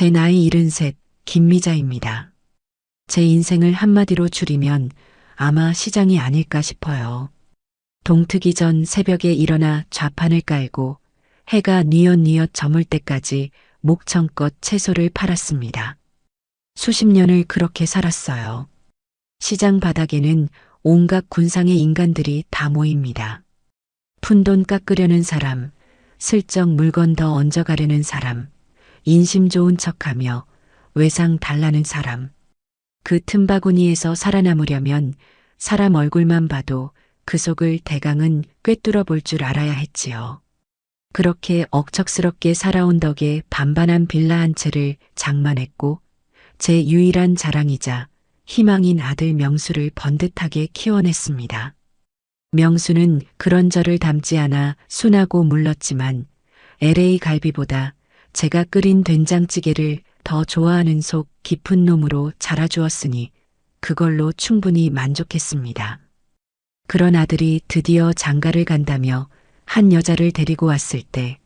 제 나이 73, 김미자입니다. 제 인생을 한마디로 줄이면 아마 시장이 아닐까 싶어요. 동트기 전 새벽에 일어나 좌판을 깔고 해가 뉘엿뉘엿 저물 때까지 목청껏 채소를 팔았습니다. 수십 년을 그렇게 살았어요. 시장 바닥에는 온갖 군상의 인간들이 다 모입니다. 푼돈 깎으려는 사람, 슬쩍 물건 더 얹어가려는 사람, 인심 좋은 척하며 외상 달라는 사람. 그 틈바구니에서 살아남으려면 사람 얼굴만 봐도 그 속을 대강은 꿰뚫어 볼 줄 알아야 했지요. 그렇게 억척스럽게 살아온 덕에 반반한 빌라 한 채를 장만했고 제 유일한 자랑이자 희망인 아들 명수를 번듯하게 키워냈습니다. 명수는 그런 저를 닮지 않아 순하고 물렀지만 LA 갈비보다 제가 끓인 된장찌개를 더 좋아하는 속 깊은 놈으로 자라주었으니 그걸로 충분히 만족했습니다. 그런 아들이 드디어 장가를 간다며 한 여자를 데리고 왔을 때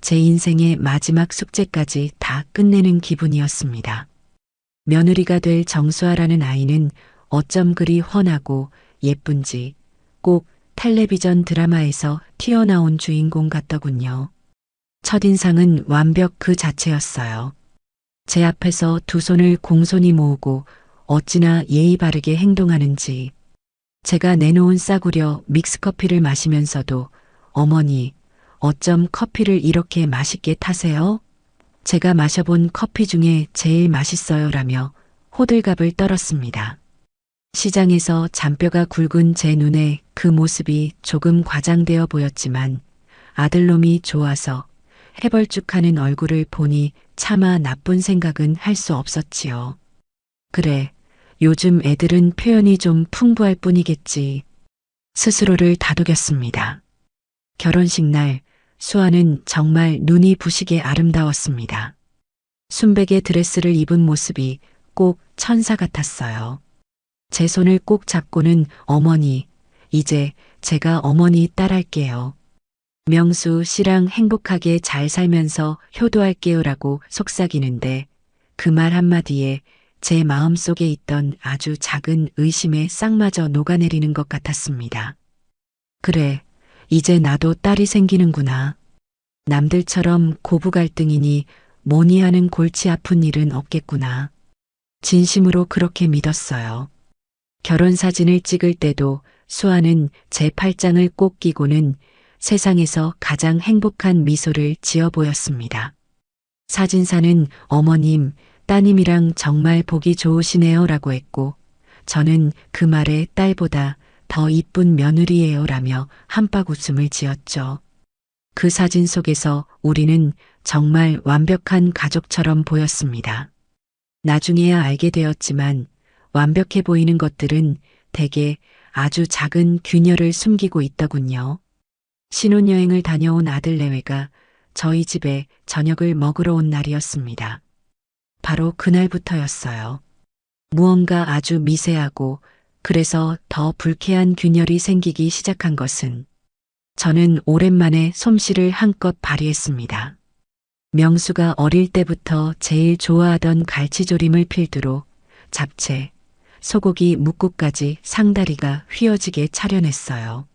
제 인생의 마지막 숙제까지 다 끝내는 기분이었습니다. 며느리가 될 정수아라는 아이는 어쩜 그리 훤하고 예쁜지 꼭 텔레비전 드라마에서 튀어나온 주인공 같더군요. 첫인상은 완벽 그 자체였어요. 제 앞에서 두 손을 공손히 모으고 어찌나 예의 바르게 행동하는지. 제가 내놓은 싸구려 믹스커피를 마시면서도 어머니, 어쩜 커피를 이렇게 맛있게 타세요? 제가 마셔본 커피 중에 제일 맛있어요라며 호들갑을 떨었습니다. 시장에서 잔뼈가 굵은 제 눈에 그 모습이 조금 과장되어 보였지만 아들놈이 좋아서 해벌쭉하는 얼굴을 보니 차마 나쁜 생각은 할 수 없었지요. 그래, 요즘 애들은 표현이 좀 풍부할 뿐이겠지. 스스로를 다독였습니다. 결혼식 날 수아는 정말 눈이 부시게 아름다웠습니다. 순백의 드레스를 입은 모습이 꼭 천사 같았어요. 제 손을 꼭 잡고는 어머니, 이제 제가 어머니 딸할게요. 명수 씨랑 행복하게 잘 살면서 효도할게요라고 속삭이는데 그 말 한마디에 제 마음속에 있던 아주 작은 의심의 싹마저 녹아내리는 것 같았습니다. 그래, 이제 나도 딸이 생기는구나. 남들처럼 고부 갈등이니 뭐니 하는 골치 아픈 일은 없겠구나. 진심으로 그렇게 믿었어요. 결혼 사진을 찍을 때도 수아는 제 팔짱을 꼭 끼고는 세상에서 가장 행복한 미소를 지어 보였습니다. 사진사는 어머님, 따님이랑 정말 보기 좋으시네요 라고 했고 저는 그 말에 딸보다 더 이쁜 며느리예요 라며 한박 웃음을 지었죠. 그 사진 속에서 우리는 정말 완벽한 가족처럼 보였습니다. 나중에야 알게 되었지만 완벽해 보이는 것들은 대개 아주 작은 균열을 숨기고 있더군요. 신혼여행을 다녀온 아들 내외가 저희 집에 저녁을 먹으러 온 날이었습니다. 바로 그날부터였어요. 무언가 아주 미세하고 그래서 더 불쾌한 균열이 생기기 시작한 것은 저는 오랜만에 솜씨를 한껏 발휘했습니다. 명수가 어릴 때부터 제일 좋아하던 갈치조림을 필두로 잡채, 소고기 묵국까지 상다리가 휘어지게 차려냈어요.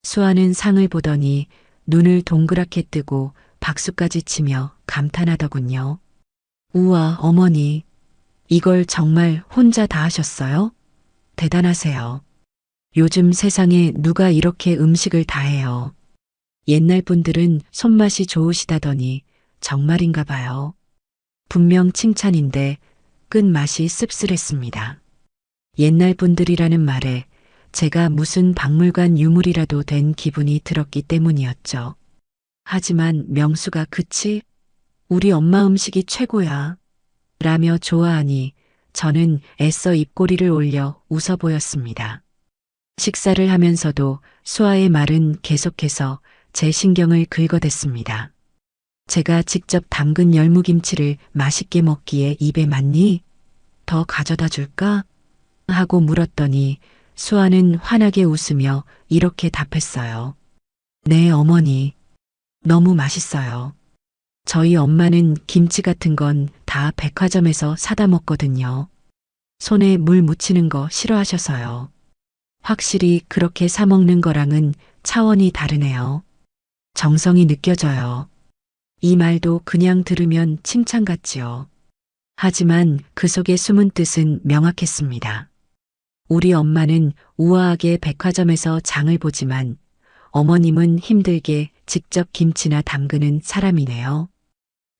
수아는 상을 보더니 눈을 동그랗게 뜨고 박수까지 치며 감탄하더군요. 우와, 어머니, 이걸 정말 혼자 다 하셨어요? 대단하세요. 요즘 세상에 누가 이렇게 음식을 다 해요. 옛날 분들은 손맛이 좋으시다더니 정말인가 봐요. 분명 칭찬인데 끝맛이 씁쓸했습니다. 옛날 분들이라는 말에 제가 무슨 박물관 유물이라도 된 기분이 들었기 때문이었죠. 하지만 명수가 그치? 우리 엄마 음식이 최고야. 라며 좋아하니 저는 애써 입꼬리를 올려 웃어 보였습니다. 식사를 하면서도 수아의 말은 계속해서 제 신경을 긁어댔습니다. 제가 직접 담근 열무김치를 맛있게 먹기에 입에 맞니? 더 가져다 줄까? 하고 물었더니 수아는 환하게 웃으며 이렇게 답했어요. 네, 어머니. 너무 맛있어요. 저희 엄마는 김치 같은 건 다 백화점에서 사다 먹거든요. 손에 물 묻히는 거 싫어하셔서요. 확실히 그렇게 사 먹는 거랑은 차원이 다르네요. 정성이 느껴져요. 이 말도 그냥 들으면 칭찬 같지요. 하지만 그 속에 숨은 뜻은 명확했습니다. 우리 엄마는 우아하게 백화점에서 장을 보지만 어머님은 힘들게 직접 김치나 담그는 사람이네요.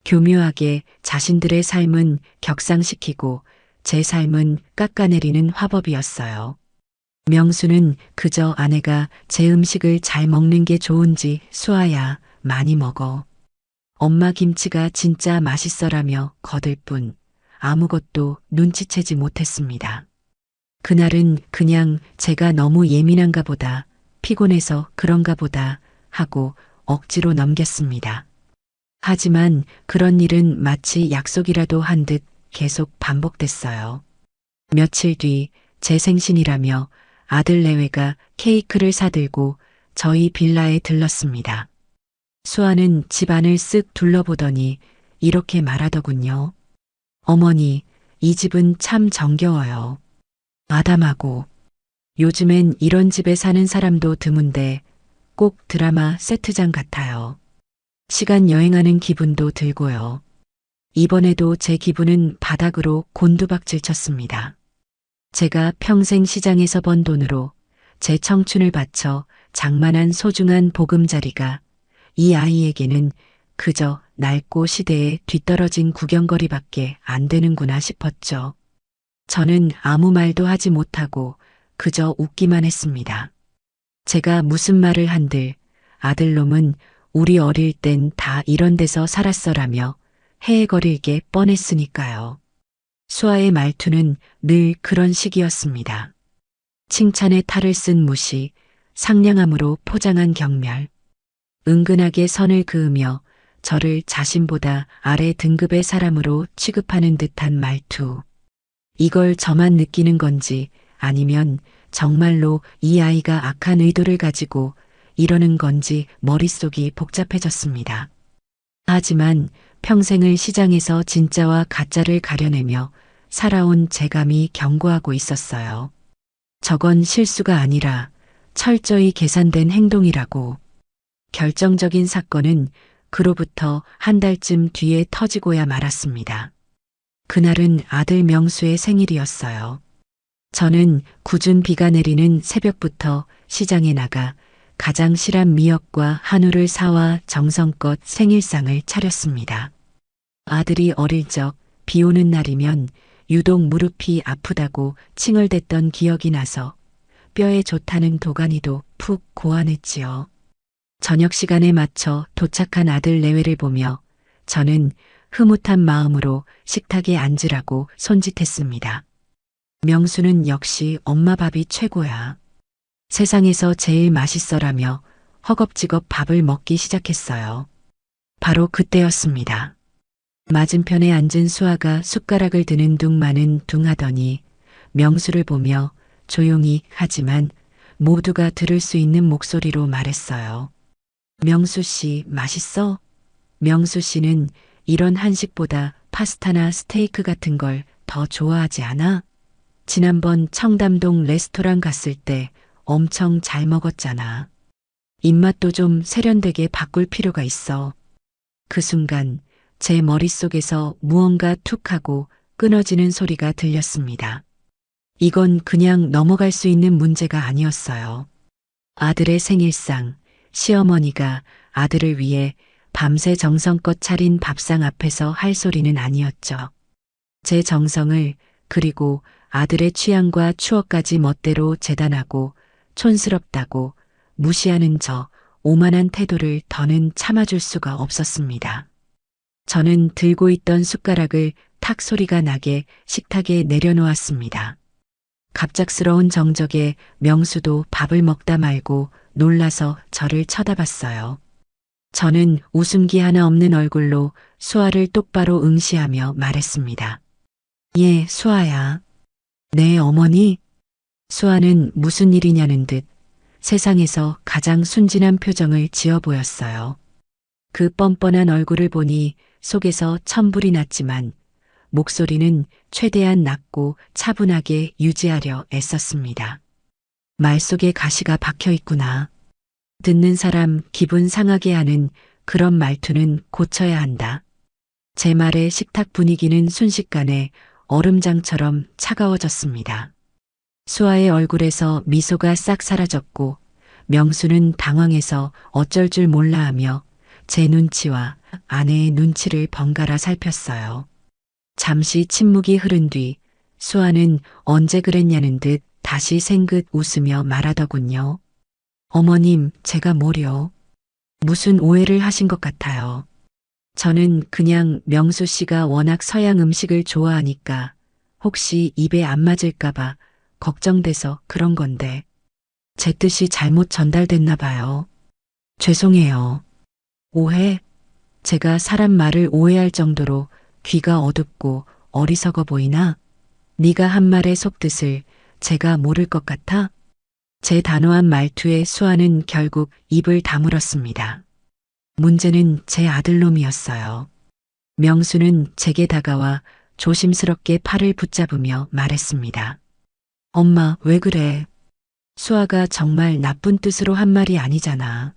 교묘하게 자신들의 삶은 격상시키고 제 삶은 깎아내리는 화법이었어요. 명수는 그저 아내가 제 음식을 잘 먹는 게 좋은지 수아야 많이 먹어. 엄마 김치가 진짜 맛있어라며 거들 뿐 아무것도 눈치채지 못했습니다. 그날은 그냥 제가 너무 예민한가 보다, 피곤해서 그런가 보다 하고 억지로 넘겼습니다. 하지만 그런 일은 마치 약속이라도 한 듯 계속 반복됐어요. 며칠 뒤 제 생신이라며 아들 내외가 케이크를 사들고 저희 빌라에 들렀습니다. 수아는 집 안을 쓱 둘러보더니 이렇게 말하더군요. 어머니, 이 집은 참 정겨워요. 아담하고. 요즘엔 이런 집에 사는 사람도 드문데 꼭 드라마 세트장 같아요. 시간 여행하는 기분도 들고요. 이번에도 제 기분은 바닥으로 곤두박질 쳤습니다. 제가 평생 시장에서 번 돈으로 제 청춘을 바쳐 장만한 소중한 보금자리가 이 아이에게는 그저 낡고 시대에 뒤떨어진 구경거리밖에 안 되는구나 싶었죠. 저는 아무 말도 하지 못하고 그저 웃기만 했습니다. 제가 무슨 말을 한들 아들놈은 우리 어릴 땐 다 이런 데서 살았어라며 헤헤거리게 뻔했으니까요. 수아의 말투는 늘 그런 식이었습니다. 칭찬에 탈을 쓴 무시, 상냥함으로 포장한 경멸. 은근하게 선을 그으며 저를 자신보다 아래 등급의 사람으로 취급하는 듯한 말투. 이걸 저만 느끼는 건지 아니면 정말로 이 아이가 악한 의도를 가지고 이러는 건지 머릿속이 복잡해졌습니다. 하지만 평생을 시장에서 진짜와 가짜를 가려내며 살아온 제감이 경고하고 있었어요. 저건 실수가 아니라 철저히 계산된 행동이라고. 결정적인 사건은 그로부터 한 달쯤 뒤에 터지고야 말았습니다. 그날은 아들 명수의 생일이었어요. 저는 궂은 비가 내리는 새벽부터 시장에 나가 가장 실한 미역과 한우를 사와 정성껏 생일상을 차렸습니다. 아들이 어릴 적 비 오는 날이면 유독 무릎이 아프다고 칭얼댔던 기억이 나서 뼈에 좋다는 도가니도 푹 고안했지요. 저녁 시간에 맞춰 도착한 아들 내외를 보며 저는 흐뭇한 마음으로 식탁에 앉으라고 손짓했습니다. 명수는 역시 엄마 밥이 최고야. 세상에서 제일 맛있어라며 허겁지겁 밥을 먹기 시작했어요. 바로 그때였습니다. 맞은편에 앉은 수아가 숟가락을 드는 둥마는 둥하더니 명수를 보며 조용히 하지만 모두가 들을 수 있는 목소리로 말했어요. 명수 씨 맛있어? 명수 씨는 이런 한식보다 파스타나 스테이크 같은 걸 더 좋아하지 않아? 지난번 청담동 레스토랑 갔을 때 엄청 잘 먹었잖아. 입맛도 좀 세련되게 바꿀 필요가 있어. 그 순간 제 머릿속에서 무언가 툭 하고 끊어지는 소리가 들렸습니다. 이건 그냥 넘어갈 수 있는 문제가 아니었어요. 아들의 생일상, 시어머니가 아들을 위해 밤새 정성껏 차린 밥상 앞에서 할 소리는 아니었죠. 제 정성을 그리고 아들의 취향과 추억까지 멋대로 재단하고 촌스럽다고 무시하는 저 오만한 태도를 더는 참아줄 수가 없었습니다. 저는 들고 있던 숟가락을 탁 소리가 나게 식탁에 내려놓았습니다. 갑작스러운 정적에 명수도 밥을 먹다 말고 놀라서 저를 쳐다봤어요. 저는 웃음기 하나 없는 얼굴로 수아를 똑바로 응시하며 말했습니다. 예, 수아야. 네, 어머니. 수아는 무슨 일이냐는 듯 세상에서 가장 순진한 표정을 지어 보였어요. 그 뻔뻔한 얼굴을 보니 속에서 천불이 났지만 목소리는 최대한 낮고 차분하게 유지하려 애썼습니다. 말 속에 가시가 박혀 있구나. 듣는 사람 기분 상하게 하는 그런 말투는 고쳐야 한다. 제 말에 식탁 분위기는 순식간에 얼음장처럼 차가워졌습니다. 수아의 얼굴에서 미소가 싹 사라졌고 명수는 당황해서 어쩔 줄 몰라 하며 제 눈치와 아내의 눈치를 번갈아 살폈어요. 잠시 침묵이 흐른 뒤 수아는 언제 그랬냐는 듯 다시 생긋 웃으며 말하더군요. 어머님, 제가 뭐려? 무슨 오해를 하신 것 같아요. 저는 그냥 명수 씨가 워낙 서양 음식을 좋아하니까 혹시 입에 안 맞을까봐 걱정돼서 그런 건데 제 뜻이 잘못 전달됐나 봐요. 죄송해요. 오해? 제가 사람 말을 오해할 정도로 귀가 어둡고 어리석어 보이나? 네가 한 말의 속뜻을 제가 모를 것 같아? 제 단호한 말투에 수아는 결국 입을 다물었습니다. 문제는 제 아들놈이었어요. 명수는 제게 다가와 조심스럽게 팔을 붙잡으며 말했습니다. 엄마, 왜 그래? 수아가 정말 나쁜 뜻으로 한 말이 아니잖아.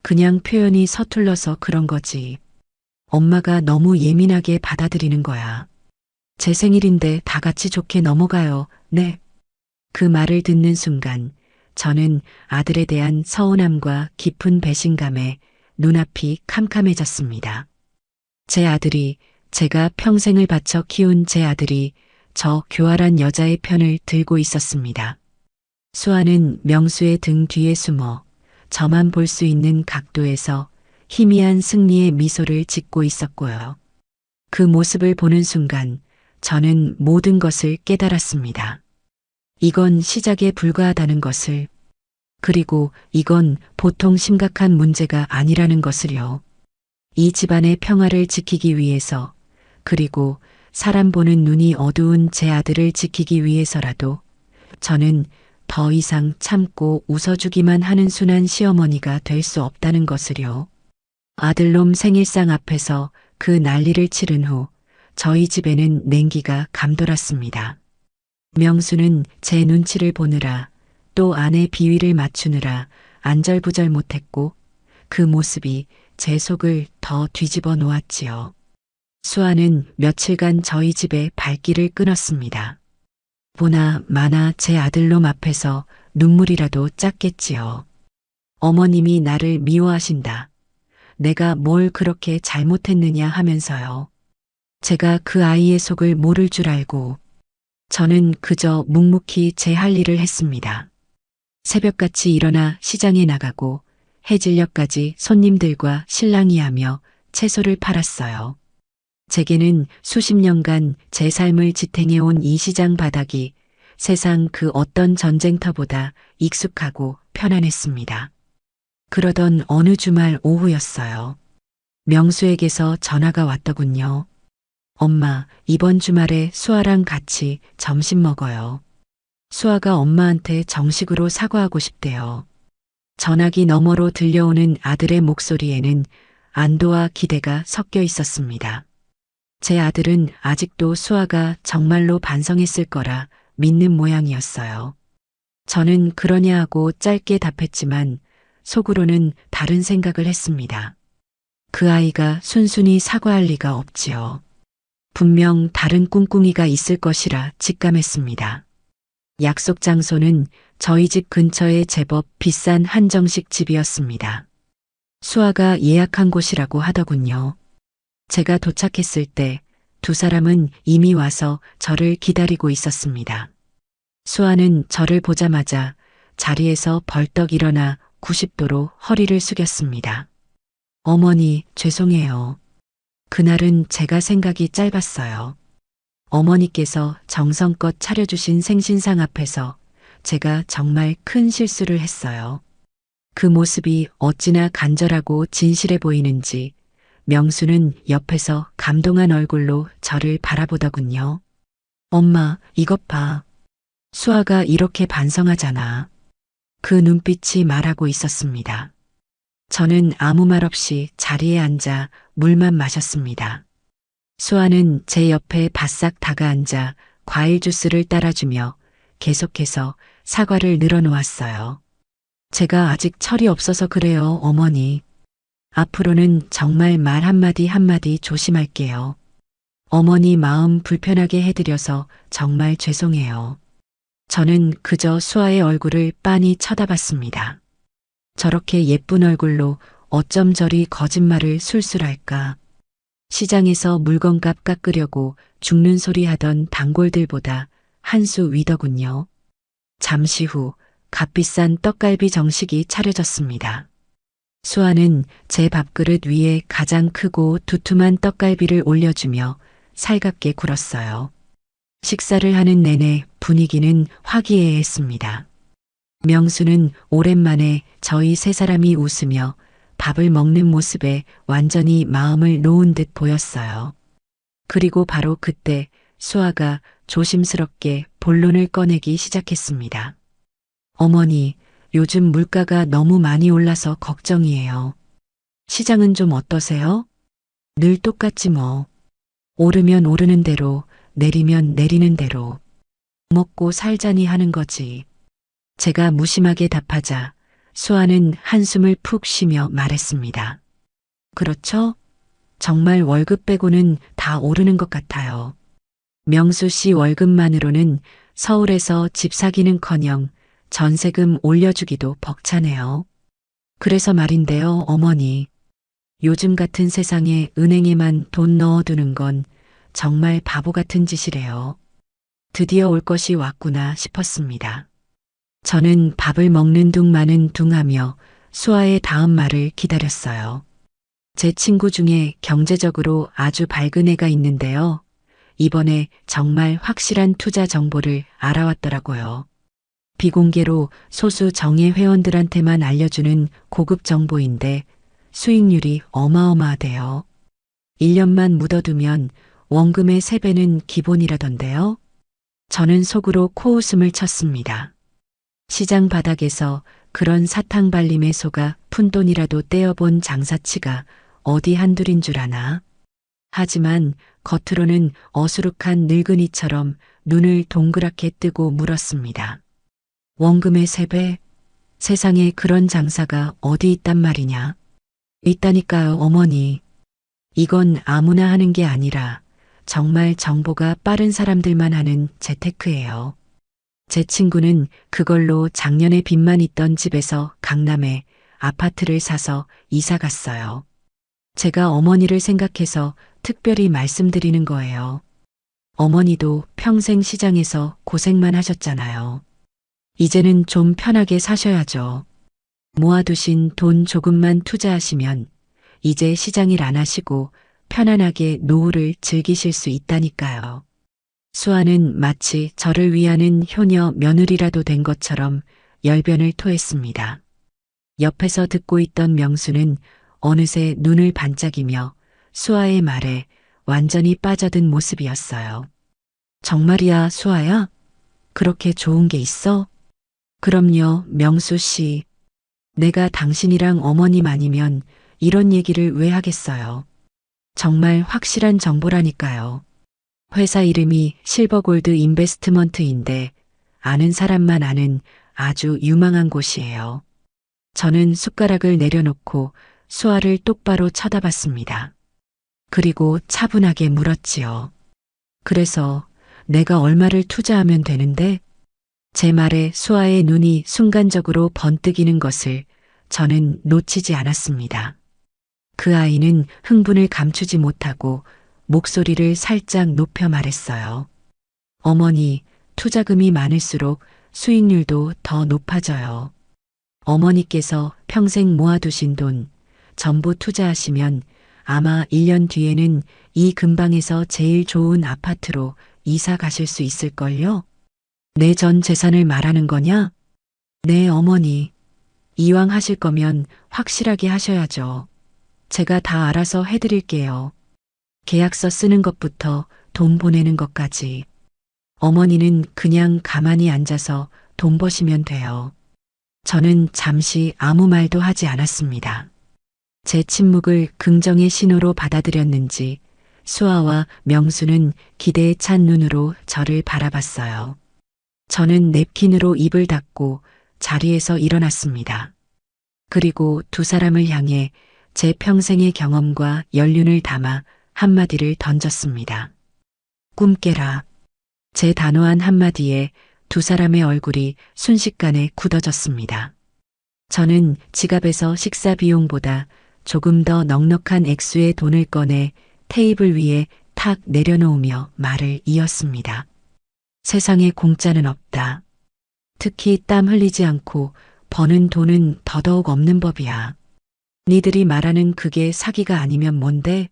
그냥 표현이 서툴러서 그런 거지. 엄마가 너무 예민하게 받아들이는 거야. 제 생일인데 다 같이 좋게 넘어가요. 네. 그 말을 듣는 순간 저는 아들에 대한 서운함과 깊은 배신감에 눈앞이 캄캄해졌습니다. 제 아들이, 제가 평생을 바쳐 키운 제 아들이 저 교활한 여자의 편을 들고 있었습니다. 수아는 명수의 등 뒤에 숨어 저만 볼 수 있는 각도에서 희미한 승리의 미소를 짓고 있었고요. 그 모습을 보는 순간 저는 모든 것을 깨달았습니다. 이건 시작에 불과하다는 것을, 그리고 이건 보통 심각한 문제가 아니라는 것을요. 이 집안의 평화를 지키기 위해서, 그리고 사람 보는 눈이 어두운 제 아들을 지키기 위해서라도 저는 더 이상 참고 웃어주기만 하는 순한 시어머니가 될 수 없다는 것을요. 아들놈 생일상 앞에서 그 난리를 치른 후 저희 집에는 냉기가 감돌았습니다. 명수는 제 눈치를 보느라 또 아내 비위를 맞추느라 안절부절 못했고 그 모습이 제 속을 더 뒤집어 놓았지요. 수아는 며칠간 저희 집에 발길을 끊었습니다. 보나 마나 제 아들놈 앞에서 눈물이라도 짰겠지요. 어머님이 나를 미워하신다. 내가 뭘 그렇게 잘못했느냐 하면서요. 제가 그 아이의 속을 모를 줄 알고 저는 그저 묵묵히 제 할 일을 했습니다. 새벽같이 일어나 시장에 나가고 해질녘까지 손님들과 실랑이하며 채소를 팔았어요. 제게는 수십 년간 제 삶을 지탱해온 이 시장 바닥이 세상 그 어떤 전쟁터보다 익숙하고 편안했습니다. 그러던 어느 주말 오후였어요. 명수에게서 전화가 왔더군요. 엄마, 이번 주말에 수아랑 같이 점심 먹어요. 수아가 엄마한테 정식으로 사과하고 싶대요. 전화기 너머로 들려오는 아들의 목소리에는 안도와 기대가 섞여 있었습니다. 제 아들은 아직도 수아가 정말로 반성했을 거라 믿는 모양이었어요. 저는 그러냐 하고 짧게 답했지만 속으로는 다른 생각을 했습니다. 그 아이가 순순히 사과할 리가 없지요. 분명 다른 꿍꿍이가 있을 것이라 직감했습니다. 약속 장소는 저희 집 근처의 제법 비싼 한정식 집이었습니다. 수아가 예약한 곳이라고 하더군요. 제가 도착했을 때 두 사람은 이미 와서 저를 기다리고 있었습니다. 수아는 저를 보자마자 자리에서 벌떡 일어나 90도로 허리를 숙였습니다. 어머니, 죄송해요. 그날은 제가 생각이 짧았어요. 어머니께서 정성껏 차려주신 생신상 앞에서 제가 정말 큰 실수를 했어요. 그 모습이 어찌나 간절하고 진실해 보이는지 명수는 옆에서 감동한 얼굴로 저를 바라보더군요. 엄마, 이것 봐. 수아가 이렇게 반성하잖아. 그 눈빛이 말하고 있었습니다. 저는 아무 말 없이 자리에 앉아 물만 마셨습니다. 수아는 제 옆에 바싹 다가앉아 과일 주스를 따라주며 계속해서 사과를 늘어놓았어요. 제가 아직 철이 없어서 그래요, 어머니. 앞으로는 정말 말 한마디 한마디 조심할게요. 어머니 마음 불편하게 해드려서 정말 죄송해요. 저는 그저 수아의 얼굴을 빤히 쳐다봤습니다. 저렇게 예쁜 얼굴로 어쩜 저리 거짓말을 술술할까. 시장에서 물건값 깎으려고 죽는 소리 하던 단골들보다 한 수 위더군요. 잠시 후 값비싼 떡갈비 정식이 차려졌습니다. 수아는 제 밥그릇 위에 가장 크고 두툼한 떡갈비를 올려주며 살갑게 굴었어요. 식사를 하는 내내 분위기는 화기애애했습니다. 명수는 오랜만에 저희 세 사람이 웃으며 밥을 먹는 모습에 완전히 마음을 놓은 듯 보였어요. 그리고 바로 그때 수아가 조심스럽게 본론을 꺼내기 시작했습니다. 어머니, 요즘 물가가 너무 많이 올라서 걱정이에요. 시장은 좀 어떠세요? 늘 똑같지 뭐. 오르면 오르는 대로, 내리면 내리는 대로. 먹고 살자니 하는 거지. 제가 무심하게 답하자 수아는 한숨을 푹 쉬며 말했습니다. 그렇죠? 정말 월급 빼고는 다 오르는 것 같아요. 명수 씨 월급만으로는 서울에서 집 사기는커녕 전세금 올려주기도 벅차네요. 그래서 말인데요, 어머니. 요즘 같은 세상에 은행에만 돈 넣어두는 건 정말 바보 같은 짓이래요. 드디어 올 것이 왔구나 싶었습니다. 저는 밥을 먹는 둥 마는 둥 하며 수아의 다음 말을 기다렸어요. 제 친구 중에 경제적으로 아주 밝은 애가 있는데요. 이번에 정말 확실한 투자 정보를 알아왔더라고요. 비공개로 소수 정예 회원들한테만 알려주는 고급 정보인데 수익률이 어마어마하대요. 1년만 묻어두면 원금의 3배는 기본이라던데요. 저는 속으로 코웃음을 쳤습니다. 시장 바닥에서 그런 사탕발림에 속아 푼돈이라도 떼어본 장사치가 어디 한둘인 줄 아나. 하지만 겉으로는 어수룩한 늙은이처럼 눈을 동그랗게 뜨고 물었습니다. 원금의 3배? 세상에 그런 장사가 어디 있단 말이냐? 있다니까요, 어머니. 이건 아무나 하는 게 아니라 정말 정보가 빠른 사람들만 하는 재테크예요. 제 친구는 그걸로 작년에 빚만 있던 집에서 강남에 아파트를 사서 이사 갔어요. 제가 어머니를 생각해서 특별히 말씀드리는 거예요. 어머니도 평생 시장에서 고생만 하셨잖아요. 이제는 좀 편하게 사셔야죠. 모아두신 돈 조금만 투자하시면 이제 시장 일 안 하시고 편안하게 노후를 즐기실 수 있다니까요. 수아는 마치 저를 위하는 효녀 며느리라도 된 것처럼 열변을 토했습니다. 옆에서 듣고 있던 명수는 어느새 눈을 반짝이며 수아의 말에 완전히 빠져든 모습이었어요. 정말이야, 수아야? 그렇게 좋은 게 있어? 그럼요, 명수 씨. 내가 당신이랑 어머님 아니면 이런 얘기를 왜 하겠어요. 정말 확실한 정보라니까요. 회사 이름이 실버골드 인베스트먼트인데 아는 사람만 아는 아주 유망한 곳이에요. 저는 숟가락을 내려놓고 수아를 똑바로 쳐다봤습니다. 그리고 차분하게 물었지요. 그래서 내가 얼마를 투자하면 되는데? 제 말에 수아의 눈이 순간적으로 번뜩이는 것을 저는 놓치지 않았습니다. 그 아이는 흥분을 감추지 못하고 목소리를 살짝 높여 말했어요. 어머니, 투자금이 많을수록 수익률도 더 높아져요. 어머니께서 평생 모아두신 돈 전부 투자하시면 아마 1년 뒤에는 이 근방에서 제일 좋은 아파트로 이사 가실 수 있을걸요? 내 전 재산을 말하는 거냐? 네, 어머니. 이왕 하실 거면 확실하게 하셔야죠. 제가 다 알아서 해드릴게요. 계약서 쓰는 것부터 돈 보내는 것까지. 어머니는 그냥 가만히 앉아서 돈 버시면 돼요. 저는 잠시 아무 말도 하지 않았습니다. 제 침묵을 긍정의 신호로 받아들였는지 수아와 명수는 기대에 찬 눈으로 저를 바라봤어요. 저는 냅킨으로 입을 닫고 자리에서 일어났습니다. 그리고 두 사람을 향해 제 평생의 경험과 연륜을 담아 한마디를 던졌습니다. 꿈 깨라. 제 단호한 한마디에 두 사람의 얼굴이 순식간에 굳어졌습니다. 저는 지갑에서 식사 비용보다 조금 더 넉넉한 액수의 돈을 꺼내 테이블 위에 탁 내려놓으며 말을 이었습니다. 세상에 공짜는 없다. 특히 땀 흘리지 않고 버는 돈은 더더욱 없는 법이야. 니들이 말하는 그게 사기가 아니면 뭔데?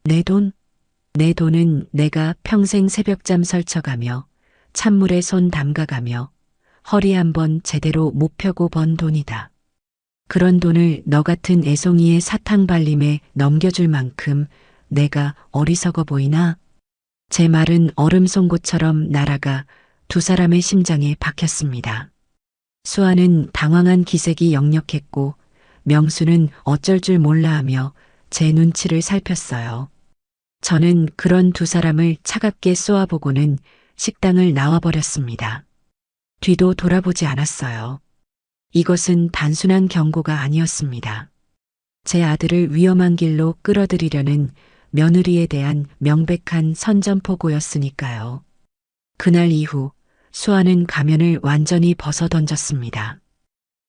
내 돈? 내 돈은 내가 평생 새벽잠 설쳐가며 찬물에 손 담가가며 허리 한번 제대로 못 펴고 번 돈이다. 그런 돈을 너 같은 애송이의 사탕 발림에 넘겨줄 만큼 내가 어리석어 보이나? 제 말은 얼음 송곳처럼 날아가 두 사람의 심장에 박혔습니다. 수아는 당황한 기색이 역력했고 명수는 어쩔 줄 몰라 하며 제 눈치를 살폈어요. 저는 그런 두 사람을 차갑게 쏘아보고는 식당을 나와버렸습니다. 뒤도 돌아보지 않았어요. 이것은 단순한 경고가 아니었습니다. 제 아들을 위험한 길로 끌어들이려는 며느리에 대한 명백한 선전포고였으니까요. 그날 이후 수아는 가면을 완전히 벗어던졌습니다.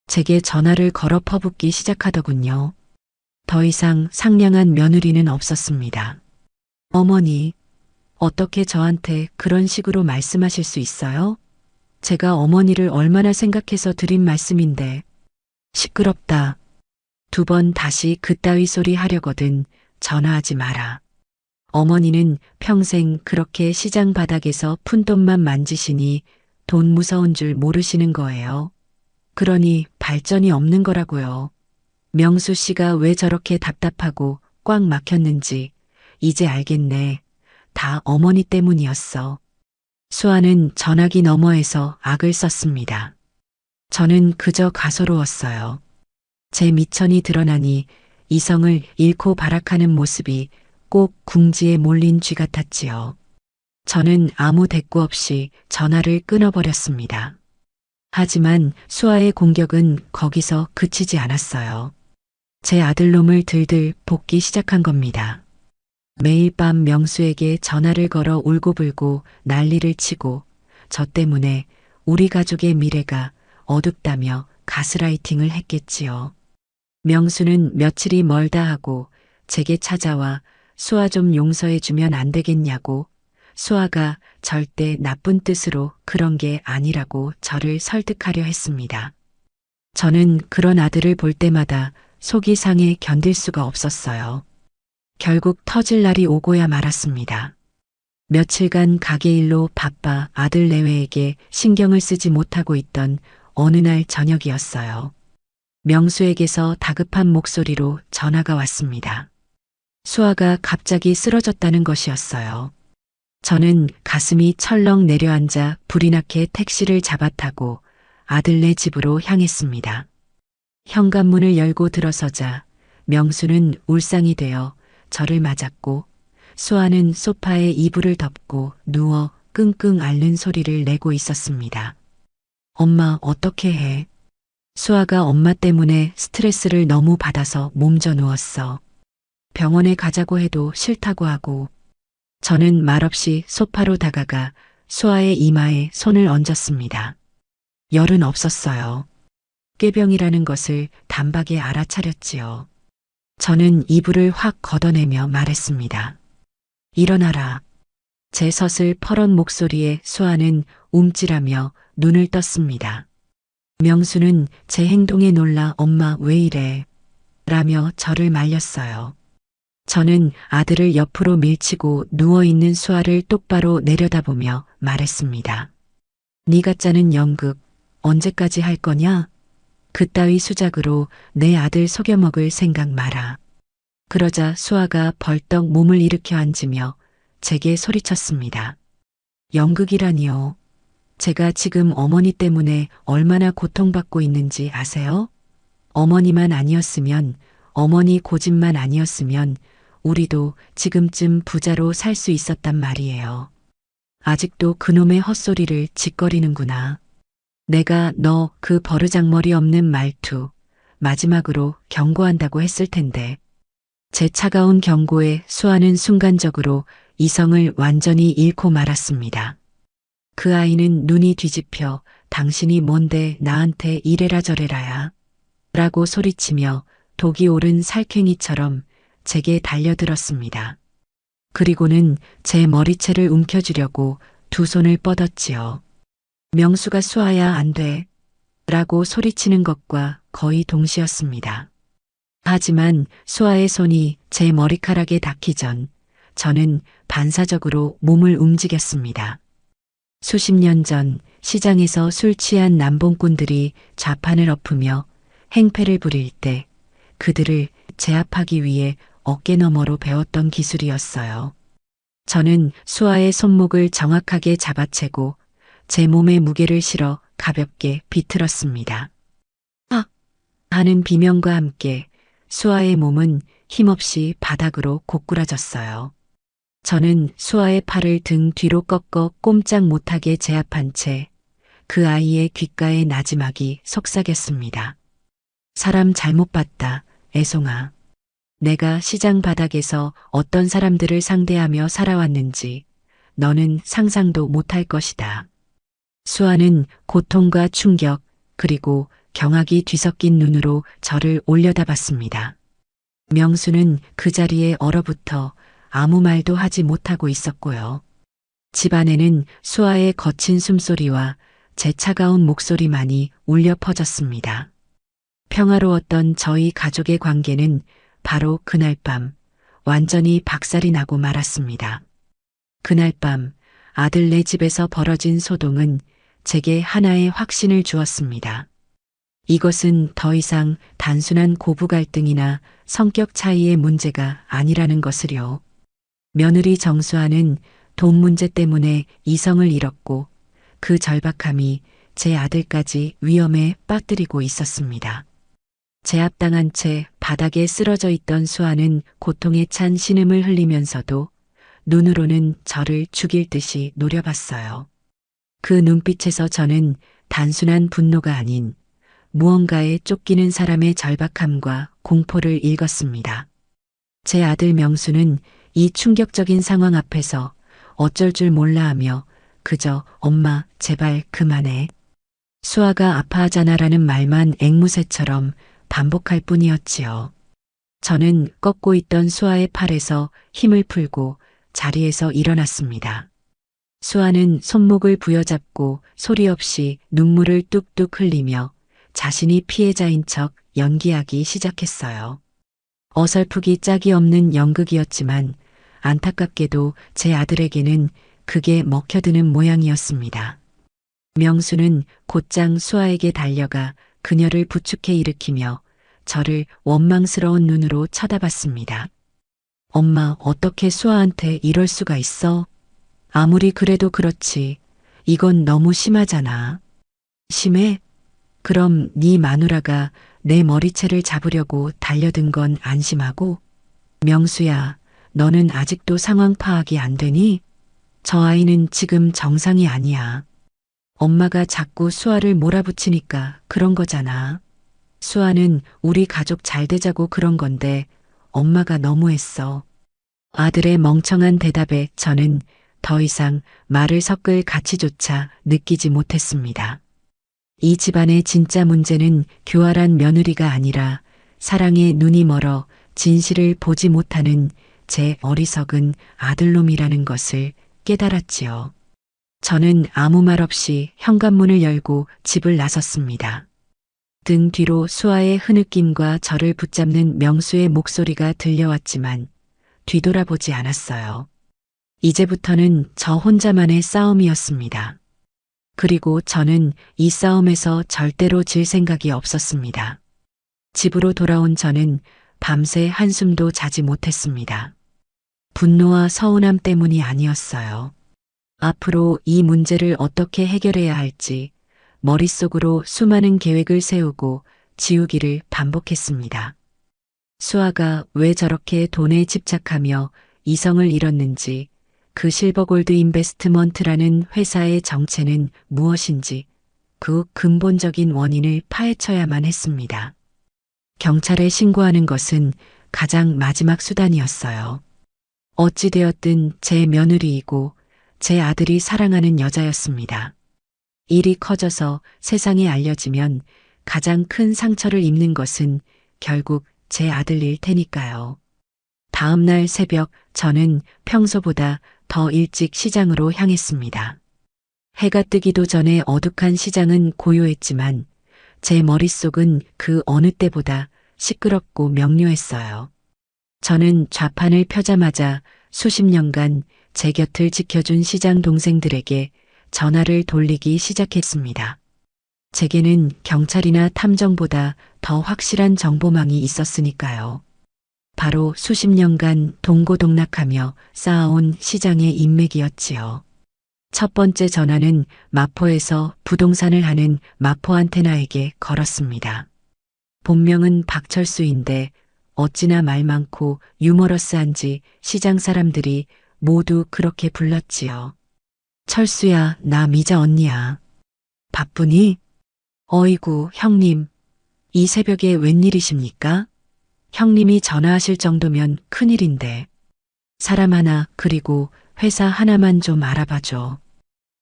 제게 전화를 걸어 퍼붓기 시작하더군요. 더 이상 상냥한 며느리는 없었습니다. 어머니, 어떻게 저한테 그런 식으로 말씀하실 수 있어요? 제가 어머니를 얼마나 생각해서 드린 말씀인데. 시끄럽다. 두 번 다시 그따위 소리 하려거든 전화하지 마라. 어머니는 평생 그렇게 시장 바닥에서 푼돈만 만지시니 돈 무서운 줄 모르시는 거예요. 그러니 발전이 없는 거라고요. 명수 씨가 왜 저렇게 답답하고 꽉 막혔는지 이제 알겠네. 다 어머니 때문이었어. 수아는 전화기 너머에서 악을 썼습니다. 저는 그저 가소로웠어요. 제 미천이 드러나니 이성을 잃고 발악하는 모습이 꼭 궁지에 몰린 쥐 같았지요. 저는 아무 대꾸 없이 전화를 끊어버렸습니다. 하지만 수아의 공격은 거기서 그치지 않았어요. 제 아들놈을 들들 볶기 시작한 겁니다. 매일 밤 명수에게 전화를 걸어 울고불고 난리를 치고 저 때문에 우리 가족의 미래가 어둡다며 가스라이팅을 했겠지요. 명수는 며칠이 멀다 하고 제게 찾아와 수아 좀 용서해 주면 안 되겠냐고, 수아가 절대 나쁜 뜻으로 그런 게 아니라고 저를 설득하려 했습니다. 저는 그런 아들을 볼 때마다 속이 상해 견딜 수가 없었어요. 결국 터질 날이 오고야 말았습니다. 며칠간 가게 일로 바빠 아들 내외에게 신경을 쓰지 못하고 있던 어느 날 저녁이었어요. 명수에게서 다급한 목소리로 전화가 왔습니다. 수아가 갑자기 쓰러졌다는 것이었어요. 저는 가슴이 철렁 내려앉아 불이 나게 택시를 잡아타고 아들네 집으로 향했습니다. 현관문을 열고 들어서자 명수는 울상이 되어 저를 맞았고 수아는 소파에 이불을 덮고 누워 끙끙 앓는 소리를 내고 있었습니다. 엄마 어떻게 해? 수아가 엄마 때문에 스트레스를 너무 받아서 몸져 누웠어. 병원에 가자고 해도 싫다고 하고. 저는 말없이 소파로 다가가 수아의 이마에 손을 얹었습니다. 열은 없었어요. 꾀병이라는 것을 단박에 알아차렸지요. 저는 이불을 확 걷어내며 말했습니다. 일어나라. 제 섯을 퍼런 목소리에 수아는 움찔하며 눈을 떴습니다. 명수는 제 행동에 놀라 엄마 왜 이래? 라며 저를 말렸어요. 저는 아들을 옆으로 밀치고 누워있는 수아를 똑바로 내려다보며 말했습니다. 네가 짜는 연극 언제까지 할 거냐? 그따위 수작으로 내 아들 속여먹을 생각 마라. 그러자 수아가 벌떡 몸을 일으켜 앉으며 제게 소리쳤습니다. 연극이라니요. 제가 지금 어머니 때문에 얼마나 고통받고 있는지 아세요? 어머니만 아니었으면 어머니 고집만 아니었으면 우리도 지금쯤 부자로 살 수 있었단 말이에요. 아직도 그놈의 헛소리를 짓거리는구나. 내가 너 그 버르장머리 없는 말투 마지막으로 경고한다고 했을 텐데. 제 차가운 경고에 수아는 순간적으로 이성을 완전히 잃고 말았습니다. 그 아이는 눈이 뒤집혀 당신이 뭔데 나한테 이래라 저래라야 라고 소리치며 독이 오른 살쾡이처럼 제게 달려들었습니다. 그리고는 제 머리채를 움켜쥐려고 두 손을 뻗었지요. 명수가 수아야 안 돼 라고 소리치는 것과 거의 동시였습니다. 하지만 수아의 손이 제 머리카락에 닿기 전 저는 반사적으로 몸을 움직였습니다. 수십 년 전 시장에서 술 취한 남봉꾼들이 좌판을 엎으며 행패를 부릴 때 그들을 제압하기 위해 어깨너머로 배웠던 기술이었어요. 저는 수아의 손목을 정확하게 잡아채고 제 몸에 무게를 실어 가볍게 비틀었습니다. 아! 하는 비명과 함께 수아의 몸은 힘없이 바닥으로 고꾸라졌어요. 저는 수아의 팔을 등 뒤로 꺾어 꼼짝 못하게 제압한 채 그 아이의 귓가에 나지막이 속삭였습니다. 사람 잘못 봤다, 애송아. 내가 시장 바닥에서 어떤 사람들을 상대하며 살아왔는지 너는 상상도 못할 것이다. 수아는 고통과 충격 그리고 경악이 뒤섞인 눈으로 저를 올려다봤습니다. 명수는 그 자리에 얼어붙어 아무 말도 하지 못하고 있었고요. 집안에는 수아의 거친 숨소리와 제 차가운 목소리만이 울려 퍼졌습니다. 평화로웠던 저희 가족의 관계는 바로 그날 밤 완전히 박살이 나고 말았습니다. 그날 밤 아들네 집에서 벌어진 소동은 제게 하나의 확신을 주었습니다. 이것은 더 이상 단순한 고부 갈등이나 성격 차이의 문제가 아니라는 것을요. 며느리 정수아는 돈 문제 때문에 이성을 잃었고 그 절박함이 제 아들까지 위험에 빠뜨리고 있었습니다. 제압당한 채 바닥에 쓰러져 있던 수아는 고통에 찬 신음을 흘리면서도 눈으로는 저를 죽일 듯이 노려봤어요. 그 눈빛에서 저는 단순한 분노가 아닌 무언가에 쫓기는 사람의 절박함과 공포를 읽었습니다. 제 아들 명수는 이 충격적인 상황 앞에서 어쩔 줄 몰라 하며 그저 엄마 제발 그만해. 수아가 아파하잖아라는 말만 앵무새처럼 반복할 뿐이었지요. 저는 꺾고 있던 수아의 팔에서 힘을 풀고 자리에서 일어났습니다. 수아는 손목을 부여잡고 소리 없이 눈물을 뚝뚝 흘리며 자신이 피해자인 척 연기하기 시작했어요. 어설프기 짝이 없는 연극이었지만 안타깝게도 제 아들에게는 그게 먹혀드는 모양이었습니다. 명수는 곧장 수아에게 달려가 그녀를 부축해 일으키며 저를 원망스러운 눈으로 쳐다봤습니다. 엄마, 어떻게 수아한테 이럴 수가 있어? 아무리 그래도 그렇지. 이건 너무 심하잖아. 심해? 그럼 네 마누라가 내 머리채를 잡으려고 달려든 건 안심하고? 명수야, 너는 아직도 상황 파악이 안 되니? 저 아이는 지금 정상이 아니야. 엄마가 자꾸 수아를 몰아붙이니까 그런 거잖아. 수아는 우리 가족 잘 되자고 그런 건데 엄마가 너무했어. 아들의 멍청한 대답에 저는 더 이상 말을 섞을 가치조차 느끼지 못했습니다. 이 집안의 진짜 문제는 교활한 며느리가 아니라 사랑에 눈이 멀어 진실을 보지 못하는 제 어리석은 아들놈이라는 것을 깨달았지요. 저는 아무 말 없이 현관문을 열고 집을 나섰습니다. 등 뒤로 수아의 흐느낌과 저를 붙잡는 명수의 목소리가 들려왔지만 뒤돌아보지 않았어요. 이제부터는 저 혼자만의 싸움이었습니다. 그리고 저는 이 싸움에서 절대로 질 생각이 없었습니다. 집으로 돌아온 저는 밤새 한숨도 자지 못했습니다. 분노와 서운함 때문이 아니었어요. 앞으로 이 문제를 어떻게 해결해야 할지 머릿속으로 수많은 계획을 세우고 지우기를 반복했습니다. 수아가 왜 저렇게 돈에 집착하며 이성을 잃었는지, 그 실버골드 인베스트먼트라는 회사의 정체는 무엇인지, 그 근본적인 원인을 파헤쳐야만 했습니다. 경찰에 신고하는 것은 가장 마지막 수단이었어요. 어찌되었든 제 며느리이고 제 아들이 사랑하는 여자였습니다. 일이 커져서 세상에 알려지면 가장 큰 상처를 입는 것은 결국 제 아들일 테니까요. 다음 날 새벽 저는 평소보다 더 일찍 시장으로 향했습니다. 해가 뜨기도 전에 어둑한 시장은 고요했지만 제 머릿속은 그 어느 때보다 시끄럽고 명료했어요. 저는 좌판을 펴자마자 수십 년간 제 곁을 지켜준 시장 동생들에게 전화를 돌리기 시작했습니다. 제게는 경찰이나 탐정보다 더 확실한 정보망이 있었으니까요. 바로 수십 년간 동고동락하며 쌓아온 시장의 인맥이었지요. 첫 번째 전화는 마포에서 부동산을 하는 마포안테나에게 걸었습니다. 본명은 박철수인데 어찌나 말 많고 유머러스한지 시장 사람들이 모두 그렇게 불렀지요. 철수야, 나 미자 언니야. 바쁘니? 어이구, 형님. 이 새벽에 웬일이십니까? 형님이 전화하실 정도면 큰일인데. 사람 하나 그리고 회사 하나만 좀 알아봐줘.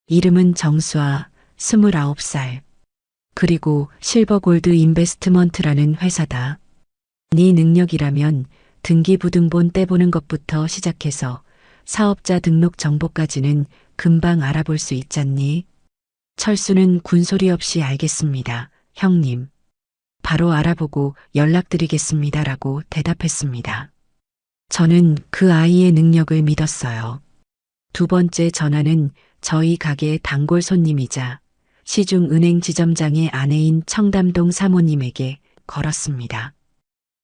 이름은 정수아, 29살. 그리고 실버골드 인베스트먼트라는 회사다. 네 능력이라면 등기부등본 떼보는 것부터 시작해서 사업자 등록 정보까지는 금방 알아볼 수 있잖니? 철수는 군소리 없이 알겠습니다, 형님. 바로 알아보고 연락드리겠습니다라고 대답했습니다. 저는 그 아이의 능력을 믿었어요. 두 번째 전화는 저희 가게 단골 손님이자 시중은행 지점장의 아내인 청담동 사모님에게 걸었습니다.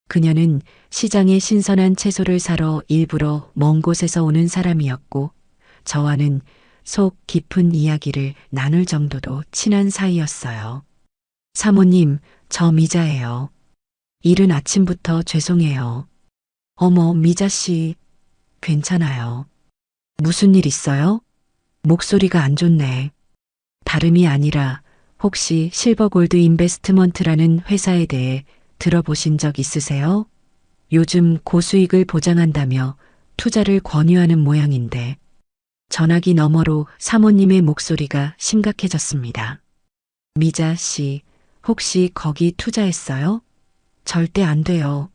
그녀는 시장에 신선한 채소를 사러 일부러 먼 곳에서 오는 사람이었고 저와는 속 깊은 이야기를 나눌 정도도 친한 사이였어요. 사모님, 저 미자예요. 이른 아침부터 죄송해요. 어머, 미자 씨, 괜찮아요. 무슨 일 있어요? 목소리가 안 좋네. 다름이 아니라 혹시 실버골드 인베스트먼트라는 회사에 대해 들어보신 적 있으세요? 요즘 고수익을 보장한다며 투자를 권유하는 모양인데 전화기 너머로 사모님의 목소리가 심각해졌습니다. 미자 씨, 혹시 거기 투자했어요? 절대 안 돼요.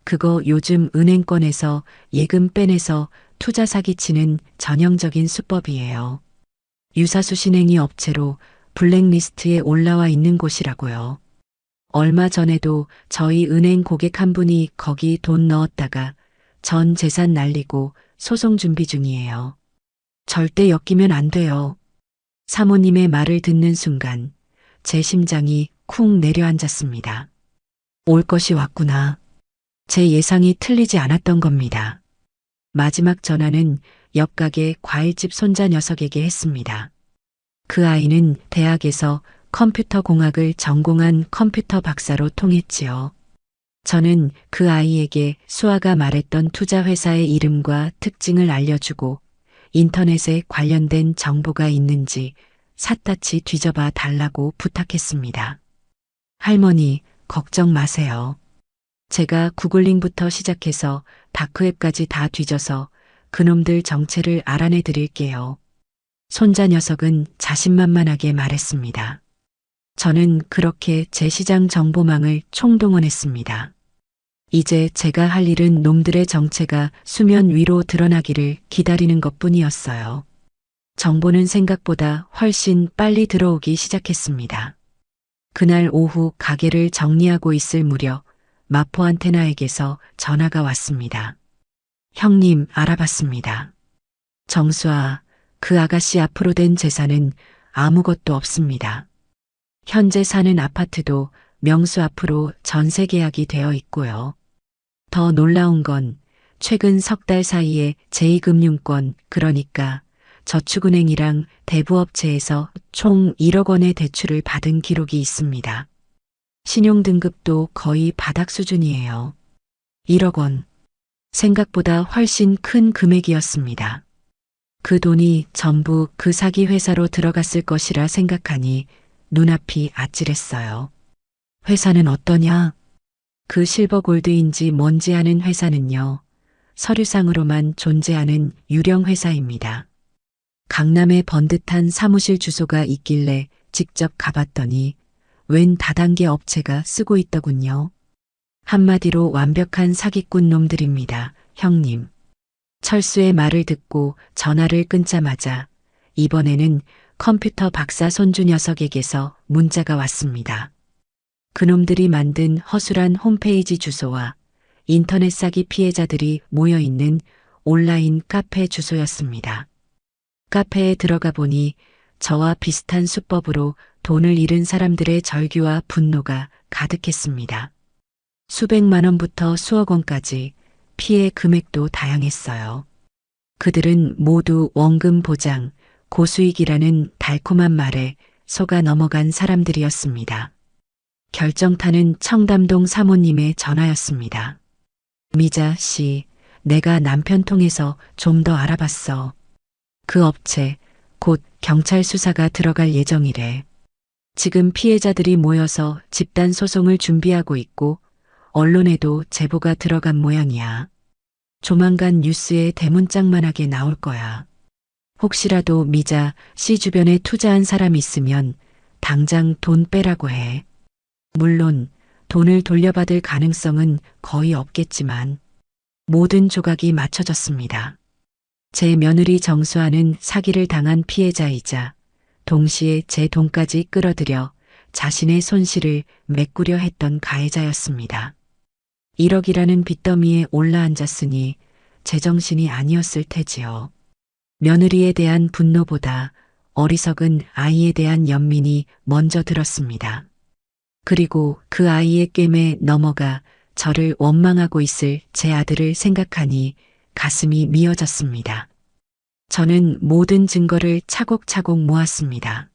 그거 요즘 은행권에서 예금 빼내서 투자 사기치는 전형적인 수법이에요. 유사수신행위 업체로 블랙리스트에 올라와 있는 곳이라고요. 얼마 전에도 저희 은행 고객 한 분이 거기 돈 넣었다가 전 재산 날리고 소송 준비 중이에요. 절대 엮이면 안 돼요. 사모님의 말을 듣는 순간 제 심장이 쿵 내려앉았습니다. 올 것이 왔구나. 제 예상이 틀리지 않았던 겁니다. 마지막 전화는 옆가게 과일집 손자 녀석에게 했습니다. 그 아이는 대학에서 컴퓨터 공학을 전공한 컴퓨터 박사로 통했지요. 저는 그 아이에게 수아가 말했던 투자회사의 이름과 특징을 알려주고 인터넷에 관련된 정보가 있는지 샅샅이 뒤져봐 달라고 부탁했습니다. 할머니, 걱정 마세요. 제가 구글링부터 시작해서 다크웹까지 다 뒤져서 그놈들 정체를 알아내 드릴게요. 손자 녀석은 자신만만하게 말했습니다. 저는 그렇게 제 시장 정보망을 총동원했습니다. 이제 제가 할 일은 놈들의 정체가 수면 위로 드러나기를 기다리는 것뿐이었어요. 정보는 생각보다 훨씬 빨리 들어오기 시작했습니다. 그날 오후 가게를 정리하고 있을 무렵 마포안테나에게서 전화가 왔습니다. 형님, 알아봤습니다. 정수아, 그 아가씨 앞으로 된 재산은 아무것도 없습니다. 현재 사는 아파트도 명수 앞으로 전세 계약이 되어 있고요. 더 놀라운 건 최근 석 달 사이에 제2금융권, 그러니까 저축은행이랑 대부업체에서 총 1억 원의 대출을 받은 기록이 있습니다. 신용등급도 거의 바닥 수준이에요. 1억 원. 생각보다 훨씬 큰 금액이었습니다. 그 돈이 전부 그 사기 회사로 들어갔을 것이라 생각하니 눈앞이 아찔했어요. 회사는 어떠냐? 그 실버골드인지 뭔지 아는 회사는요. 서류상으로만 존재하는 유령 회사입니다. 강남에 번듯한 사무실 주소가 있길래 직접 가봤더니 웬 다단계 업체가 쓰고 있더군요. 한마디로 완벽한 사기꾼 놈들입니다, 형님. 철수의 말을 듣고 전화를 끊자마자 이번에는 컴퓨터 박사 손주 녀석에게서 문자가 왔습니다. 그놈들이 만든 허술한 홈페이지 주소와 인터넷 사기 피해자들이 모여있는 온라인 카페 주소였습니다. 카페에 들어가 보니 저와 비슷한 수법으로 돈을 잃은 사람들의 절규와 분노가 가득했습니다. 수백만 원부터 수억 원까지 피해 금액도 다양했어요. 그들은 모두 원금 보장, 고수익이라는 달콤한 말에 속아 넘어간 사람들이었습니다. 결정타는 청담동 사모님의 전화였습니다. 미자 씨, 내가 남편 통해서 좀 더 알아봤어. 그 업체, 곧 경찰 수사가 들어갈 예정이래. 지금 피해자들이 모여서 집단 소송을 준비하고 있고 언론에도 제보가 들어간 모양이야. 조만간 뉴스에 대문짝만하게 나올 거야. 혹시라도 미자 씨 주변에 투자한 사람 있으면 당장 돈 빼라고 해. 물론 돈을 돌려받을 가능성은 거의 없겠지만 모든 조각이 맞춰졌습니다. 제 며느리 정수아는 사기를 당한 피해자이자 동시에 제 돈까지 끌어들여 자신의 손실을 메꾸려 했던 가해자였습니다. 1억이라는 빚더미에 올라앉았으니 제정신이 아니었을 테지요. 며느리에 대한 분노보다 어리석은 아이에 대한 연민이 먼저 들었습니다. 그리고 그 아이의 꿰매에 넘어가 저를 원망하고 있을 제 아들을 생각하니 가슴이 미어졌습니다. 저는 모든 증거를 차곡차곡 모았습니다.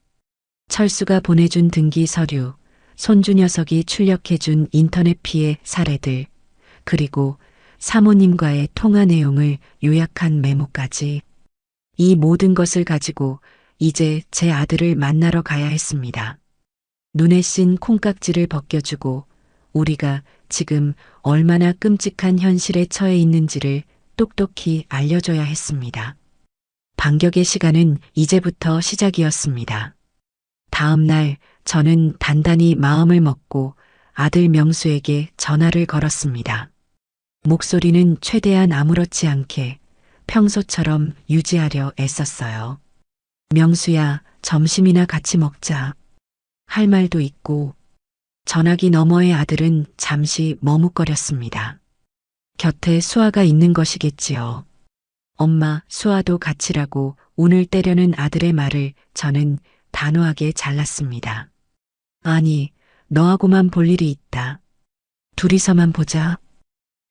철수가 보내준 등기 서류, 손주 녀석이 출력해준 인터넷 피해 사례들, 그리고 사모님과의 통화 내용을 요약한 메모까지. 이 모든 것을 가지고 이제 제 아들을 만나러 가야 했습니다. 눈에 씬 콩깍지를 벗겨주고 우리가 지금 얼마나 끔찍한 현실에 처해 있는지를 똑똑히 알려줘야 했습니다. 반격의 시간은 이제부터 시작이었습니다. 다음 날 저는 단단히 마음을 먹고 아들 명수에게 전화를 걸었습니다. 목소리는 최대한 아무렇지 않게 평소처럼 유지하려 애썼어요. 명수야, 점심이나 같이 먹자. 할 말도 있고. 전화기 너머의 아들은 잠시 머뭇거렸습니다. 곁에 수아가 있는 것이겠지요. 엄마, 수아도 같이라고 운을 떼려는 아들의 말을 저는 단호하게 잘랐습니다. 아니, 너하고만 볼 일이 있다. 둘이서만 보자.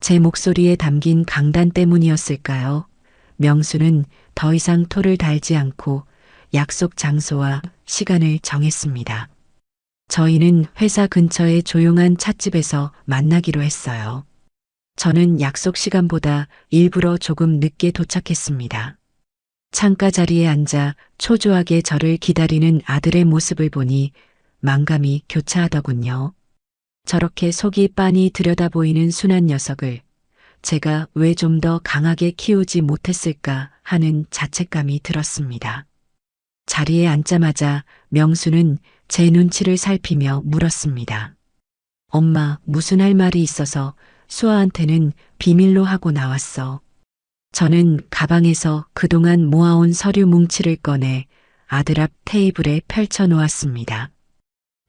제 목소리에 담긴 강단 때문이었을까요? 명수는 더 이상 토를 달지 않고 약속 장소와 시간을 정했습니다. 저희는 회사 근처의 조용한 찻집에서 만나기로 했어요. 저는 약속 시간보다 일부러 조금 늦게 도착했습니다. 창가 자리에 앉아 초조하게 저를 기다리는 아들의 모습을 보니 만감이 교차하더군요. 저렇게 속이 빤히 들여다 보이는 순한 녀석을 제가 왜 좀 더 강하게 키우지 못했을까 하는 자책감이 들었습니다. 자리에 앉자마자 명수는 제 눈치를 살피며 물었습니다. 엄마, 무슨 할 말이 있어서 수아한테는 비밀로 하고 나왔어. 저는 가방에서 그동안 모아온 서류 뭉치를 꺼내 아들 앞 테이블에 펼쳐 놓았습니다.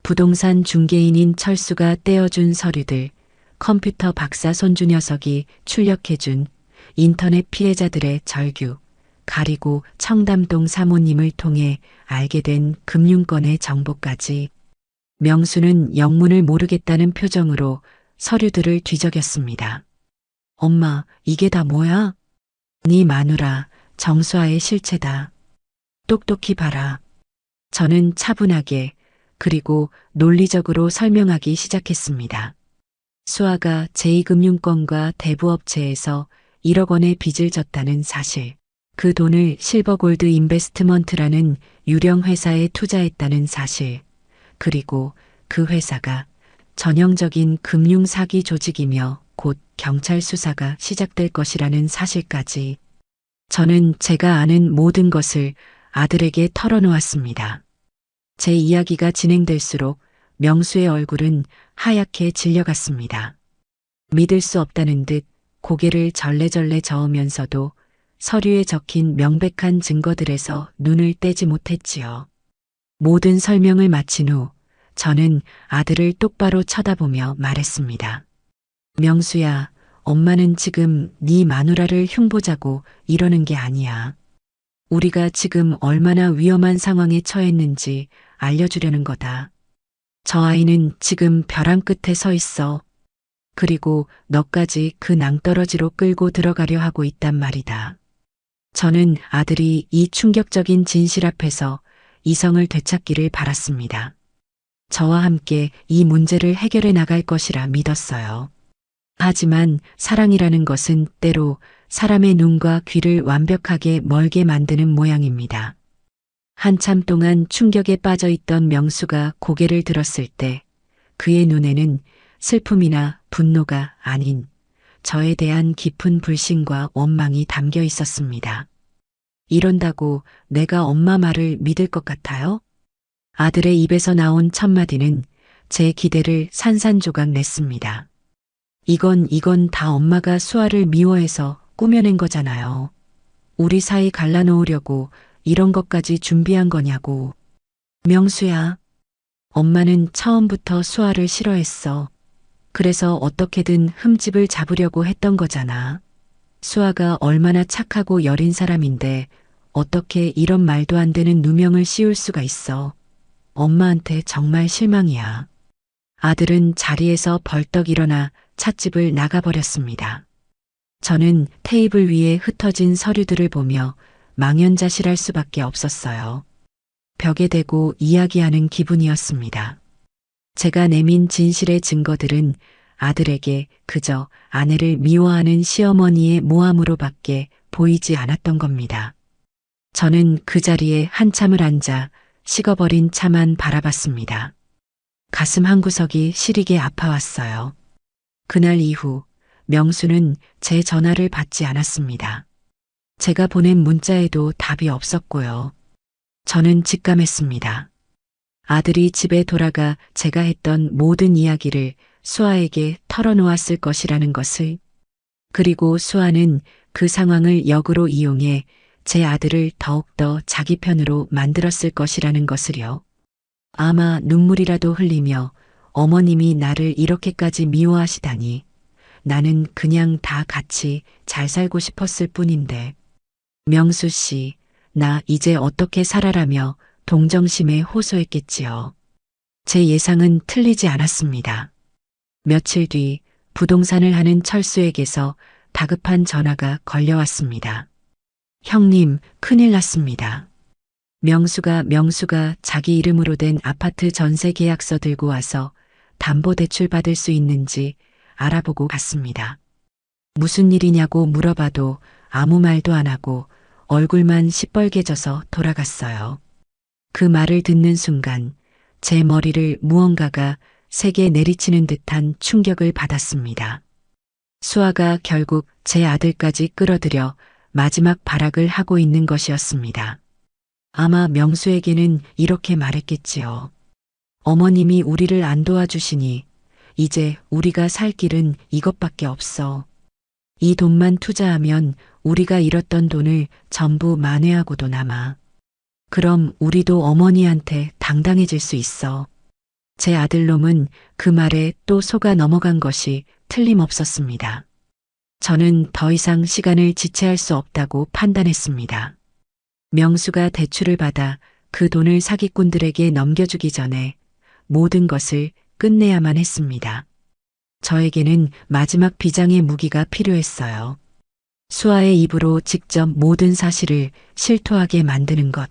부동산 중개인인 철수가 떼어준 서류들, 컴퓨터 박사 손주 녀석이 출력해준 인터넷 피해자들의 절규, 가리고 청담동 사모님을 통해 알게 된 금융권의 정보까지. 명수는 영문을 모르겠다는 표정으로 서류들을 뒤적였습니다. 엄마, 이게 다 뭐야? 네 마누라, 정수아의 실체다. 똑똑히 봐라. 저는 차분하게 그리고 논리적으로 설명하기 시작했습니다. 수아가 제2금융권과 대부업체에서 1억 원의 빚을 졌다는 사실. 그 돈을 실버골드 인베스트먼트라는 유령 회사에 투자했다는 사실. 그리고 그 회사가 전형적인 금융 사기 조직이며 곧 경찰 수사가 시작될 것이라는 사실까지. 저는 제가 아는 모든 것을 아들에게 털어놓았습니다. 제 이야기가 진행될수록 명수의 얼굴은 하얗게 질려갔습니다. 믿을 수 없다는 듯 고개를 절레절레 저으면서도 서류에 적힌 명백한 증거들에서 눈을 떼지 못했지요. 모든 설명을 마친 후 저는 아들을 똑바로 쳐다보며 말했습니다. 명수야, 엄마는 지금 네 마누라를 흉보자고 이러는 게 아니야. 우리가 지금 얼마나 위험한 상황에 처했는지 알려주려는 거다. 저 아이는 지금 벼랑 끝에 서 있어. 그리고 너까지 그 낭떠러지로 끌고 들어가려 하고 있단 말이다. 저는 아들이 이 충격적인 진실 앞에서 이성을 되찾기를 바랐습니다. 저와 함께 이 문제를 해결해 나갈 것이라 믿었어요. 하지만 사랑이라는 것은 때로 사람의 눈과 귀를 완벽하게 멀게 만드는 모양입니다. 한참 동안 충격에 빠져 있던 명수가 고개를 들었을 때 그의 눈에는 슬픔이나 분노가 아닌 저에 대한 깊은 불신과 원망이 담겨 있었습니다. 이런다고 내가 엄마 말을 믿을 것 같아요? 아들의 입에서 나온 첫마디는 제 기대를 산산조각 냈습니다. 이건 다 엄마가 수아를 미워해서 꾸며낸 거잖아요. 우리 사이 갈라놓으려고 이런 것까지 준비한 거냐고. 명수야, 엄마는 처음부터 수아를 싫어했어. 그래서 어떻게든 흠집을 잡으려고 했던 거잖아. 수아가 얼마나 착하고 여린 사람인데 어떻게 이런 말도 안 되는 누명을 씌울 수가 있어. 엄마한테 정말 실망이야. 아들은 자리에서 벌떡 일어나 찻집을 나가버렸습니다. 저는 테이블 위에 흩어진 서류들을 보며 망연자실할 수밖에 없었어요. 벽에 대고 이야기하는 기분이었습니다. 제가 내민 진실의 증거들은 아들에게 그저 아내를 미워하는 시어머니의 모함으로밖에 보이지 않았던 겁니다. 저는 그 자리에 한참을 앉아 식어버린 차만 바라봤습니다. 가슴 한구석이 시리게 아파왔어요. 그날 이후 명수는 제 전화를 받지 않았습니다. 제가 보낸 문자에도 답이 없었고요. 저는 직감했습니다. 아들이 집에 돌아가 제가 했던 모든 이야기를 수아에게 털어놓았을 것이라는 것을. 그리고 수아는 그 상황을 역으로 이용해 제 아들을 더욱더 자기 편으로 만들었을 것이라는 것을요. 아마 눈물이라도 흘리며 어머님이 나를 이렇게까지 미워하시다니. 나는 그냥 다 같이 잘 살고 싶었을 뿐인데. 명수 씨, 나 이제 어떻게 살아라며 동정심에 호소했겠지요. 제 예상은 틀리지 않았습니다. 며칠 뒤 부동산을 하는 철수에게서 다급한 전화가 걸려왔습니다. 형님, 큰일 났습니다. 명수가 자기 이름으로 된 아파트 전세 계약서 들고 와서 담보대출 받을 수 있는지 알아보고 갔습니다. 무슨 일이냐고 물어봐도 아무 말도 안 하고 얼굴만 시뻘개져서 돌아갔어요. 그 말을 듣는 순간 제 머리를 무언가가 세게 내리치는 듯한 충격을 받았습니다. 수아가 결국 제 아들까지 끌어들여 마지막 발악을 하고 있는 것이었습니다. 아마 명수에게는 이렇게 말했겠지요. 어머님이 우리를 안 도와주시니 이제 우리가 살 길은 이것밖에 없어. 이 돈만 투자하면 우리가 잃었던 돈을 전부 만회하고도 남아. 그럼 우리도 어머니한테 당당해질 수 있어. 제 아들놈은 그 말에 또 속아 넘어간 것이 틀림없었습니다. 저는 더 이상 시간을 지체할 수 없다고 판단했습니다. 명수가 대출을 받아 그 돈을 사기꾼들에게 넘겨주기 전에 모든 것을 끝내야만 했습니다. 저에게는 마지막 비장의 무기가 필요했어요. 수아의 입으로 직접 모든 사실을 실토하게 만드는 것.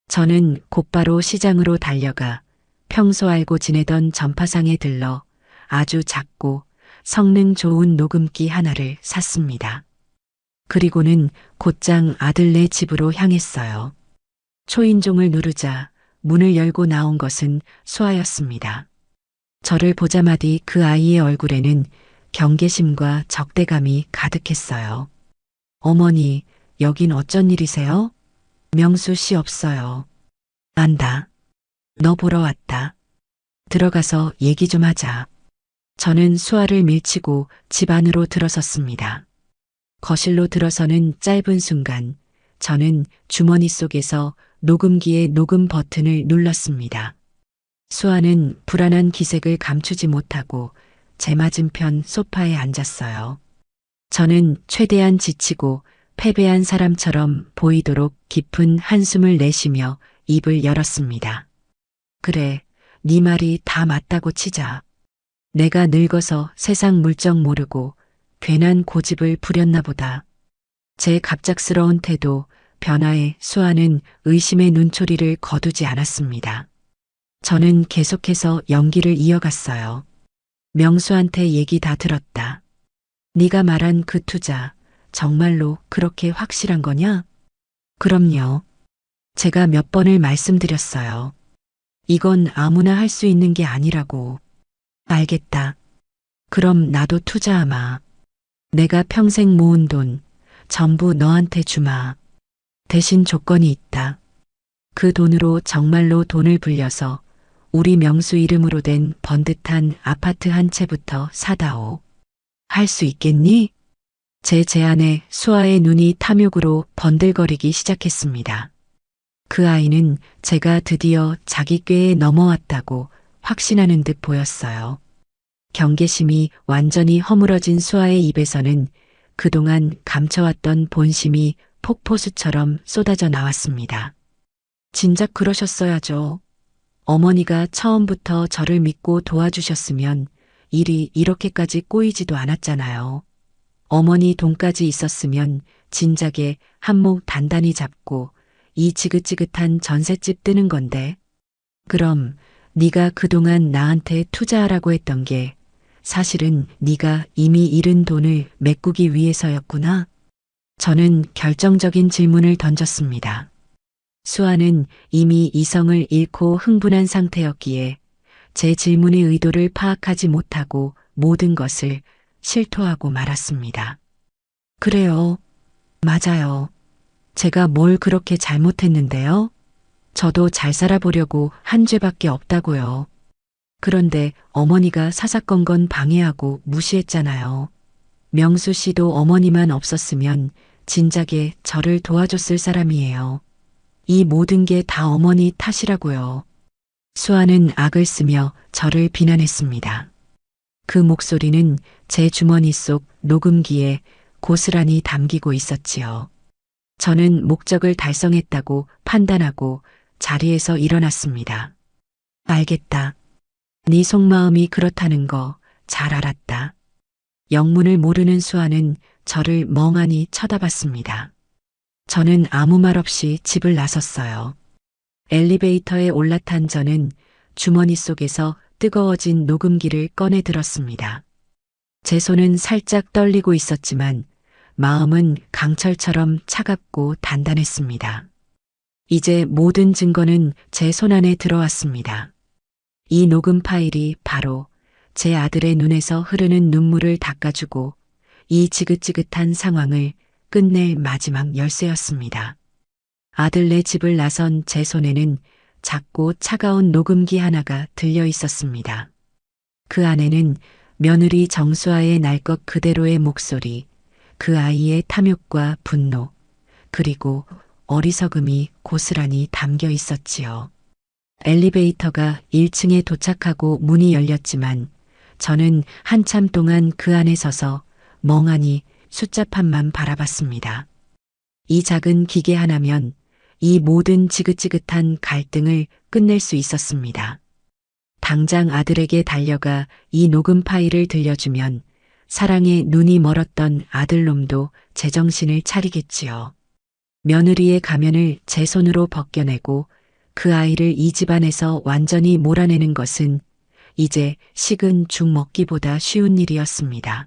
저는 곧바로 시장으로 달려가 평소 알고 지내던 전파상에 들러 아주 작고 성능 좋은 녹음기 하나를 샀습니다. 그리고는 곧장 아들네 집으로 향했어요. 초인종을 누르자 문을 열고 나온 것은 수아였습니다. 저를 보자마디 그 아이의 얼굴에는 경계심과 적대감이 가득했어요. 어머니, 여긴 어쩐 일이세요? 명수 씨 없어요. 안다. 너 보러 왔다. 들어가서 얘기 좀 하자. 저는 수아를 밀치고 집 안으로 들어섰습니다. 거실로 들어서는 짧은 순간 저는 주머니 속에서 녹음기의 녹음 버튼을 눌렀습니다. 수아는 불안한 기색을 감추지 못하고 제 맞은편 소파에 앉았어요. 저는 최대한 지치고 패배한 사람처럼 보이도록 깊은 한숨을 내쉬며 입을 열었습니다. 그래, 네 말이 다 맞다고 치자. 내가 늙어서 세상 물정 모르고 괜한 고집을 부렸나 보다. 제 갑작스러운 태도, 변화에 수아는 의심의 눈초리를 거두지 않았습니다. 저는 계속해서 연기를 이어갔어요. 명수한테 얘기 다 들었다. 네가 말한 그 투자 정말로 그렇게 확실한 거냐? 그럼요. 제가 몇 번을 말씀드렸어요. 이건 아무나 할 수 있는 게 아니라고. 알겠다. 그럼 나도 투자하마. 내가 평생 모은 돈 전부 너한테 주마. 대신 조건이 있다. 그 돈으로 정말로 돈을 불려서 우리 명수 이름으로 된 번듯한 아파트 한 채부터 사다오. 할 수 있겠니? 제 제안에 수아의 눈이 탐욕으로 번들거리기 시작했습니다. 그 아이는 제가 드디어 자기 꾀에 넘어왔다고 확신하는 듯 보였어요. 경계심이 완전히 허물어진 수아의 입에서는 그동안 감춰왔던 본심이 폭포수처럼 쏟아져 나왔습니다. 진작 그러셨어야죠. 어머니가 처음부터 저를 믿고 도와주셨으면 일이 이렇게까지 꼬이지도 않았잖아요. 어머니 돈까지 있었으면 진작에 한몫 단단히 잡고 이 지긋지긋한 전셋집 뜨는 건데. 그럼 네가 그동안 나한테 투자하라고 했던 게 사실은 네가 이미 잃은 돈을 메꾸기 위해서였구나. 저는 결정적인 질문을 던졌습니다. 수아는 이미 이성을 잃고 흥분한 상태였기에 제 질문의 의도를 파악하지 못하고 모든 것을 실토하고 말았습니다. 그래요. 맞아요. 제가 뭘 그렇게 잘못했는데요? 저도 잘 살아보려고 한 죄밖에 없다고요. 그런데 어머니가 사사건건 방해하고 무시했잖아요. 명수 씨도 어머니만 없었으면 진작에 저를 도와줬을 사람이에요. 이 모든 게 다 어머니 탓이라고요. 수아는 악을 쓰며 저를 비난했습니다. 그 목소리는 제 주머니 속 녹음기에 고스란히 담기고 있었지요. 저는 목적을 달성했다고 판단하고 자리에서 일어났습니다. 알겠다. 네 속마음이 그렇다는 거 잘 알았다. 영문을 모르는 수아는 저를 멍하니 쳐다봤습니다. 저는 아무 말 없이 집을 나섰어요. 엘리베이터에 올라탄 저는 주머니 속에서 뜨거워진 녹음기를 꺼내 들었습니다. 제 손은 살짝 떨리고 있었지만 마음은 강철처럼 차갑고 단단했습니다. 이제 모든 증거는 제 손안에 들어왔습니다. 이 녹음 파일이 바로 제 아들의 눈에서 흐르는 눈물을 닦아주고 이 지긋지긋한 상황을 끝낼 마지막 열쇠였습니다. 아들네 집을 나선 제 손에는 작고 차가운 녹음기 하나가 들려 있었습니다. 그 안에는 며느리 정수아의 날 것 그대로의 목소리, 그 아이의 탐욕과 분노, 그리고 어리석음이 고스란히 담겨 있었지요. 엘리베이터가 1층에 도착하고 문이 열렸지만 저는 한참 동안 그 안에 서서 멍하니 숫자판만 바라봤습니다. 이 작은 기계 하나면 이 모든 지긋지긋한 갈등을 끝낼 수 있었습니다. 당장 아들에게 달려가 이 녹음 파일을 들려주면 사랑에 눈이 멀었던 아들놈도 제정신을 차리겠지요. 며느리의 가면을 제 손으로 벗겨내고 그 아이를 이 집안에서 완전히 몰아내는 것은 이제 식은 죽 먹기보다 쉬운 일이었습니다.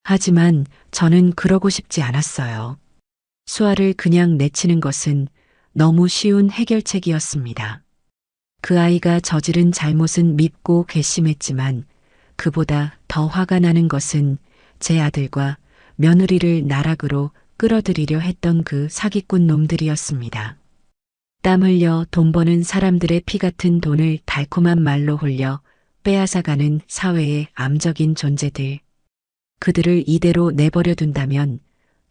하지만 저는 그러고 싶지 않았어요. 수아를 그냥 내치는 것은 너무 쉬운 해결책이었습니다. 그 아이가 저지른 잘못은 밉고 괘씸했지만 그보다 더 화가 나는 것은 제 아들과 며느리를 나락으로 끌어들이려 했던 그 사기꾼 놈들이었습니다. 땀 흘려 돈 버는 사람들의 피 같은 돈을 달콤한 말로 홀려 빼앗아가는 사회의 암적인 존재들. 그들을 이대로 내버려 둔다면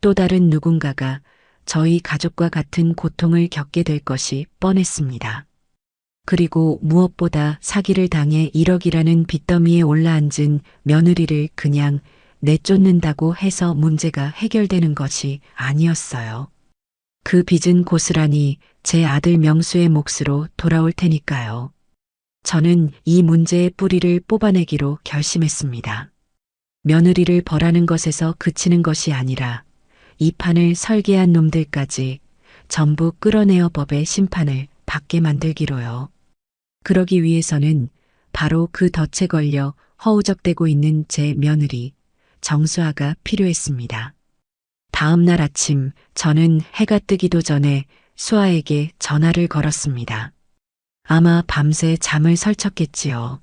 또 다른 누군가가 저희 가족과 같은 고통을 겪게 될 것이 뻔했습니다. 그리고 무엇보다 사기를 당해 1억이라는 빚더미에 올라앉은 며느리를 그냥 내쫓는다고 해서 문제가 해결되는 것이 아니었어요. 그 빚은 고스란히 제 아들 명수의 몫으로 돌아올 테니까요. 저는 이 문제의 뿌리를 뽑아내기로 결심했습니다. 며느리를 벌하는 것에서 그치는 것이 아니라 이 판을 설계한 놈들까지 전부 끌어내어 법의 심판을 받게 만들기로요. 그러기 위해서는 바로 그 덫에 걸려 허우적대고 있는 제 며느리 정수아가 필요했습니다. 다음 날 아침 저는 해가 뜨기도 전에 수아에게 전화를 걸었습니다. 아마 밤새 잠을 설쳤겠지요.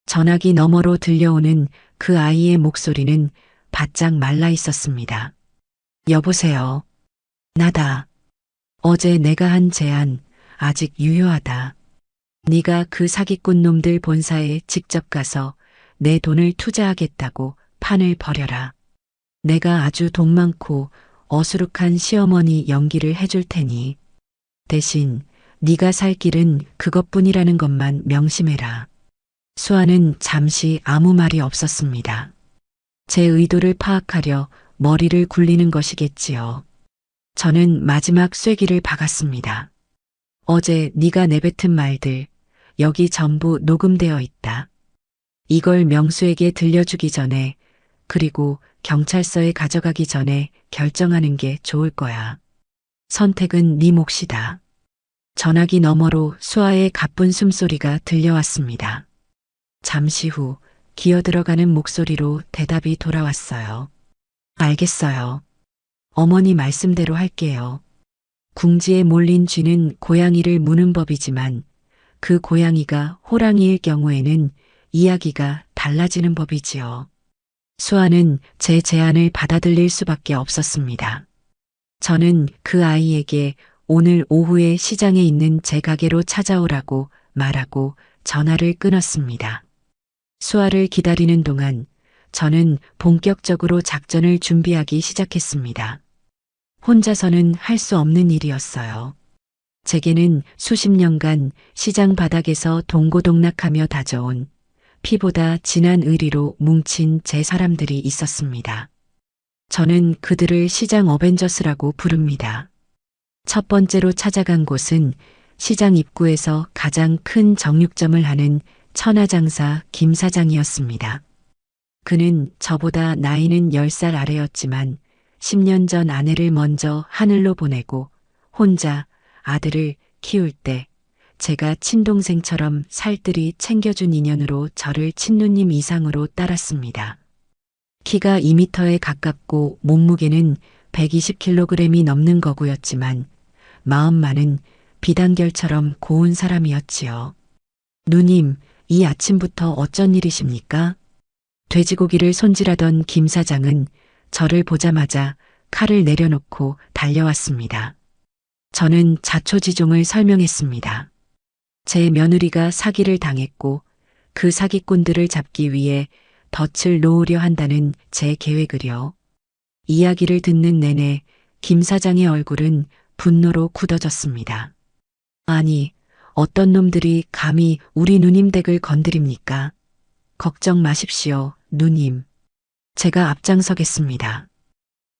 전화기 너머로 들려오는 그 아이의 목소리는 바짝 말라 있었습니다. 여보세요. 나다. 어제 내가 한 제안 아직 유효하다. 네가 그 사기꾼 놈들 본사에 직접 가서 내 돈을 투자하겠다고 판을 벌여라. 내가 아주 돈 많고 어수룩한 시어머니 연기를 해줄 테니 대신 네가 살 길은 그것뿐이라는 것만 명심해라. 수아는 잠시 아무 말이 없었습니다. 제 의도를 파악하려 머리를 굴리는 것이겠지요. 저는 마지막 쐐기를 박았습니다. 어제 네가 내뱉은 말들 여기 전부 녹음되어 있다. 이걸 명수에게 들려주기 전에 그리고 경찰서에 가져가기 전에 결정하는 게 좋을 거야. 선택은 네 몫이다. 전화기 너머로 수아의 가쁜 숨소리가 들려왔습니다. 잠시 후 기어들어가는 목소리로 대답이 돌아왔어요. 알겠어요. 어머니 말씀대로 할게요. 궁지에 몰린 쥐는 고양이를 무는 법이지만 그 고양이가 호랑이일 경우에는 이야기가 달라지는 법이지요. 수아는 제 제안을 받아들일 수밖에 없었습니다. 저는 그 아이에게 오늘 오후에 시장에 있는 제 가게로 찾아오라고 말하고 전화를 끊었습니다. 수아를 기다리는 동안 저는 본격적으로 작전을 준비하기 시작했습니다. 혼자서는 할 수 없는 일이었어요. 제게는 수십 년간 시장 바닥에서 동고동락하며 다져온 피보다 진한 의리로 뭉친 제 사람들이 있었습니다. 저는 그들을 시장 어벤져스라고 부릅니다. 첫 번째로 찾아간 곳은 시장 입구에서 가장 큰 정육점을 하는 천하장사 김 사장이었습니다. 그는 저보다 나이는 10살 아래였지만 10년 전 아내를 먼저 하늘로 보내고 혼자 아들을 키울 때 제가 친동생처럼 살뜰히 챙겨준 인연으로 저를 친누님 이상으로 따랐습니다. 키가 2m에 가깝고 몸무게는 120kg이 넘는 거구였지만 마음만은 비단결처럼 고운 사람이었지요. 누님, 이 아침부터 어쩐 일이십니까? 돼지고기를 손질하던 김 사장은 저를 보자마자 칼을 내려놓고 달려왔습니다. 저는 자초지종을 설명했습니다. 제 며느리가 사기를 당했고 그 사기꾼들을 잡기 위해 덫을 놓으려 한다는 제 계획을요. 이야기를 듣는 내내 김 사장의 얼굴은 분노로 굳어졌습니다. 아니, 어떤 놈들이 감히 우리 누님 댁을 건드립니까? 걱정 마십시오, 누님. 제가 앞장서겠습니다.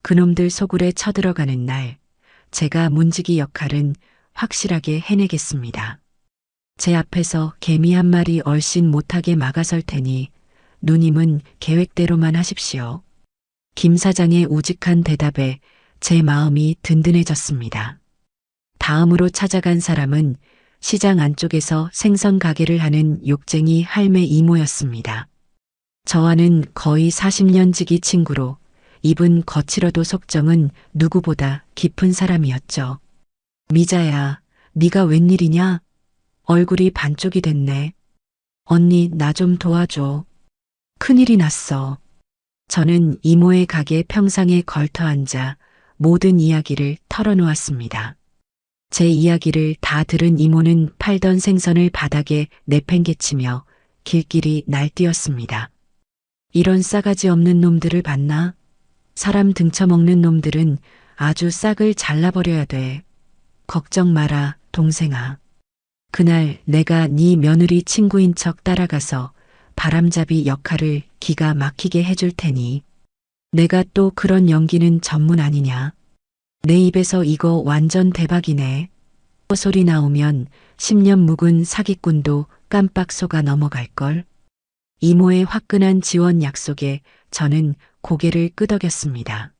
그놈들 소굴에 쳐들어가는 날, 제가 문지기 역할은 확실하게 해내겠습니다. 제 앞에서 개미 한 마리 얼씬 못하게 막아설 테니 누님은 계획대로만 하십시오. 김 사장의 우직한 대답에 제 마음이 든든해졌습니다. 다음으로 찾아간 사람은 시장 안쪽에서 생선 가게를 하는 욕쟁이 할매 이모였습니다. 저와는 거의 40년 지기 친구로 입은 거칠어도 속정은 누구보다 깊은 사람이었죠. 미자야, 네가 웬일이냐? 얼굴이 반쪽이 됐네. 언니, 나 좀 도와줘. 큰일이 났어. 저는 이모의 가게 평상에 걸터 앉아 모든 이야기를 털어놓았습니다. 제 이야기를 다 들은 이모는 팔던 생선을 바닥에 내팽개치며 길길이 날뛰었습니다. 이런 싸가지 없는 놈들을 봤나? 사람 등쳐먹는 놈들은 아주 싹을 잘라버려야 돼. 걱정 마라, 동생아. 그날 내가 네 며느리 친구인 척 따라가서 바람잡이 역할을 기가 막히게 해줄 테니. 내가 또 그런 연기는 전문 아니냐. 내 입에서 이거 완전 대박이네. 소리 나오면 10년 묵은 사기꾼도 깜빡 속아 넘어갈걸. 이모의 화끈한 지원 약속에 저는 고개를 끄덕였습니다.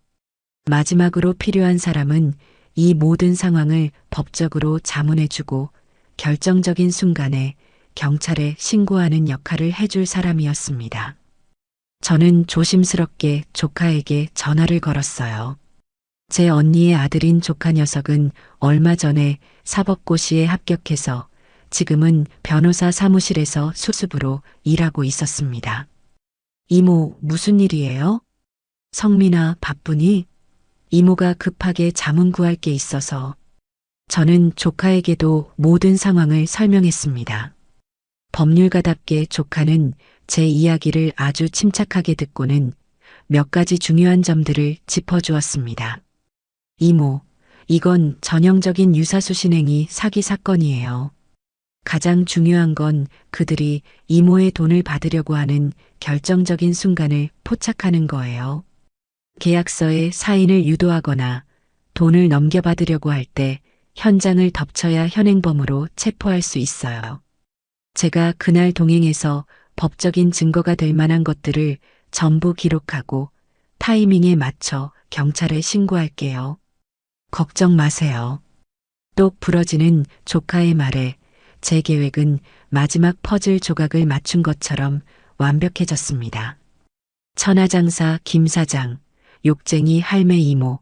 마지막으로 필요한 사람은 이 모든 상황을 법적으로 자문해주고 결정적인 순간에 경찰에 신고하는 역할을 해줄 사람이었습니다. 저는 조심스럽게 조카에게 전화를 걸었어요. 제 언니의 아들인 조카 녀석은 얼마 전에 사법고시에 합격해서 지금은 변호사 사무실에서 수습으로 일하고 있었습니다. 이모, 무슨 일이에요? 성민아, 바쁘니? 이모가 급하게 자문 구할 게 있어서. 저는 조카에게도 모든 상황을 설명했습니다. 법률가답게 조카는 제 이야기를 아주 침착하게 듣고는 몇 가지 중요한 점들을 짚어주었습니다. 이모, 이건 전형적인 유사수신행위 사기 사건이에요. 가장 중요한 건 그들이 이모의 돈을 받으려고 하는 결정적인 순간을 포착하는 거예요. 계약서에 사인을 유도하거나 돈을 넘겨받으려고 할 때 현장을 덮쳐야 현행범으로 체포할 수 있어요. 제가 그날 동행해서 법적인 증거가 될 만한 것들을 전부 기록하고 타이밍에 맞춰 경찰에 신고할게요. 걱정 마세요. 똑 부러지는 조카의 말에 제 계획은 마지막 퍼즐 조각을 맞춘 것처럼 완벽해졌습니다. 천하장사 김 사장, 욕쟁이 할매 이모,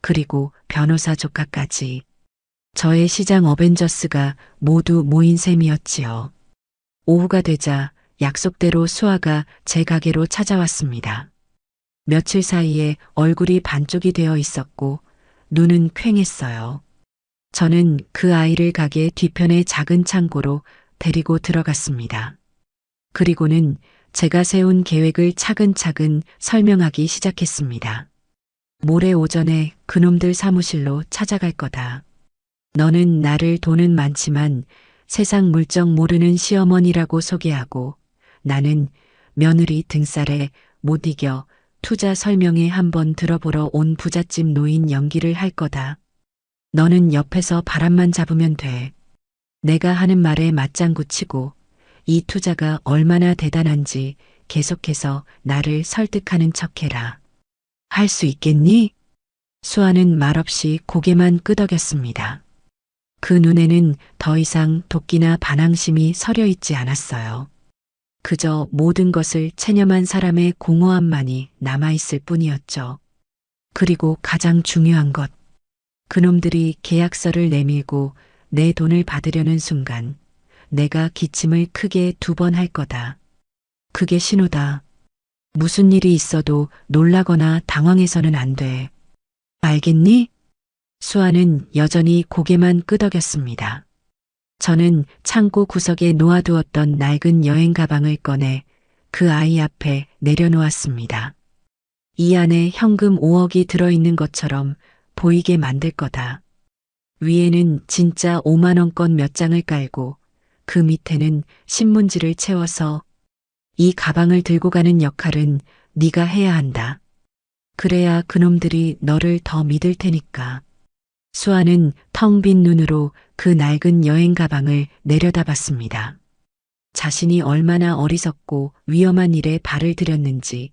그리고 변호사 조카까지. 저의 시장 어벤져스가 모두 모인 셈이었지요. 오후가 되자 약속대로 수아가 제 가게로 찾아왔습니다. 며칠 사이에 얼굴이 반쪽이 되어 있었고 눈은 퀭했어요. 저는 그 아이를 가게 뒤편의 작은 창고로 데리고 들어갔습니다. 그리고는 제가 세운 계획을 차근차근 설명하기 시작했습니다. 모레 오전에 그놈들 사무실로 찾아갈 거다. 너는 나를 돈은 많지만 세상 물정 모르는 시어머니라고 소개하고 나는 며느리 등살에 못 이겨 투자 설명회 한번 들어보러 온 부잣집 노인 연기를 할 거다. 너는 옆에서 바람만 잡으면 돼. 내가 하는 말에 맞장구 치고 이 투자가 얼마나 대단한지 계속해서 나를 설득하는 척해라. 할 수 있겠니? 수아는 말없이 고개만 끄덕였습니다. 그 눈에는 더 이상 도끼나 반항심이 서려 있지 않았어요. 그저 모든 것을 체념한 사람의 공허함만이 남아있을 뿐이었죠. 그리고 가장 중요한 것. 그놈들이 계약서를 내밀고 내 돈을 받으려는 순간 내가 기침을 크게 2번 할 거다. 그게 신호다. 무슨 일이 있어도 놀라거나 당황해서는 안 돼. 알겠니? 수아는 여전히 고개만 끄덕였습니다. 저는 창고 구석에 놓아두었던 낡은 여행 가방을 꺼내 그 아이 앞에 내려놓았습니다. 이 안에 현금 5억이 들어있는 것처럼 보이게 만들 거다. 위에는 진짜 5만 원권 몇 장을 깔고 그 밑에는 신문지를 채워서 이 가방을 들고 가는 역할은 네가 해야 한다. 그래야 그놈들이 너를 더 믿을 테니까. 수아는 텅 빈 눈으로 그 낡은 여행 가방을 내려다봤습니다. 자신이 얼마나 어리석고 위험한 일에 발을 들였는지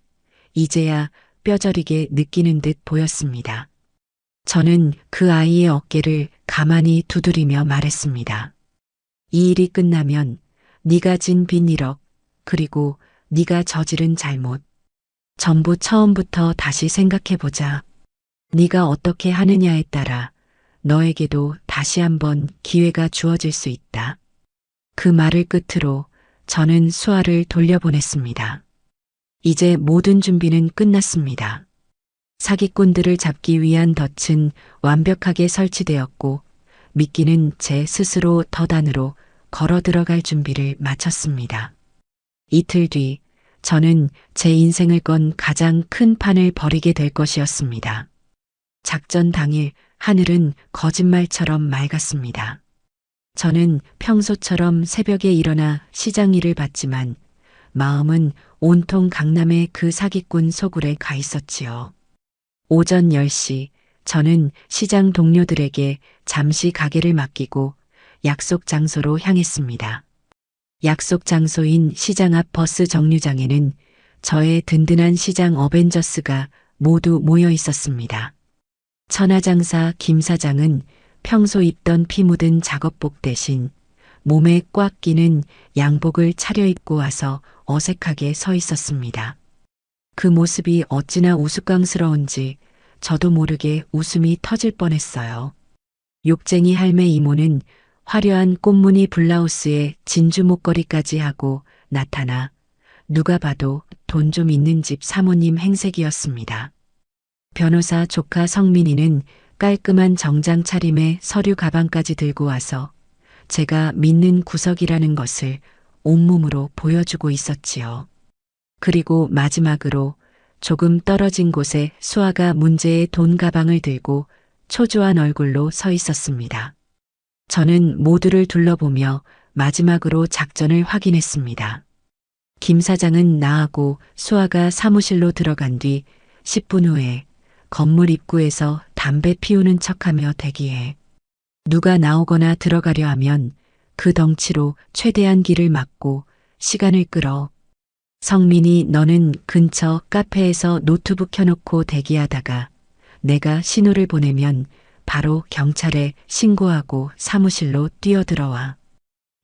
이제야 뼈저리게 느끼는 듯 보였습니다. 저는 그 아이의 어깨를 가만히 두드리며 말했습니다. 이 일이 끝나면 네가 진 빚 1억, 그리고 네가 저지른 잘못, 전부 처음부터 다시 생각해보자. 네가 어떻게 하느냐에 따라 너에게도 다시 한번 기회가 주어질 수 있다. 그 말을 끝으로 저는 수아를 돌려보냈습니다. 이제 모든 준비는 끝났습니다. 사기꾼들을 잡기 위한 덫은 완벽하게 설치되었고 미끼는 제 스스로 덫 안으로 걸어 들어갈 준비를 마쳤습니다. 이틀 뒤 저는 제 인생을 건 가장 큰 판을 벌이게 될 것이었습니다. 작전 당일 하늘은 거짓말처럼 맑았습니다. 저는 평소처럼 새벽에 일어나 시장 일을 봤지만 마음은 온통 강남의 그 사기꾼 소굴에 가 있었지요. 오전 10시 저는 시장 동료들에게 잠시 가게를 맡기고 약속 장소로 향했습니다. 약속 장소인 시장 앞 버스 정류장에는 저의 든든한 시장 어벤져스가 모두 모여 있었습니다. 천하장사 김 사장은 평소 입던 피 묻은 작업복 대신 몸에 꽉 끼는 양복을 차려입고 와서 어색하게 서 있었습니다. 그 모습이 어찌나 우스꽝스러운지 저도 모르게 웃음이 터질 뻔했어요. 욕쟁이 할매 이모는 화려한 꽃무늬 블라우스에 진주 목걸이까지 하고 나타나 누가 봐도 돈 좀 있는 집 사모님 행색이었습니다. 변호사 조카 성민이는 깔끔한 정장 차림에 서류 가방까지 들고 와서 제가 믿는 구석이라는 것을 온몸으로 보여주고 있었지요. 그리고 마지막으로 조금 떨어진 곳에 수아가 문제의 돈 가방을 들고 초조한 얼굴로 서 있었습니다. 저는 모두를 둘러보며 마지막으로 작전을 확인했습니다. 김 사장은 나하고 수아가 사무실로 들어간 뒤 10분 후에 건물 입구에서 담배 피우는 척하며 대기해 누가 나오거나 들어가려 하면 그 덩치로 최대한 길을 막고 시간을 끌어. 성민이 너는 근처 카페에서 노트북 켜놓고 대기하다가 내가 신호를 보내면 바로 경찰에 신고하고 사무실로 뛰어들어와.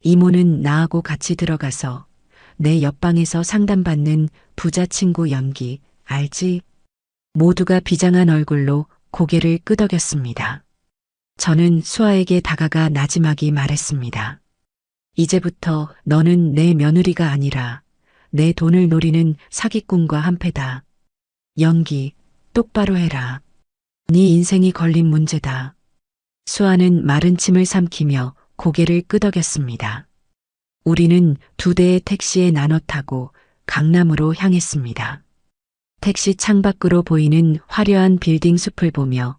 이모는 나하고 같이 들어가서 내 옆방에서 상담받는 부자 친구 연기 알지? 모두가 비장한 얼굴로 고개를 끄덕였습니다. 저는 수아에게 다가가 나지막이 말했습니다. 이제부터 너는 내 며느리가 아니라 내 돈을 노리는 사기꾼과 한패다. 연기, 똑바로 해라. 네 인생이 걸린 문제다. 수아는 마른 침을 삼키며 고개를 끄덕였습니다. 우리는 2대의 택시에 나눠 타고 강남으로 향했습니다. 택시 창밖으로 보이는 화려한 빌딩 숲을 보며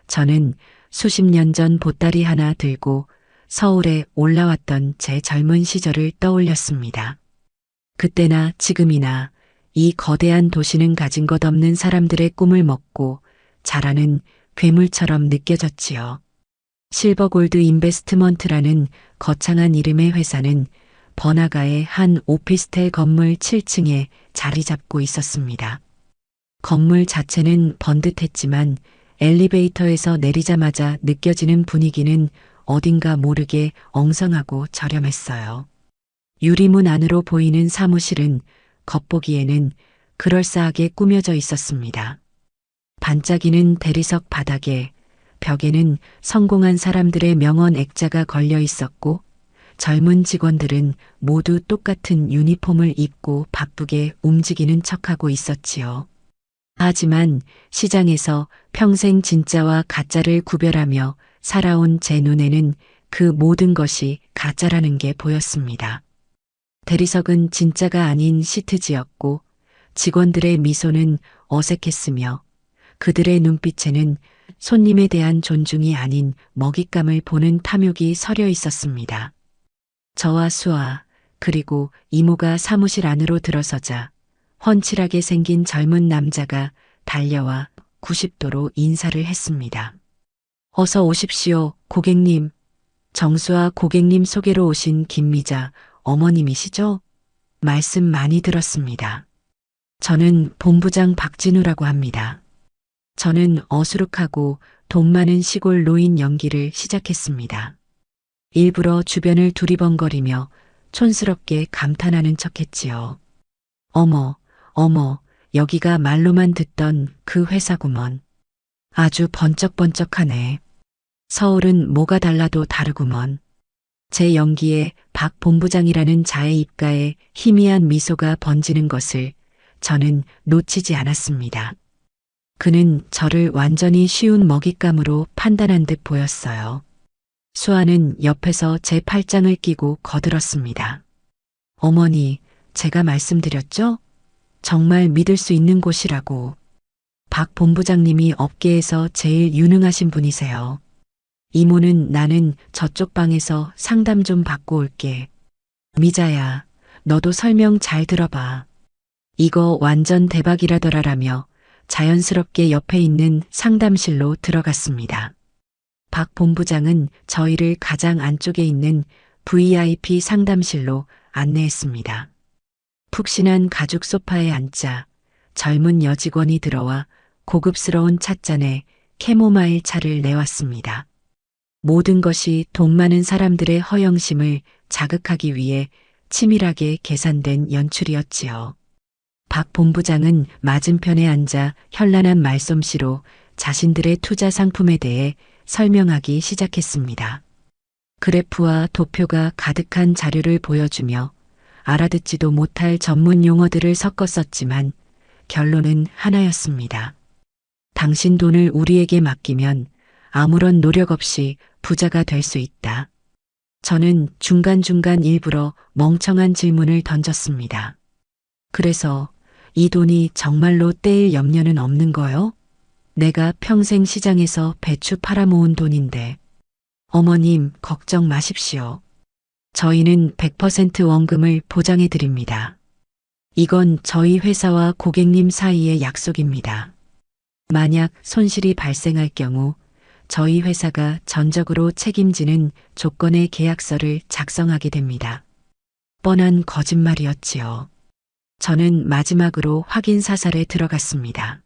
저는 수십 년 전 보따리 하나 들고 서울에 올라왔던 제 젊은 시절을 떠올렸습니다. 그때나 지금이나 이 거대한 도시는 가진 것 없는 사람들의 꿈을 먹고 자라는 괴물처럼 느껴졌지요. 실버골드 인베스트먼트라는 거창한 이름의 회사는 번화가의 한 오피스텔 건물 7층에 자리 잡고 있었습니다. 건물 자체는 번듯했지만 엘리베이터에서 내리자마자 느껴지는 분위기는 어딘가 모르게 엉성하고 저렴했어요. 유리문 안으로 보이는 사무실은 겉보기에는 그럴싸하게 꾸며져 있었습니다. 반짝이는 대리석 바닥에 벽에는 성공한 사람들의 명언 액자가 걸려 있었고 젊은 직원들은 모두 똑같은 유니폼을 입고 바쁘게 움직이는 척하고 있었지요. 하지만 시장에서 평생 진짜와 가짜를 구별하며 살아온 제 눈에는 그 모든 것이 가짜라는 게 보였습니다. 대리석은 진짜가 아닌 시트지였고 직원들의 미소는 어색했으며 그들의 눈빛에는 손님에 대한 존중이 아닌 먹잇감을 보는 탐욕이 서려 있었습니다. 저와 수아 그리고 이모가 사무실 안으로 들어서자 훤칠하게 생긴 젊은 남자가 달려와 90도로 인사를 했습니다. 어서 오십시오, 고객님. 정수아 고객님 소개로 오신 김미자 어머님이시죠? 말씀 많이 들었습니다. 저는 본부장 박진우라고 합니다. 저는 어수룩하고 돈 많은 시골 노인 연기를 시작했습니다. 일부러 주변을 두리번거리며 촌스럽게 감탄하는 척했지요. 어머, 어머, 여기가 말로만 듣던 그 회사구먼. 아주 번쩍번쩍하네. 서울은 뭐가 달라도 다르구먼. 제 연기에 박 본부장이라는 자의 입가에 희미한 미소가 번지는 것을 저는 놓치지 않았습니다. 그는 저를 완전히 쉬운 먹잇감으로 판단한 듯 보였어요. 수아는 옆에서 제 팔짱을 끼고 거들었습니다. 어머니, 제가 말씀드렸죠? 정말 믿을 수 있는 곳이라고. 박 본부장님이 업계에서 제일 유능하신 분이세요. 이모는 나는 저쪽 방에서 상담 좀 받고 올게. 미자야, 너도 설명 잘 들어봐. 이거 완전 대박이라더라라며 자연스럽게 옆에 있는 상담실로 들어갔습니다. 박 본부장은 저희를 가장 안쪽에 있는 VIP 상담실로 안내했습니다. 푹신한 가죽 소파에 앉자 젊은 여직원이 들어와 고급스러운 찻잔에 캐모마일 차를 내왔습니다. 모든 것이 돈 많은 사람들의 허영심을 자극하기 위해 치밀하게 계산된 연출이었지요. 박 본부장은 맞은편에 앉아 현란한 말솜씨로 자신들의 투자 상품에 대해 설명하기 시작했습니다. 그래프와 도표가 가득한 자료를 보여주며 알아듣지도 못할 전문 용어들을 섞어 썼지만 결론은 하나였습니다. 당신 돈을 우리에게 맡기면 아무런 노력 없이 부자가 될 수 있다. 저는 중간중간 일부러 멍청한 질문을 던졌습니다. 그래서 이 돈이 정말로 떼일 염려는 없는 거요? 내가 평생 시장에서 배추 팔아모은 돈인데. 어머님, 걱정 마십시오. 저희는 100% 원금을 보장해 드립니다. 이건 저희 회사와 고객님 사이의 약속입니다. 만약 손실이 발생할 경우 저희 회사가 전적으로 책임지는 조건의 계약서를 작성하게 됩니다. 뻔한 거짓말이었지요. 저는 마지막으로 확인 사살에 들어갔습니다.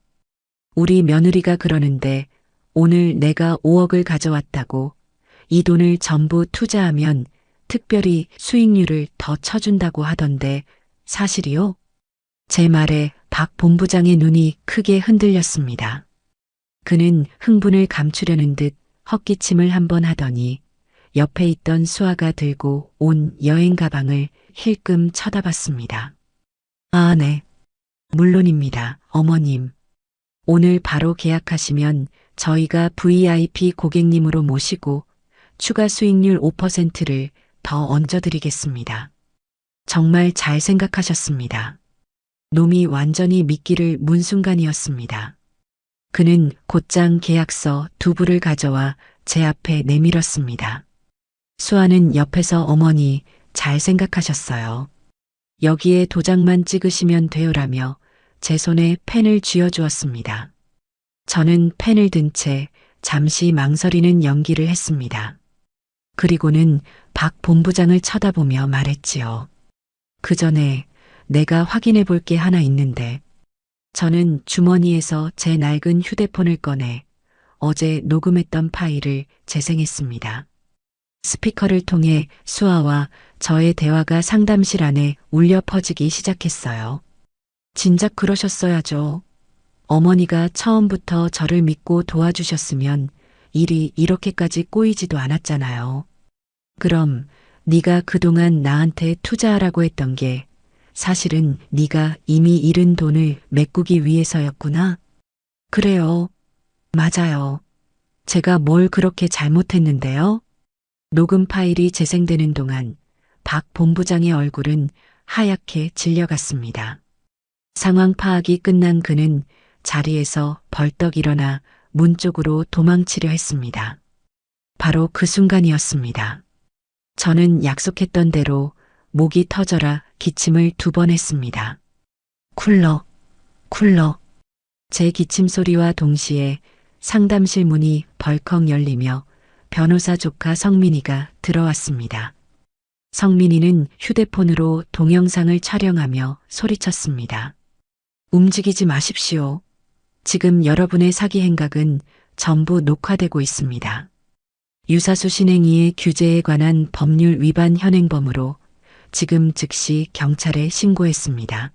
우리 며느리가 그러는데 오늘 내가 5억을 가져왔다고 이 돈을 전부 투자하면 특별히 수익률을 더 쳐준다고 하던데 사실이요? 제 말에 박 본부장의 눈이 크게 흔들렸습니다. 그는 흥분을 감추려는 듯 헛기침을 한번 하더니 옆에 있던 수아가 들고 온 여행 가방을 힐끔 쳐다봤습니다. 아, 네. 물론입니다, 어머님. 오늘 바로 계약하시면 저희가 VIP 고객님으로 모시고 추가 수익률 5%를 더 얹어드리겠습니다. 정말 잘 생각하셨습니다. 놈이 완전히 미끼를 문 순간이었습니다. 그는 곧장 계약서 2부를 가져와 제 앞에 내밀었습니다. 수아는 옆에서 어머니 잘 생각하셨어요. 여기에 도장만 찍으시면 돼요라며 제 손에 펜을 쥐어주었습니다. 저는 펜을 든 채 잠시 망설이는 연기를 했습니다. 그리고는 박 본부장을 쳐다보며 말했지요. 그 전에 내가 확인해 볼 게 하나 있는데. 저는 주머니에서 제 낡은 휴대폰을 꺼내 어제 녹음했던 파일을 재생했습니다. 스피커를 통해 수아와 저의 대화가 상담실 안에 울려 퍼지기 시작했어요. 진작 그러셨어야죠. 어머니가 처음부터 저를 믿고 도와주셨으면 일이 이렇게까지 꼬이지도 않았잖아요. 그럼 네가 그동안 나한테 투자하라고 했던 게 사실은 네가 이미 잃은 돈을 메꾸기 위해서였구나. 그래요. 맞아요. 제가 뭘 그렇게 잘못했는데요? 녹음 파일이 재생되는 동안 박 본부장의 얼굴은 하얗게 질려갔습니다. 상황 파악이 끝난 그는 자리에서 벌떡 일어나 문 쪽으로 도망치려 했습니다. 바로 그 순간이었습니다. 저는 약속했던 대로 목이 터져라 기침을 2번 했습니다. 쿨러, 쿨러. 제 기침 소리와 동시에 상담실 문이 벌컥 열리며 변호사 조카 성민이가 들어왔습니다. 성민이는 휴대폰으로 동영상을 촬영하며 소리쳤습니다. 움직이지 마십시오. 지금 여러분의 사기 행각은 전부 녹화되고 있습니다. 유사수 신행위의 규제에 관한 법률 위반 현행범으로 지금 즉시 경찰에 신고했습니다.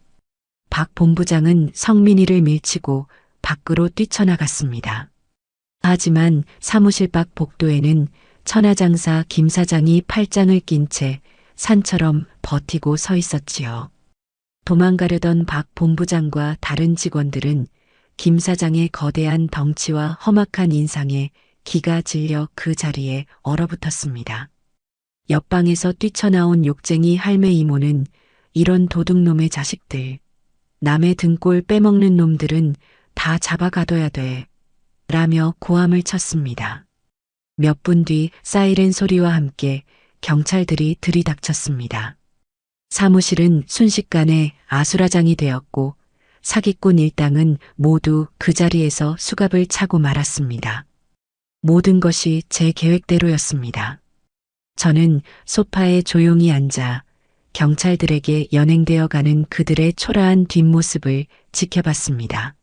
박 본부장은 성민이를 밀치고 밖으로 뛰쳐나갔습니다. 하지만 사무실 밖 복도에는 천하장사 김 사장이 팔짱을 낀 채 산처럼 버티고 서 있었지요. 도망가려던 박 본부장과 다른 직원들은 김 사장의 거대한 덩치와 험악한 인상에 기가 질려 그 자리에 얼어붙었습니다. 옆방에서 뛰쳐나온 욕쟁이 할매 이모는 이런 도둑놈의 자식들, 남의 등골 빼먹는 놈들은 다 잡아가둬야 돼, 라며 고함을 쳤습니다. 몇 분 뒤 사이렌 소리와 함께 경찰들이 들이닥쳤습니다. 사무실은 순식간에 아수라장이 되었고 사기꾼 일당은 모두 그 자리에서 수갑을 차고 말았습니다. 모든 것이 제 계획대로였습니다. 저는 소파에 조용히 앉아 경찰들에게 연행되어 가는 그들의 초라한 뒷모습을 지켜봤습니다.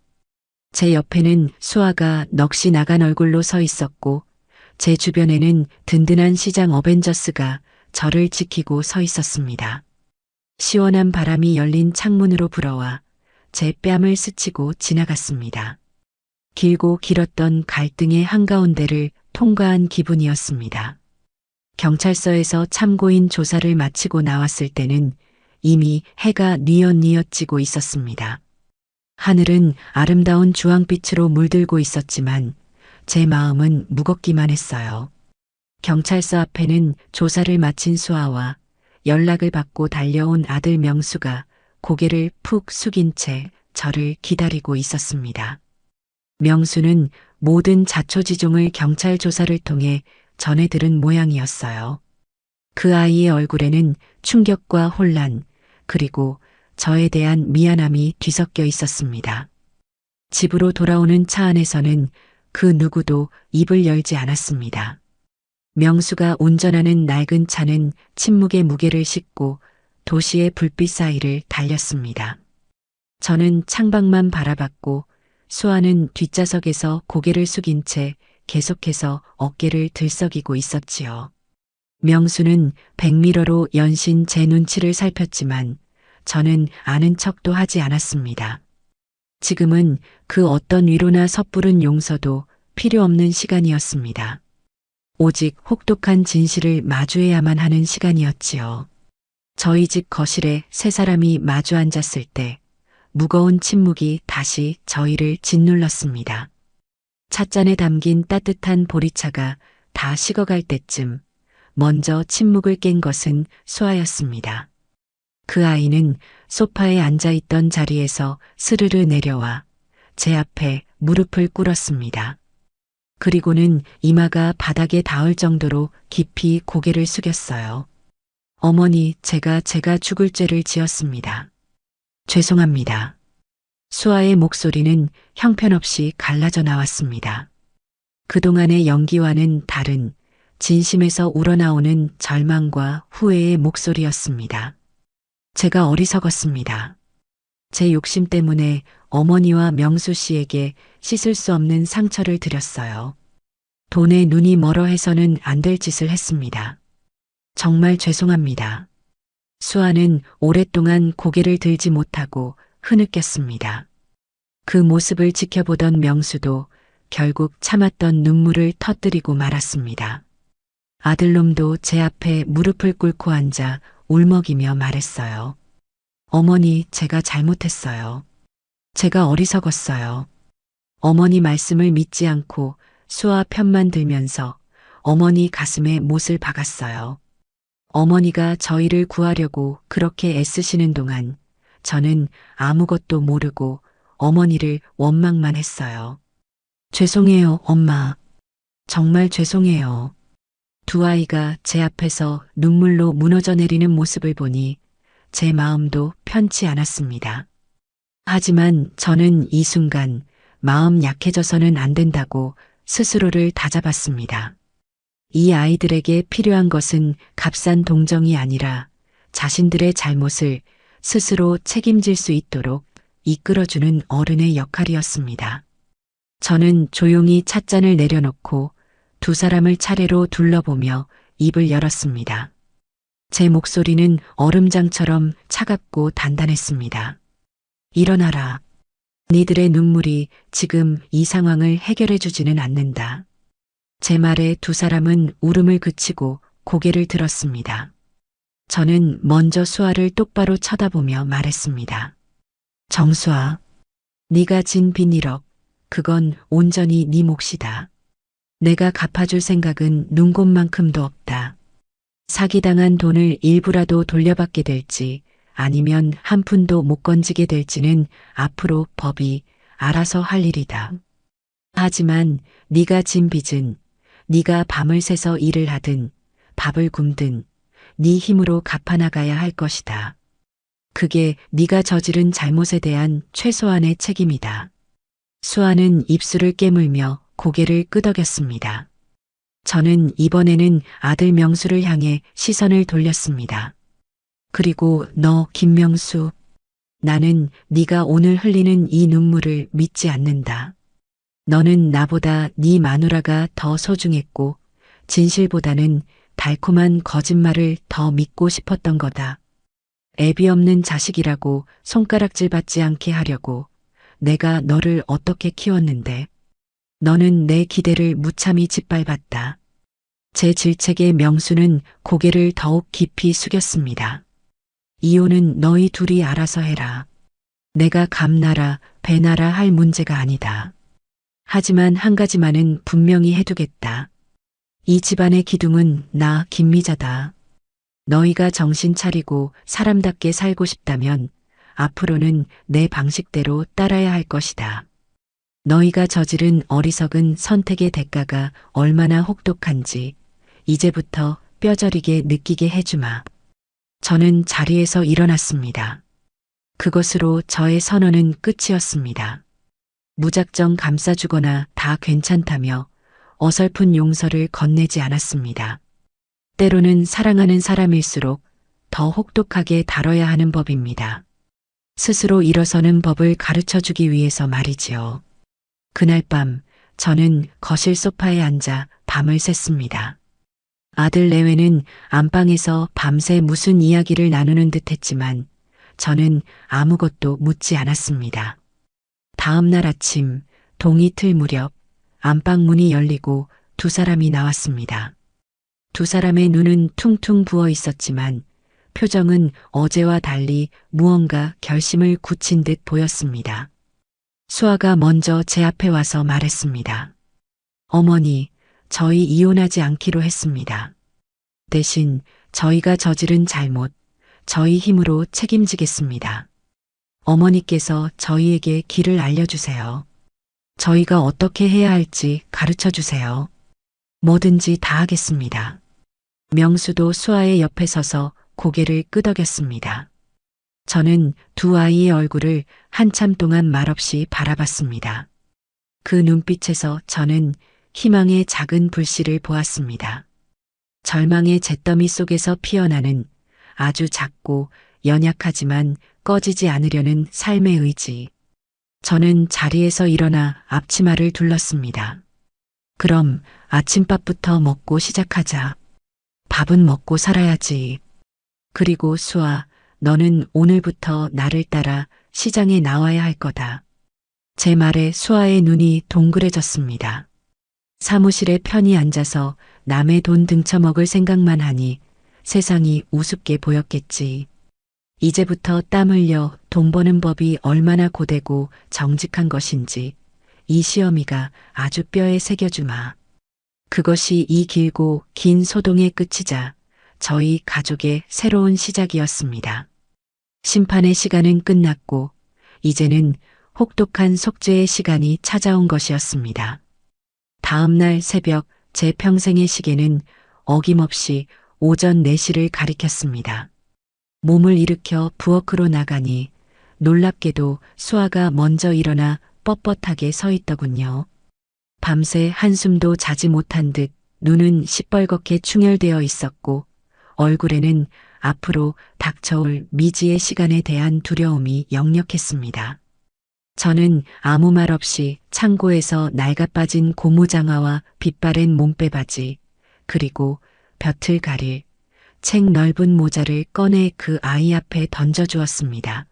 제 옆에는 수아가 넋이 나간 얼굴로 서 있었고 제 주변에는 든든한 시장 어벤져스가 저를 지키고 서 있었습니다. 시원한 바람이 열린 창문으로 불어와 제 뺨을 스치고 지나갔습니다. 길고 길었던 갈등의 한가운데를 통과한 기분이었습니다. 경찰서에서 참고인 조사를 마치고 나왔을 때는 이미 해가 뉘엿뉘엿 지고 있었습니다. 하늘은 아름다운 주황빛으로 물들고 있었지만 제 마음은 무겁기만 했어요. 경찰서 앞에는 조사를 마친 수아와 연락을 받고 달려온 아들 명수가 고개를 푹 숙인 채 저를 기다리고 있었습니다. 명수는 모든 자초지종을 경찰 조사를 통해 전해 들은 모양이었어요. 그 아이의 얼굴에는 충격과 혼란, 그리고 저에 대한 미안함이 뒤섞여 있었습니다. 집으로 돌아오는 차 안에서는 그 누구도 입을 열지 않았습니다. 명수가 운전하는 낡은 차는 침묵의 무게를 싣고 도시의 불빛 사이를 달렸습니다. 저는 창밖만 바라봤고 수아는 뒷좌석에서 고개를 숙인 채 계속해서 어깨를 들썩이고 있었지요. 명수는 백미러로 연신 제 눈치를 살폈지만 저는 아는 척도 하지 않았습니다. 지금은 그 어떤 위로나 섣부른 용서도 필요 없는 시간이었습니다. 오직 혹독한 진실을 마주해야만 하는 시간이었지요. 저희 집 거실에 세 사람이 마주 앉았을 때 무거운 침묵이 다시 저희를 짓눌렀습니다. 찻잔에 담긴 따뜻한 보리차가 다 식어갈 때쯤 먼저 침묵을 깬 것은 수아였습니다. 그 아이는 소파에 앉아있던 자리에서 스르르 내려와 제 앞에 무릎을 꿇었습니다. 그리고는 이마가 바닥에 닿을 정도로 깊이 고개를 숙였어요. 어머니, 제가 죽을 죄를 지었습니다. 죄송합니다. 수아의 목소리는 형편없이 갈라져 나왔습니다. 그동안의 연기와는 다른 진심에서 우러나오는 절망과 후회의 목소리였습니다. 제가 어리석었습니다. 제 욕심 때문에 어머니와 명수 씨에게 씻을 수 없는 상처를 드렸어요. 돈에 눈이 멀어 해서는 안 될 짓을 했습니다. 정말 죄송합니다. 수아는 오랫동안 고개를 들지 못하고 흐느꼈습니다. 그 모습을 지켜보던 명수도 결국 참았던 눈물을 터뜨리고 말았습니다. 아들놈도 제 앞에 무릎을 꿇고 앉아 울먹이며 말했어요. 어머니, 제가 잘못했어요. 제가 어리석었어요. 어머니 말씀을 믿지 않고 수아 편만 들면서 어머니 가슴에 못을 박았어요. 어머니가 저희를 구하려고 그렇게 애쓰시는 동안 저는 아무것도 모르고 어머니를 원망만 했어요. 죄송해요, 엄마. 정말 죄송해요. 두 아이가 제 앞에서 눈물로 무너져 내리는 모습을 보니 제 마음도 편치 않았습니다. 하지만 저는 이 순간 마음 약해져서는 안 된다고 스스로를 다잡았습니다. 이 아이들에게 필요한 것은 값싼 동정이 아니라 자신들의 잘못을 스스로 책임질 수 있도록 이끌어주는 어른의 역할이었습니다. 저는 조용히 찻잔을 내려놓고 두 사람을 차례로 둘러보며 입을 열었습니다. 제 목소리는 얼음장처럼 차갑고 단단했습니다. 일어나라. 니들의 눈물이 지금 이 상황을 해결해 주지는 않는다. 제 말에 두 사람은 울음을 그치고 고개를 들었습니다. 저는 먼저 수아를 똑바로 쳐다보며 말했습니다. 정수아, 네가 진 빚 1억, 그건 온전히 네 몫이다. 내가 갚아줄 생각은 눈곱만큼도 없다. 사기당한 돈을 일부라도 돌려받게 될지 아니면 한 푼도 못 건지게 될지는 앞으로 법이 알아서 할 일이다. 하지만 네가 진 빚은 네가 밤을 새서 일을 하든 밥을 굶든 네 힘으로 갚아나가야 할 것이다. 그게 네가 저지른 잘못에 대한 최소한의 책임이다. 수아는 입술을 깨물며 고개를 끄덕였습니다. 저는 이번에는 아들 명수를 향해 시선을 돌렸습니다. 그리고 너 김명수, 나는 네가 오늘 흘리는 이 눈물을 믿지 않는다. 너는 나보다 네 마누라가 더 소중했고 진실보다는 달콤한 거짓말을 더 믿고 싶었던 거다. 애비 없는 자식이라고 손가락질 받지 않게 하려고 내가 너를 어떻게 키웠는데 너는 내 기대를 무참히 짓밟았다. 제 질책에 명수는 고개를 더욱 깊이 숙였습니다. 이혼은 너희 둘이 알아서 해라. 내가 감나라 배나라 할 문제가 아니다. 하지만 한 가지만은 분명히 해두겠다. 이 집안의 기둥은 나 김미자다. 너희가 정신 차리고 사람답게 살고 싶다면 앞으로는 내 방식대로 따라야 할 것이다. 너희가 저지른 어리석은 선택의 대가가 얼마나 혹독한지 이제부터 뼈저리게 느끼게 해주마. 저는 자리에서 일어났습니다. 그것으로 저의 선언은 끝이었습니다. 무작정 감싸주거나 다 괜찮다며 어설픈 용서를 건네지 않았습니다. 때로는 사랑하는 사람일수록 더 혹독하게 다뤄야 하는 법입니다. 스스로 일어서는 법을 가르쳐주기 위해서 말이지요. 그날 밤 저는 거실 소파에 앉아 밤을 샜습니다. 아들 내외는 안방에서 밤새 무슨 이야기를 나누는 듯 했지만 저는 아무것도 묻지 않았습니다. 다음 날 아침 동이 틀 무렵 안방 문이 열리고 두 사람이 나왔습니다. 두 사람의 눈은 퉁퉁 부어 있었지만 표정은 어제와 달리 무언가 결심을 굳힌 듯 보였습니다. 수아가 먼저 제 앞에 와서 말했습니다. 어머니, 저희 이혼하지 않기로 했습니다. 대신 저희가 저지른 잘못, 저희 힘으로 책임지겠습니다. 어머니께서 저희에게 길을 알려주세요. 저희가 어떻게 해야 할지 가르쳐 주세요. 뭐든지 다 하겠습니다. 명수도 수아의 옆에 서서 고개를 끄덕였습니다. 저는 두 아이의 얼굴을 한참 동안 말없이 바라봤습니다. 그 눈빛에서 저는 희망의 작은 불씨를 보았습니다. 절망의 잿더미 속에서 피어나는 아주 작고 연약하지만 꺼지지 않으려는 삶의 의지. 저는 자리에서 일어나 앞치마를 둘렀습니다. 그럼 아침밥부터 먹고 시작하자. 밥은 먹고 살아야지. 그리고 수아, 너는 오늘부터 나를 따라 시장에 나와야 할 거다. 제 말에 수아의 눈이 동그래졌습니다. 사무실에 편히 앉아서 남의 돈 등쳐먹을 생각만 하니 세상이 우습게 보였겠지. 이제부터 땀 흘려 돈 버는 법이 얼마나 고되고 정직한 것인지 이 시어미가 아주 뼈에 새겨주마. 그것이 이 길고 긴 소동의 끝이자 저희 가족의 새로운 시작이었습니다. 심판의 시간은 끝났고 이제는 혹독한 속죄의 시간이 찾아온 것이었습니다. 다음 날 새벽 제 평생의 시계는 어김없이 오전 4시를 가리켰습니다. 몸을 일으켜 부엌으로 나가니 놀랍게도 수아가 먼저 일어나 뻣뻣하게 서 있더군요. 밤새 한숨도 자지 못한 듯 눈은 시뻘겋게 충혈되어 있었고 얼굴에는 앞으로 닥쳐올 미지의 시간에 대한 두려움이 역력했습니다. 저는 아무 말 없이 창고에서 낡아빠진 고무장화와 빛바랜 몸빼바지, 그리고 볕을 가릴 책 넓은 모자를 꺼내 그 아이 앞에 던져주었습니다.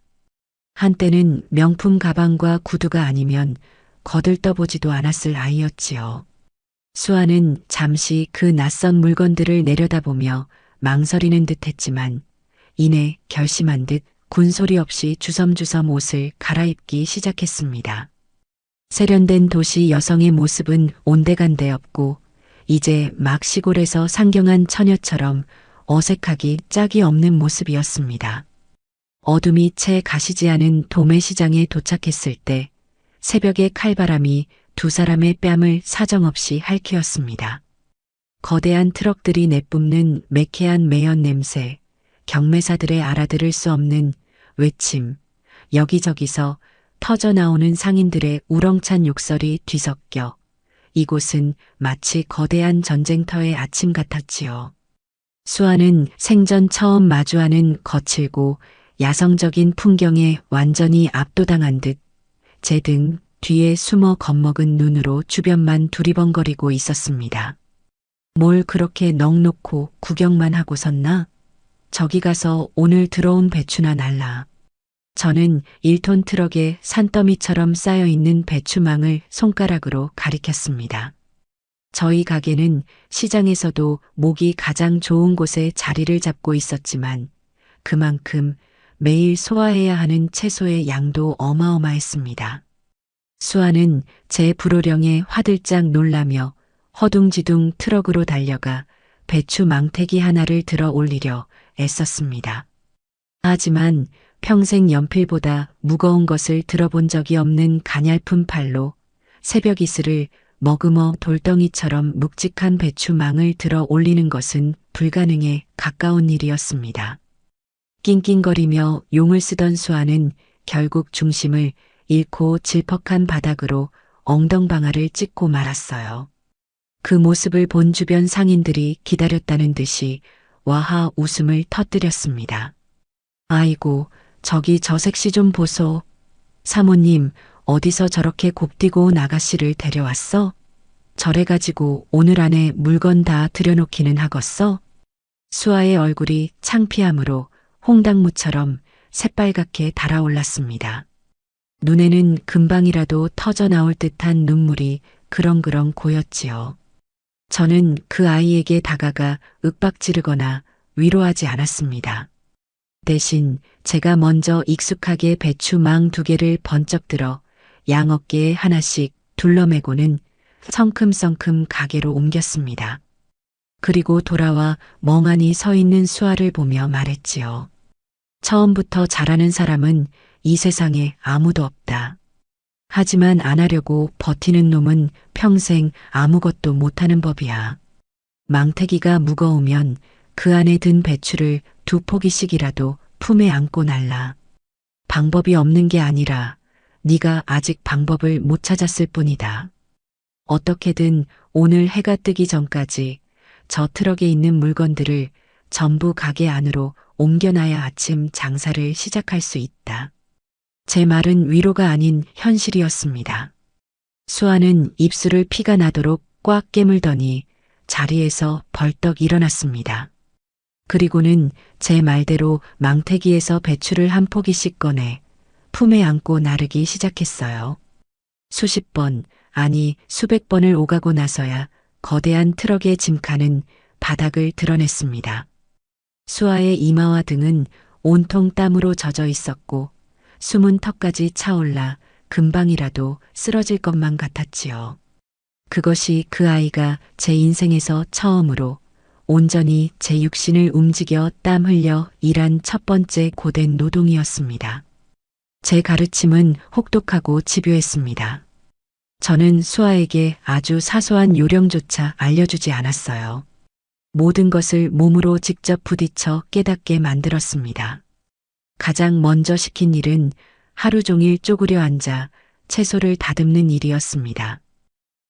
한때는 명품 가방과 구두가 아니면 거들떠보지도 않았을 아이였지요. 수아는 잠시 그 낯선 물건들을 내려다보며 망설이는 듯 했지만 이내 결심한 듯 군소리 없이 주섬주섬 옷을 갈아입기 시작했습니다. 세련된 도시 여성의 모습은 온데간데 없고 이제 막 시골에서 상경한 처녀처럼 어색하기 짝이 없는 모습이었습니다. 어둠이 채 가시지 않은 도매시장에 도착했을 때 새벽의 칼바람이 두 사람의 뺨을 사정없이 핥히었습니다. 거대한 트럭들이 내뿜는 매캐한 매연 냄새, 경매사들의 알아들을 수 없는 외침, 여기저기서 터져나오는 상인들의 우렁찬 욕설이 뒤섞여 이곳은 마치 거대한 전쟁터의 아침 같았지요. 수아는 생전 처음 마주하는 거칠고 야성적인 풍경에 완전히 압도당한 듯 제 등 뒤에 숨어 겁먹은 눈으로 주변만 두리번거리고 있었습니다. 뭘 그렇게 넋놓고 구경만 하고 섰나? 저기 가서 오늘 들어온 배추나 날라. 저는 1톤 트럭에 산더미처럼 쌓여있는 배추망을 손가락으로 가리켰습니다. 저희 가게는 시장에서도 목이 가장 좋은 곳에 자리를 잡고 있었지만 그만큼 매일 소화해야 하는 채소의 양도 어마어마했습니다. 수아는 제 불호령에 화들짝 놀라며 허둥지둥 트럭으로 달려가 배추 망태기 하나를 들어 올리려 애썼습니다. 하지만 평생 연필보다 무거운 것을 들어본 적이 없는 가냘픈 팔로 새벽 이슬을 머금어 돌덩이처럼 묵직한 배추망을 들어 올리는 것은 불가능에 가까운 일이었습니다. 낑낑거리며 용을 쓰던 수아는 결국 중심을 잃고 질퍽한 바닥으로 엉덩방아를 찍고 말았어요. 그 모습을 본 주변 상인들이 기다렸다는 듯이 와하 웃음을 터뜨렸습니다. 아이고, 저기 저 색시 좀 보소. 사모님, 어디서 저렇게 곱디고 온 아가씨를 데려왔어? 저래가지고 오늘 안에 물건 다 들여놓기는 하겄어? 수아의 얼굴이 창피함으로 홍당무처럼 새빨갛게 달아올랐습니다. 눈에는 금방이라도 터져나올 듯한 눈물이 그렁그렁 고였지요. 저는 그 아이에게 다가가 윽박지르거나 위로하지 않았습니다. 대신 제가 먼저 익숙하게 배추망 2개를 번쩍 들어 양 어깨에 하나씩 둘러매고는 성큼성큼 가게로 옮겼습니다. 그리고 돌아와 멍하니 서 있는 수아를 보며 말했지요. 처음부터 잘하는 사람은 이 세상에 아무도 없다. 하지만 안 하려고 버티는 놈은 평생 아무것도 못하는 법이야. 망태기가 무거우면 그 안에 든 배추를 2포기씩이라도 품에 안고 날라. 방법이 없는 게 아니라 네가 아직 방법을 못 찾았을 뿐이다. 어떻게든 오늘 해가 뜨기 전까지 저 트럭에 있는 물건들을 전부 가게 안으로 옮겨놔야 아침 장사를 시작할 수 있다. 제 말은 위로가 아닌 현실이었습니다. 수아는 입술을 피가 나도록 꽉 깨물더니 자리에서 벌떡 일어났습니다. 그리고는 제 말대로 망태기에서 배추를 한 포기씩 꺼내 품에 안고 나르기 시작했어요. 수십 번, 아니 수백 번을 오가고 나서야 거대한 트럭의 짐칸은 바닥을 드러냈습니다. 수아의 이마와 등은 온통 땀으로 젖어 있었고 숨은 턱까지 차올라 금방이라도 쓰러질 것만 같았지요. 그것이 그 아이가 제 인생에서 처음으로 온전히 제 육신을 움직여 땀 흘려 일한 첫 번째 고된 노동이었습니다. 제 가르침은 혹독하고 집요했습니다. 저는 수아에게 아주 사소한 요령조차 알려주지 않았어요. 모든 것을 몸으로 직접 부딪혀 깨닫게 만들었습니다. 가장 먼저 시킨 일은 하루 종일 쪼그려 앉아 채소를 다듬는 일이었습니다.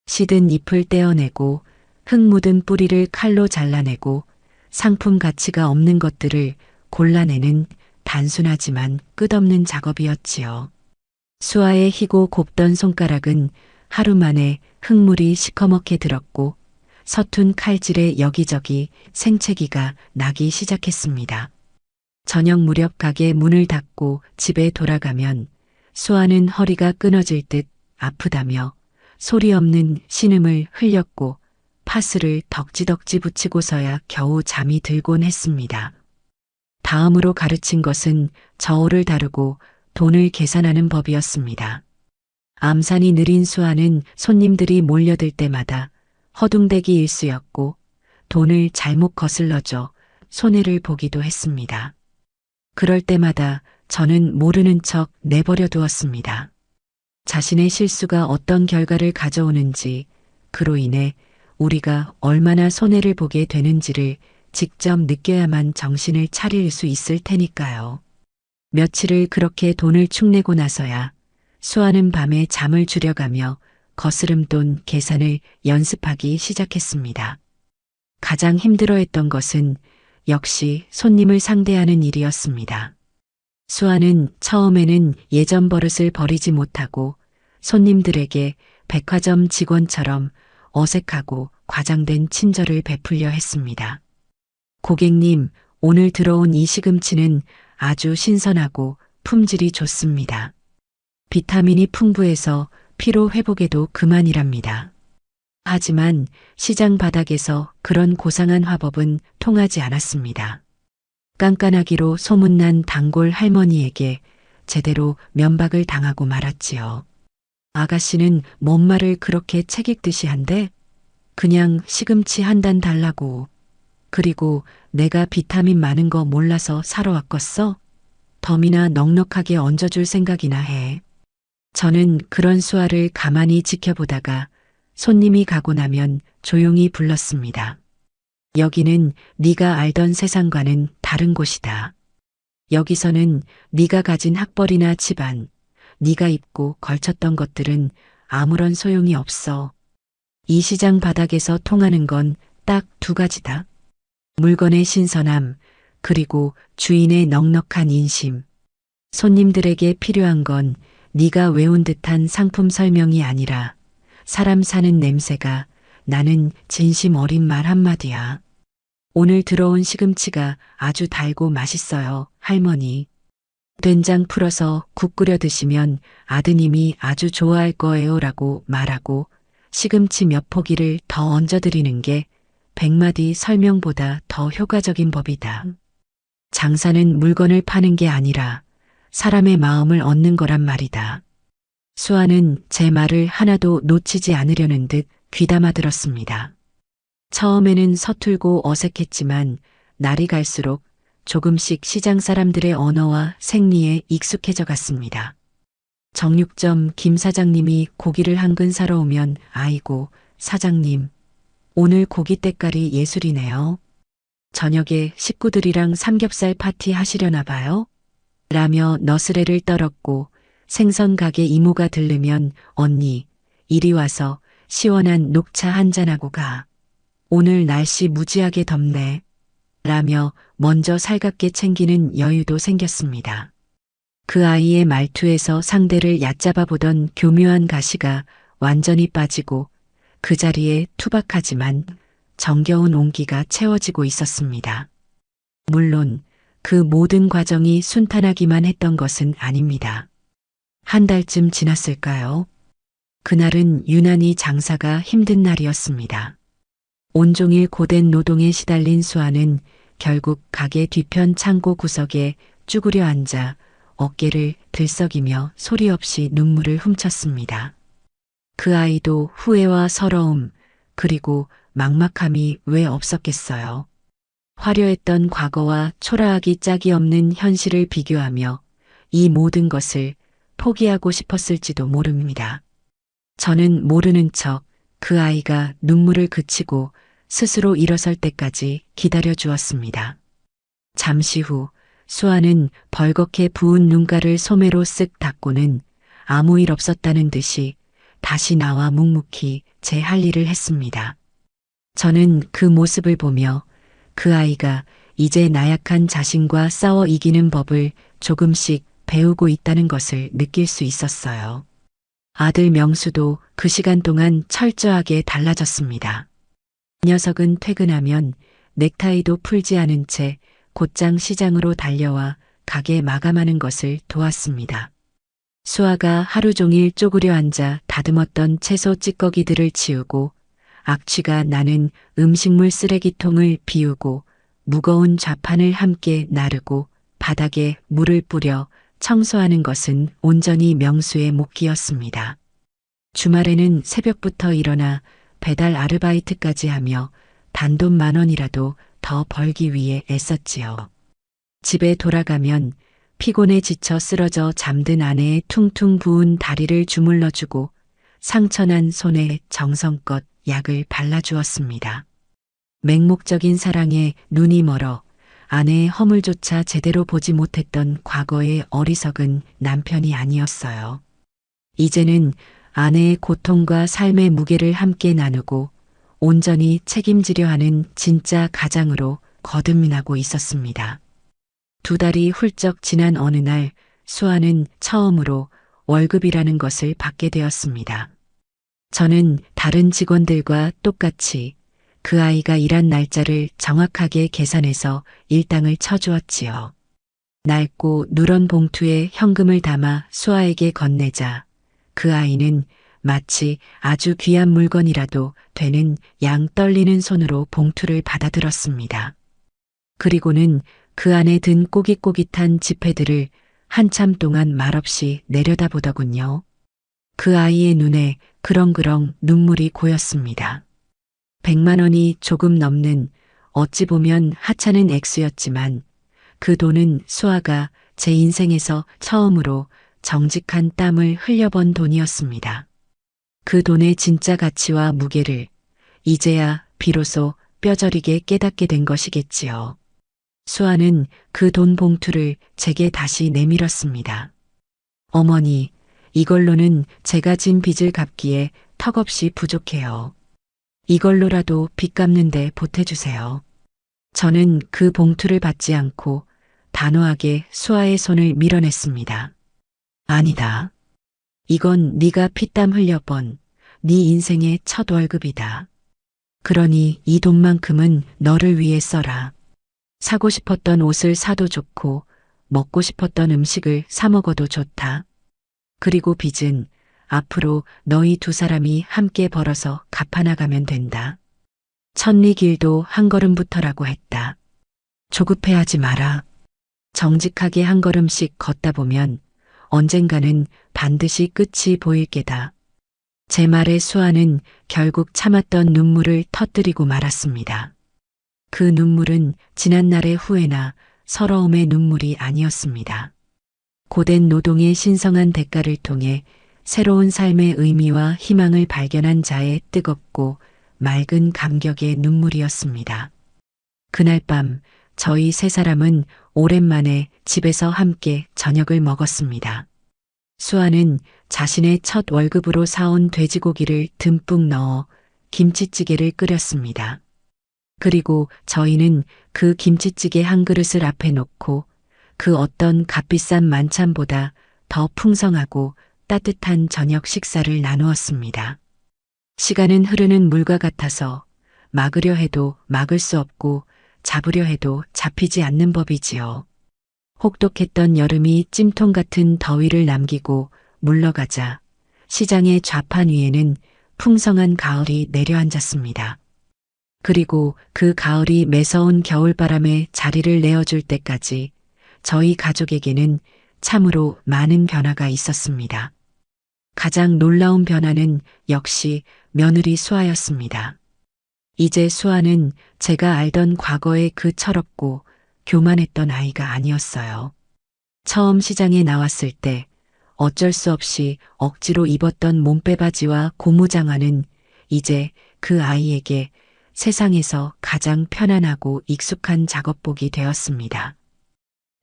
시든 잎을 떼어내고 흙 묻은 뿌리를 칼로 잘라내고 상품 가치가 없는 것들을 골라내는 단순하지만 끝없는 작업이었지요. 수아의 희고 곱던 손가락은 하루 만에 흙물이 시커멓게 들었고 서툰 칼질에 여기저기 생채기가 나기 시작했습니다. 저녁 무렵 가게 문을 닫고 집에 돌아가면 수아는 허리가 끊어질 듯 아프다며 소리 없는 신음을 흘렸고 파스를 덕지덕지 붙이고서야 겨우 잠이 들곤 했습니다. 다음으로 가르친 것은 저울을 다루고 돈을 계산하는 법이었습니다. 암산이 느린 수아는 손님들이 몰려들 때마다 허둥대기 일쑤였고 돈을 잘못 거슬러줘 손해를 보기도 했습니다. 그럴 때마다 저는 모르는 척 내버려 두었습니다. 자신의 실수가 어떤 결과를 가져오는지, 그로 인해 우리가 얼마나 손해를 보게 되는지를 직접 느껴야만 정신을 차릴 수 있을 테니까요. 며칠을 그렇게 돈을 축내고 나서야 수아는 밤에 잠을 줄여가며 거스름돈 계산을 연습하기 시작했습니다. 가장 힘들어했던 것은 역시 손님을 상대하는 일이었습니다. 수아는 처음에는 예전 버릇을 버리지 못하고 손님들에게 백화점 직원처럼 어색하고 과장된 친절을 베풀려 했습니다. 고객님, 오늘 들어온 이 시금치는 아주 신선하고 품질이 좋습니다. 비타민이 풍부해서 피로 회복에도 그만이랍니다. 하지만 시장 바닥에서 그런 고상한 화법은 통하지 않았습니다. 깐깐하기로 소문난 단골 할머니에게 제대로 면박을 당하고 말았지요. 아가씨는 뭔 말을 그렇게 책 읽듯이 한대? 그냥 시금치 한 단 달라고. 그리고 내가 비타민 많은 거 몰라서 사러 왔겠어? 덤이나 넉넉하게 얹어줄 생각이나 해. 저는 그런 수아를 가만히 지켜보다가 손님이 가고 나면 조용히 불렀습니다. 여기는 네가 알던 세상과는 다른 곳이다. 여기서는 네가 가진 학벌이나 집안, 네가 입고 걸쳤던 것들은 아무런 소용이 없어. 이 시장 바닥에서 통하는 건 딱 두 가지다. 물건의 신선함, 그리고 주인의 넉넉한 인심. 손님들에게 필요한 건 네가 외운 듯한 상품 설명이 아니라 사람 사는 냄새가 나는 진심 어린 말 한마디야. 오늘 들어온 시금치가 아주 달고 맛있어요, 할머니. 된장 풀어서 국 끓여 드시면 아드님이 아주 좋아할 거예요 라고 말하고 시금치 몇 포기를 더 얹어드리는 게 100마디 설명보다 더 효과적인 법이다. 장사는 물건을 파는 게 아니라 사람의 마음을 얻는 거란 말이다. 수아는 제 말을 하나도 놓치지 않으려는 듯 귀담아 들었습니다. 처음에는 서툴고 어색했지만 날이 갈수록 조금씩 시장 사람들의 언어와 생리에 익숙해져 갔습니다. 정육점 김 사장님이 고기를 한 근 사러 오면 아이고 사장님 오늘 고기 때깔이 예술이네요. 저녁에 식구들이랑 삼겹살 파티 하시려나 봐요? 라며 너스레를 떨었고 생선 가게 이모가 들르면 언니 이리 와서 시원한 녹차 한잔하고 가. 오늘 날씨 무지하게 덥네. 라며 먼저 살갑게 챙기는 여유도 생겼습니다. 그 아이의 말투에서 상대를 얕잡아 보던 교묘한 가시가 완전히 빠지고 그 자리에 투박하지만 정겨운 온기가 채워지고 있었습니다. 물론 그 모든 과정이 순탄하기만 했던 것은 아닙니다. 한 달쯤 지났을까요? 그날은 유난히 장사가 힘든 날이었습니다. 온종일 고된 노동에 시달린 수아는 결국 가게 뒤편 창고 구석에 쭈그려 앉아 어깨를 들썩이며 소리 없이 눈물을 훔쳤습니다. 그 아이도 후회와 서러움 그리고 막막함이 왜 없었겠어요. 화려했던 과거와 초라하기 짝이 없는 현실을 비교하며 이 모든 것을 포기하고 싶었을지도 모릅니다. 저는 모르는 척 그 아이가 눈물을 그치고 스스로 일어설 때까지 기다려 주었습니다. 잠시 후 수아는 벌겋게 부은 눈가를 소매로 쓱 닦고는 아무 일 없었다는 듯이 다시 나와 묵묵히 제 할 일을 했습니다. 저는 그 모습을 보며 그 아이가 이제 나약한 자신과 싸워 이기는 법을 조금씩 배우고 있다는 것을 느낄 수 있었어요. 아들 명수도 그 시간 동안 철저하게 달라졌습니다. 녀석은 퇴근하면 넥타이도 풀지 않은 채 곧장 시장으로 달려와 가게 마감하는 것을 도왔습니다. 수아가 하루 종일 쪼그려 앉아 다듬었던 채소 찌꺼기들을 치우고 악취가 나는 음식물 쓰레기통을 비우고 무거운 좌판을 함께 나르고 바닥에 물을 뿌려 청소하는 것은 온전히 명수의 몫이었습니다. 주말에는 새벽부터 일어나 배달 아르바이트까지 하며 단돈 10,000원이라도 더 벌기 위해 애썼지요. 집에 돌아가면 피곤에 지쳐 쓰러져 잠든 아내의 퉁퉁 부은 다리를 주물러주고 상처난 손에 정성껏 약을 발라주었습니다. 맹목적인 사랑에 눈이 멀어 아내의 허물조차 제대로 보지 못했던 과거의 어리석은 남편이 아니었어요. 이제는 아내의 고통과 삶의 무게를 함께 나누고 온전히 책임지려 하는 진짜 가장으로 거듭나고 있었습니다. 2달이 훌쩍 지난 어느 날 수아는 처음으로 월급이라는 것을 받게 되었습니다. 저는 다른 직원들과 똑같이 그 아이가 일한 날짜를 정확하게 계산해서 일당을 쳐주었지요. 낡고 누런 봉투에 현금을 담아 수아에게 건네자 그 아이는 마치 아주 귀한 물건이라도 되는 양 떨리는 손으로 봉투를 받아들었습니다. 그리고는 그 안에 든 꼬깃꼬깃한 지폐들을 한참 동안 말없이 내려다보더군요. 그 아이의 눈에 그렁그렁 눈물이 고였습니다. 100만 원이 조금 넘는 어찌 보면 하찮은 액수였지만 그 돈은 수아가 제 인생에서 처음으로 정직한 땀을 흘려본 돈이었습니다. 그 돈의 진짜 가치와 무게를 이제야 비로소 뼈저리게 깨닫게 된 것이겠지요. 수아는 그 돈 봉투를 제게 다시 내밀었습니다. 어머니, 이걸로는 제가 진 빚을 갚기에 턱없이 부족해요. 이걸로라도 빚 갚는데 보태주세요. 저는 그 봉투를 받지 않고 단호하게 수아의 손을 밀어냈습니다. 아니다. 이건 네가 피땀 흘려 번 네 인생의 첫 월급이다. 그러니 이 돈만큼은 너를 위해 써라. 사고 싶었던 옷을 사도 좋고 먹고 싶었던 음식을 사 먹어도 좋다. 그리고 빚은 앞으로 너희 2사람이 함께 벌어서 갚아나가면 된다. 천리 길도 한 걸음부터라고 했다. 조급해하지 마라. 정직하게 한 걸음씩 걷다 보면 언젠가는 반드시 끝이 보일 게다. 제 말에 수아는 결국 참았던 눈물을 터뜨리고 말았습니다. 그 눈물은 지난날의 후회나 서러움의 눈물이 아니었습니다. 고된 노동의 신성한 대가를 통해 새로운 삶의 의미와 희망을 발견한 자의 뜨겁고 맑은 감격의 눈물이었습니다. 그날 밤 저희 3사람은 오랜만에 집에서 함께 저녁을 먹었습니다. 수아는 자신의 첫 월급으로 사온 돼지고기를 듬뿍 넣어 김치찌개를 끓였습니다. 그리고 저희는 그 김치찌개 한 그릇을 앞에 놓고 그 어떤 값비싼 만찬보다 더 풍성하고 따뜻한 저녁 식사를 나누었습니다. 시간은 흐르는 물과 같아서 막으려 해도 막을 수 없고 잡으려 해도 잡히지 않는 법이지요. 혹독했던 여름이 찜통 같은 더위를 남기고 물러가자 시장의 좌판 위에는 풍성한 가을이 내려앉았습니다. 그리고 그 가을이 매서운 겨울바람에 자리를 내어줄 때까지 저희 가족에게는 참으로 많은 변화가 있었습니다. 가장 놀라운 변화는 역시 며느리 수아였습니다. 이제 수아는 제가 알던 과거의 그 철없고 교만했던 아이가 아니었어요. 처음 시장에 나왔을 때 어쩔 수 없이 억지로 입었던 몸빼바지와 고무장화는 이제 그 아이에게 세상에서 가장 편안하고 익숙한 작업복이 되었습니다.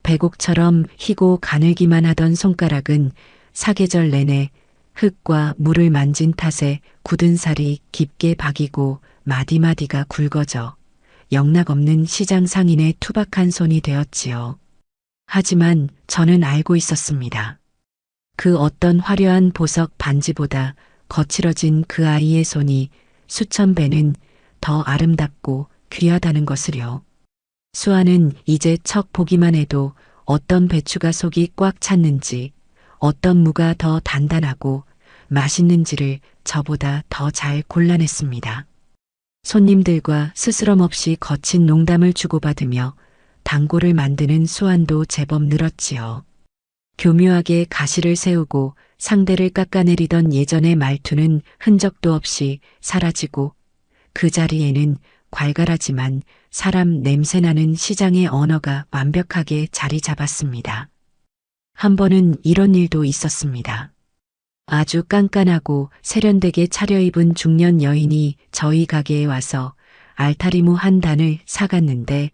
배곡처럼 희고 가늘기만 하던 손가락은 사계절 내내 흙과 물을 만진 탓에 굳은 살이 깊게 박이고 마디마디가 굵어져 영락없는 시장 상인의 투박한 손이 되었지요. 하지만 저는 알고 있었습니다. 그 어떤 화려한 보석 반지보다 거칠어진 그 아이의 손이 수천 배는 더 아름답고 귀하다는 것을요. 수아는 이제 척 보기만 해도 어떤 배추가 속이 꽉 찼는지, 어떤 무가 더 단단하고 맛있는지를 저보다 더 잘 골라냈습니다. 손님들과 스스럼 없이 거친 농담을 주고받으며 단골을 만드는 수완도 제법 늘었지요. 교묘하게 가시를 세우고 상대를 깎아내리던 예전의 말투는 흔적도 없이 사라지고 그 자리에는 괄괄하지만 사람 냄새나는 시장의 언어가 완벽하게 자리 잡았습니다. 한 번은 이런 일도 있었습니다. 아주 깐깐하고 세련되게 차려입은 중년 여인이 저희 가게에 와서 알타리무 한 단을 사갔는데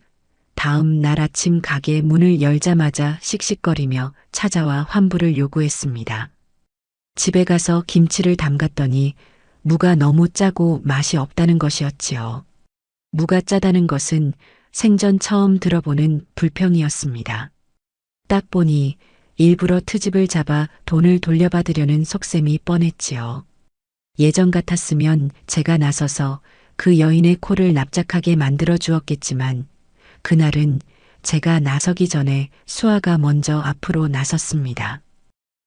다음 날 아침 가게 문을 열자마자 씩씩거리며 찾아와 환불을 요구했습니다. 집에 가서 김치를 담갔더니 무가 너무 짜고 맛이 없다는 것이었지요. 무가 짜다는 것은 생전 처음 들어보는 불평이었습니다. 딱 보니 일부러 트집을 잡아 돈을 돌려받으려는 속셈이 뻔했지요. 예전 같았으면 제가 나서서 그 여인의 코를 납작하게 만들어 주었겠지만 그날은 제가 나서기 전에 수아가 먼저 앞으로 나섰습니다.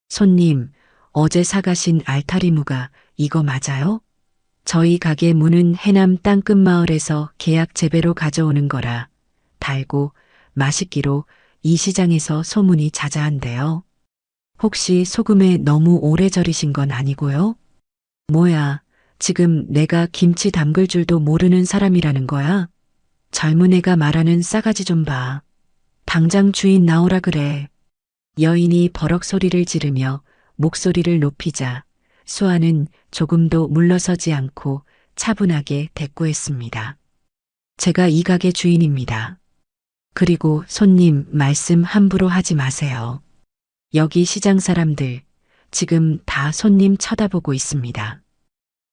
손님, 어제 사가신 알타리무가 이거 맞아요? 저희 가게 무는 해남 땅끝마을에서 계약 재배로 가져오는 거라 달고 맛있기로 이 시장에서 소문이 자자한데요. 혹시 소금에 너무 오래 절이신 건 아니고요? 뭐야, 지금 내가 김치 담글 줄도 모르는 사람이라는 거야? 젊은 애가 말하는 싸가지 좀 봐. 당장 주인 나오라 그래. 여인이 버럭 소리를 지르며 목소리를 높이자 수아는 조금도 물러서지 않고 차분하게 대꾸했습니다. 제가 이 가게 주인입니다. 그리고 손님 말씀 함부로 하지 마세요. 여기 시장 사람들 지금 다 손님 쳐다보고 있습니다.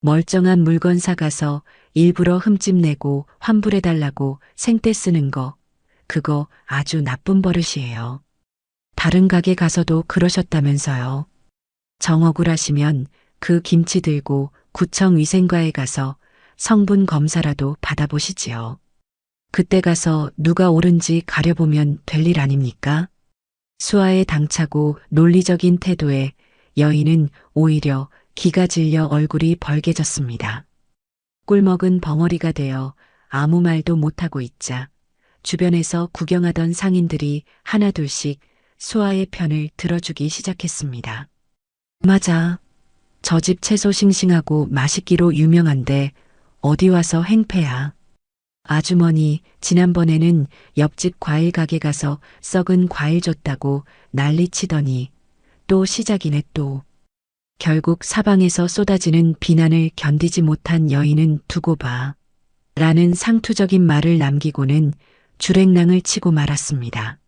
멀쩡한 물건 사가서 일부러 흠집 내고 환불해달라고 생떼 쓰는 거, 그거 아주 나쁜 버릇이에요. 다른 가게 가서도 그러셨다면서요. 정 억울하시면 그 김치 들고 구청 위생과에 가서 성분 검사라도 받아보시지요. 그때 가서 누가 옳은지 가려보면 될 일 아닙니까? 수아의 당차고 논리적인 태도에 여인은 오히려 기가 질려 얼굴이 벌개졌습니다. 꿀먹은 벙어리가 되어 아무 말도 못하고 있자 주변에서 구경하던 상인들이 하나둘씩 수아의 편을 들어주기 시작했습니다. 맞아. 저 집 채소 싱싱하고 맛있기로 유명한데 어디 와서 행패야. 아주머니 지난번에는 옆집 과일 가게 가서 썩은 과일 줬다고 난리치더니 또 시작이네 또. 결국 사방에서 쏟아지는 비난을 견디지 못한 여인은 두고 봐. 라는 상투적인 말을 남기고는 주랭랑을 치고 말았습니다.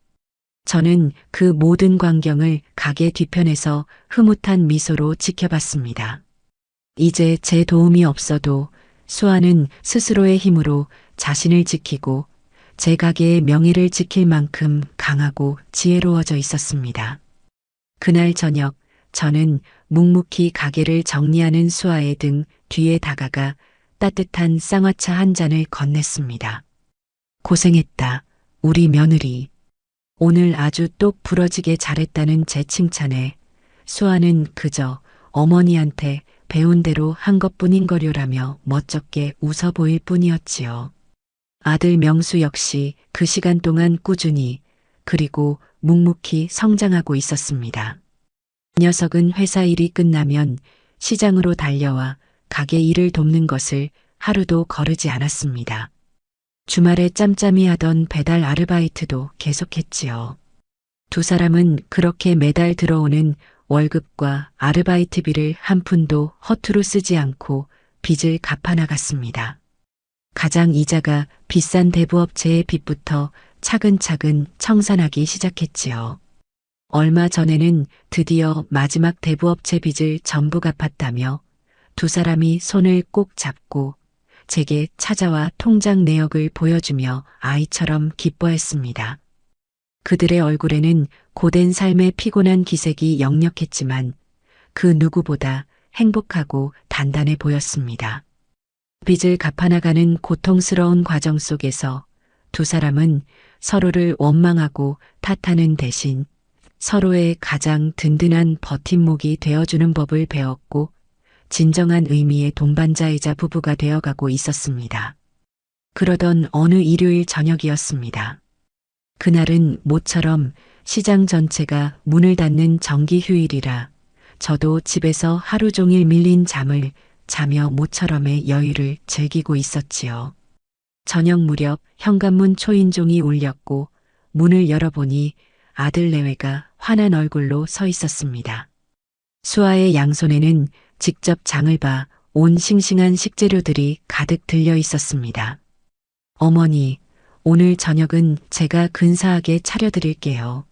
저는 그 모든 광경을 가게 뒤편에서 흐뭇한 미소로 지켜봤습니다. 이제 제 도움이 없어도 수아는 스스로의 힘으로 자신을 지키고 제 가게의 명예를 지킬 만큼 강하고 지혜로워져 있었습니다. 그날 저녁 저는 묵묵히 가게를 정리하는 수아의 등 뒤에 다가가 따뜻한 쌍화차 한 잔을 건넸습니다. 고생했다, 우리 며느리. 오늘 아주 똑 부러지게 잘했다는 제 칭찬에 수아는 그저 어머니한테 배운 대로 한 것뿐인 거려라며 멋쩍게 웃어 보일 뿐이었지요. 아들 명수 역시 그 시간 동안 꾸준히 그리고 묵묵히 성장하고 있었습니다. 녀석은 회사 일이 끝나면 시장으로 달려와 가게 일을 돕는 것을 하루도 거르지 않았습니다. 주말에 짬짬이 하던 배달 아르바이트도 계속했지요. 두 사람은 그렇게 매달 들어오는 월급과 아르바이트비를 한 푼도 허투루 쓰지 않고 빚을 갚아나갔습니다. 가장 이자가 비싼 대부업체의 빚부터 차근차근 청산하기 시작했지요. 얼마 전에는 드디어 마지막 대부업체 빚을 전부 갚았다며 두 사람이 손을 꼭 잡고 제게 찾아와 통장 내역을 보여주며 아이처럼 기뻐했습니다. 그들의 얼굴에는 고된 삶의 피곤한 기색이 역력했지만 그 누구보다 행복하고 단단해 보였습니다. 빚을 갚아나가는 고통스러운 과정 속에서 두 사람은 서로를 원망하고 탓하는 대신 서로의 가장 든든한 버팀목이 되어주는 법을 배웠고 진정한 의미의 동반자이자 부부가 되어가고 있었습니다. 그러던 어느 일요일 저녁이었습니다. 그날은 모처럼 시장 전체가 문을 닫는 정기 휴일이라 저도 집에서 하루 종일 밀린 잠을 자며 모처럼의 여유를 즐기고 있었지요. 저녁 무렵 현관문 초인종이 울렸고 문을 열어보니 아들 내외가 환한 얼굴로 서 있었습니다. 수아의 양손에는 직접 장을 봐 온 싱싱한 식재료들이 가득 들려 있었습니다. 어머니, 오늘 저녁은 제가 근사하게 차려드릴게요.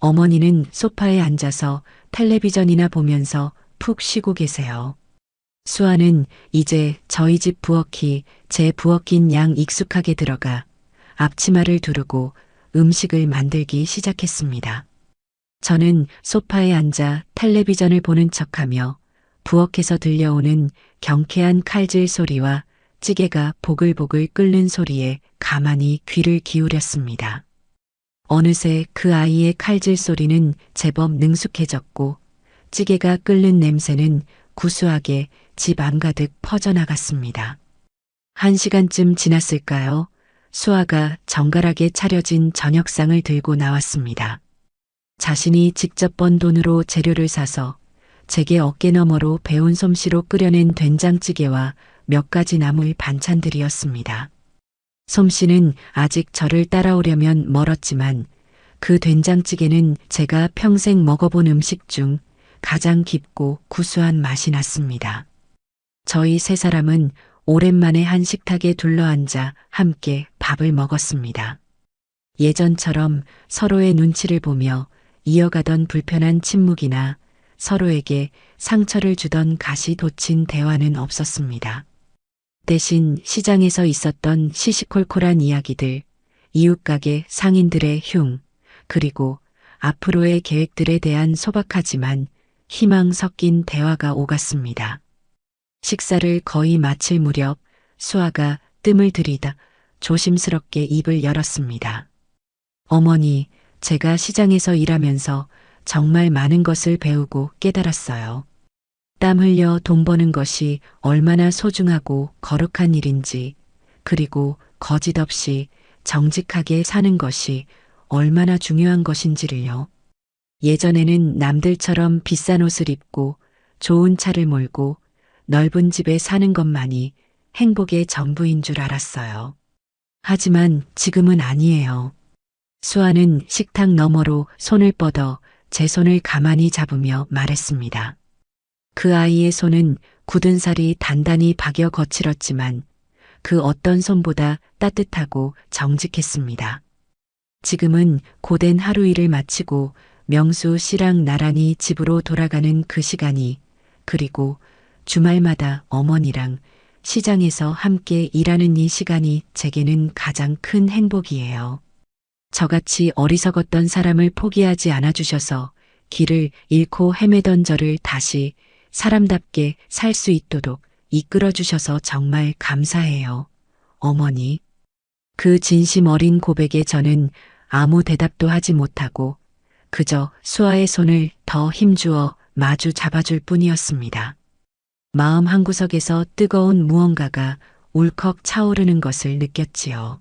어머니는 소파에 앉아서 텔레비전이나 보면서 푹 쉬고 계세요. 수아는 이제 저희 집 부엌이 제 부엌인 양 익숙하게 들어가 앞치마를 두르고 음식을 만들기 시작했습니다. 저는 소파에 앉아 텔레비전을 보는 척하며 부엌에서 들려오는 경쾌한 칼질 소리와 찌개가 보글보글 끓는 소리에 가만히 귀를 기울였습니다. 어느새 그 아이의 칼질 소리는 제법 능숙해졌고 찌개가 끓는 냄새는 구수하게 집 안가득 퍼져나갔습니다. 1시간쯤 지났을까요? 수아가 정갈하게 차려진 저녁상을 들고 나왔습니다. 자신이 직접 번 돈으로 재료를 사서 제게 어깨너머로 배운 솜씨로 끓여낸 된장찌개와 몇 가지 나물 반찬들이었습니다. 솜씨는 아직 저를 따라오려면 멀었지만 그 된장찌개는 제가 평생 먹어본 음식 중 가장 깊고 구수한 맛이 났습니다. 저희 세 사람은 오랜만에 한 식탁에 둘러앉아 함께 밥을 먹었습니다. 예전처럼 서로의 눈치를 보며 이어가던 불편한 침묵이나 서로에게 상처를 주던 가시 돋친 대화는 없었습니다. 대신 시장에서 있었던 시시콜콜한 이야기들, 이웃가게 상인들의 흉, 그리고 앞으로의 계획들에 대한 소박하지만 희망 섞인 대화가 오갔습니다. 식사를 거의 마칠 무렵 수아가 뜸을 들이다 조심스럽게 입을 열었습니다. 어머니, 제가 시장에서 일하면서 정말 많은 것을 배우고 깨달았어요. 땀 흘려 돈 버는 것이 얼마나 소중하고 거룩한 일인지, 그리고 거짓 없이 정직하게 사는 것이 얼마나 중요한 것인지를요. 예전에는 남들처럼 비싼 옷을 입고 좋은 차를 몰고 넓은 집에 사는 것만이 행복의 전부인 줄 알았어요. 하지만 지금은 아니에요. 수아는 식탁 너머로 손을 뻗어 제 손을 가만히 잡으며 말했습니다. 그 아이의 손은 굳은 살이 단단히 박여 거칠었지만 그 어떤 손보다 따뜻하고 정직했습니다. 지금은 고된 하루 일을 마치고 명수 씨랑 나란히 집으로 돌아가는 그 시간이, 그리고 주말마다 어머니랑 시장에서 함께 일하는 이 시간이 제게는 가장 큰 행복이에요. 저같이 어리석었던 사람을 포기하지 않아주셔서 길을 잃고 헤매던 저를 다시 사람답게 살 수 있도록 이끌어주셔서 정말 감사해요, 어머니. 그 진심 어린 고백에 저는 아무 대답도 하지 못하고 그저 수아의 손을 더 힘주어 마주 잡아줄 뿐이었습니다. 마음 한구석에서 뜨거운 무언가가 울컥 차오르는 것을 느꼈지요.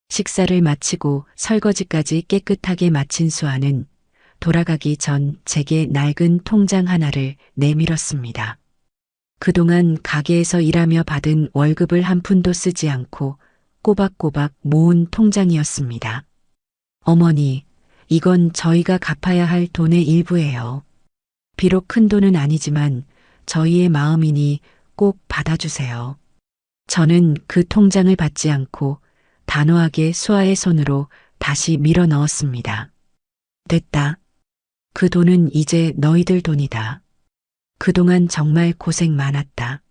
식사를 마치고 설거지까지 깨끗하게 마친 수아는 돌아가기 전 제게 낡은 통장 하나를 내밀었습니다. 그동안 가게에서 일하며 받은 월급을 한 푼도 쓰지 않고 꼬박꼬박 모은 통장이었습니다. 어머니, 이건 저희가 갚아야 할 돈의 일부예요. 비록 큰 돈은 아니지만 저희의 마음이니 꼭 받아주세요. 저는 그 통장을 받지 않고 단호하게 수아의 손으로 다시 밀어 넣었습니다. 됐다. 그 돈은 이제 너희들 돈이다. 그동안 정말 고생 많았다.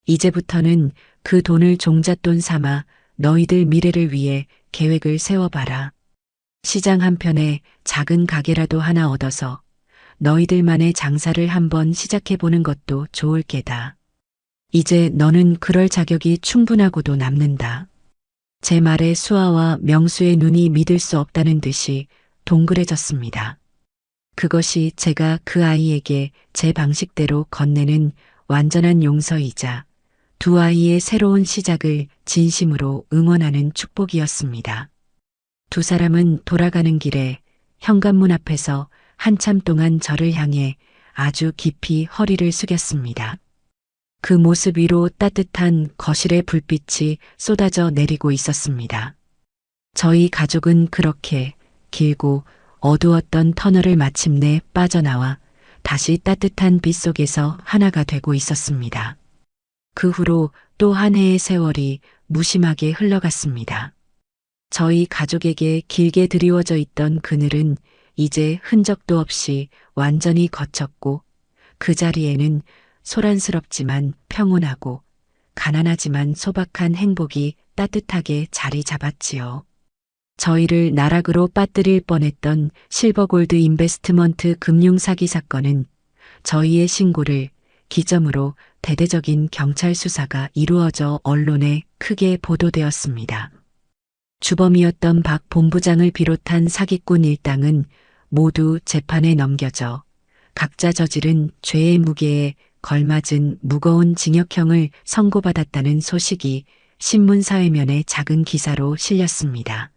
이제부터는 그 돈을 종잣돈 삼아 너희들 미래를 위해 계획을 세워봐라. 시장 한편에 작은 가게라도 하나 얻어서 너희들만의 장사를 한번 시작해보는 것도 좋을 게다. 이제 너는 그럴 자격이 충분하고도 남는다. 제 말에 수아와 명수의 눈이 믿을 수 없다는 듯이 동그래졌습니다. 그것이 제가 그 아이에게 제 방식대로 건네는 완전한 용서이자 두 아이의 새로운 시작을 진심으로 응원하는 축복이었습니다. 두 사람은 돌아가는 길에 현관문 앞에서 한참 동안 저를 향해 아주 깊이 허리를 숙였습니다. 그 모습 위로 따뜻한 거실의 불빛이 쏟아져 내리고 있었습니다. 저희 가족은 그렇게 길고 어두웠던 터널을 마침내 빠져나와 다시 따뜻한 빛 속에서 하나가 되고 있었습니다. 그 후로 또 한 해의 세월이 무심하게 흘러갔습니다. 저희 가족에게 길게 드리워져 있던 그늘은 이제 흔적도 없이 완전히 걷혔고 그 자리에는 소란스럽지만 평온하고 가난하지만 소박한 행복이 따뜻하게 자리 잡았지요. 저희를 나락으로 빠뜨릴 뻔했던 실버골드 인베스트먼트 금융 사기 사건은 저희의 신고를 기점으로 대대적인 경찰 수사가 이루어져 언론에 크게 보도되었습니다. 주범이었던 박 본부장을 비롯한 사기꾼 일당은 모두 재판에 넘겨져 각자 저지른 죄의 무게에 걸맞은 무거운 징역형을 선고받았다는 소식이 신문 사회면에 작은 기사로 실렸습니다.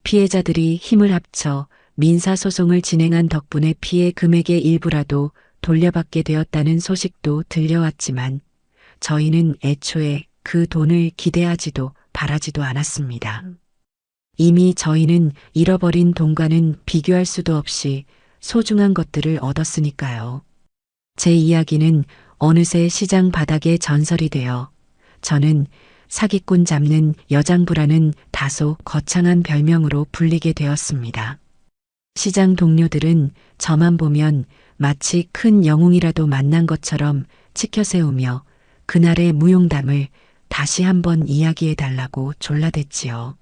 피해자들이 힘을 합쳐 민사소송을 진행한 덕분에 피해 금액의 일부라도 돌려받게 되었다는 소식도 들려왔지만 저희는 애초에 그 돈을 기대하지도 바라지도 않았습니다. 이미 저희는 잃어버린 돈과는 비교할 수도 없이 소중한 것들을 얻었으니까요. 제 이야기는 어느새 시장 바닥에 전설이 되어 저는 사기꾼 잡는 여장부라는 다소 거창한 별명으로 불리게 되었습니다. 시장 동료들은 저만 보면 마치 큰 영웅이라도 만난 것처럼 치켜세우며 그날의 무용담을 다시 한번 이야기해달라고 졸라댔지요.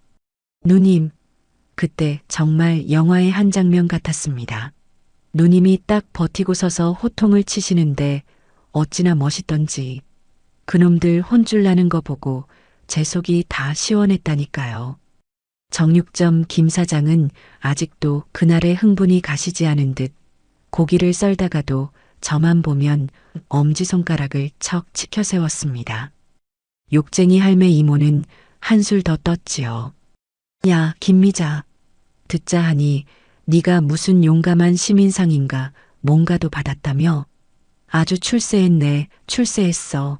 누님, 그때 정말 영화의 한 장면 같았습니다. 누님이 딱 버티고 서서 호통을 치시는데 어찌나 멋있던지 그놈들 혼쭐 나는 거 보고 제 속이 다 시원했다니까요. 정육점 김 사장은 아직도 그날의 흥분이 가시지 않은 듯 고기를 썰다가도 저만 보면 엄지손가락을 척 치켜세웠습니다. 욕쟁이 할매 이모는 한술 더 떴지요. 야, 김미자. 듣자 하니 네가 무슨 용감한 시민상인가 뭔가도 받았다며? 아주 출세했네, 출세했어.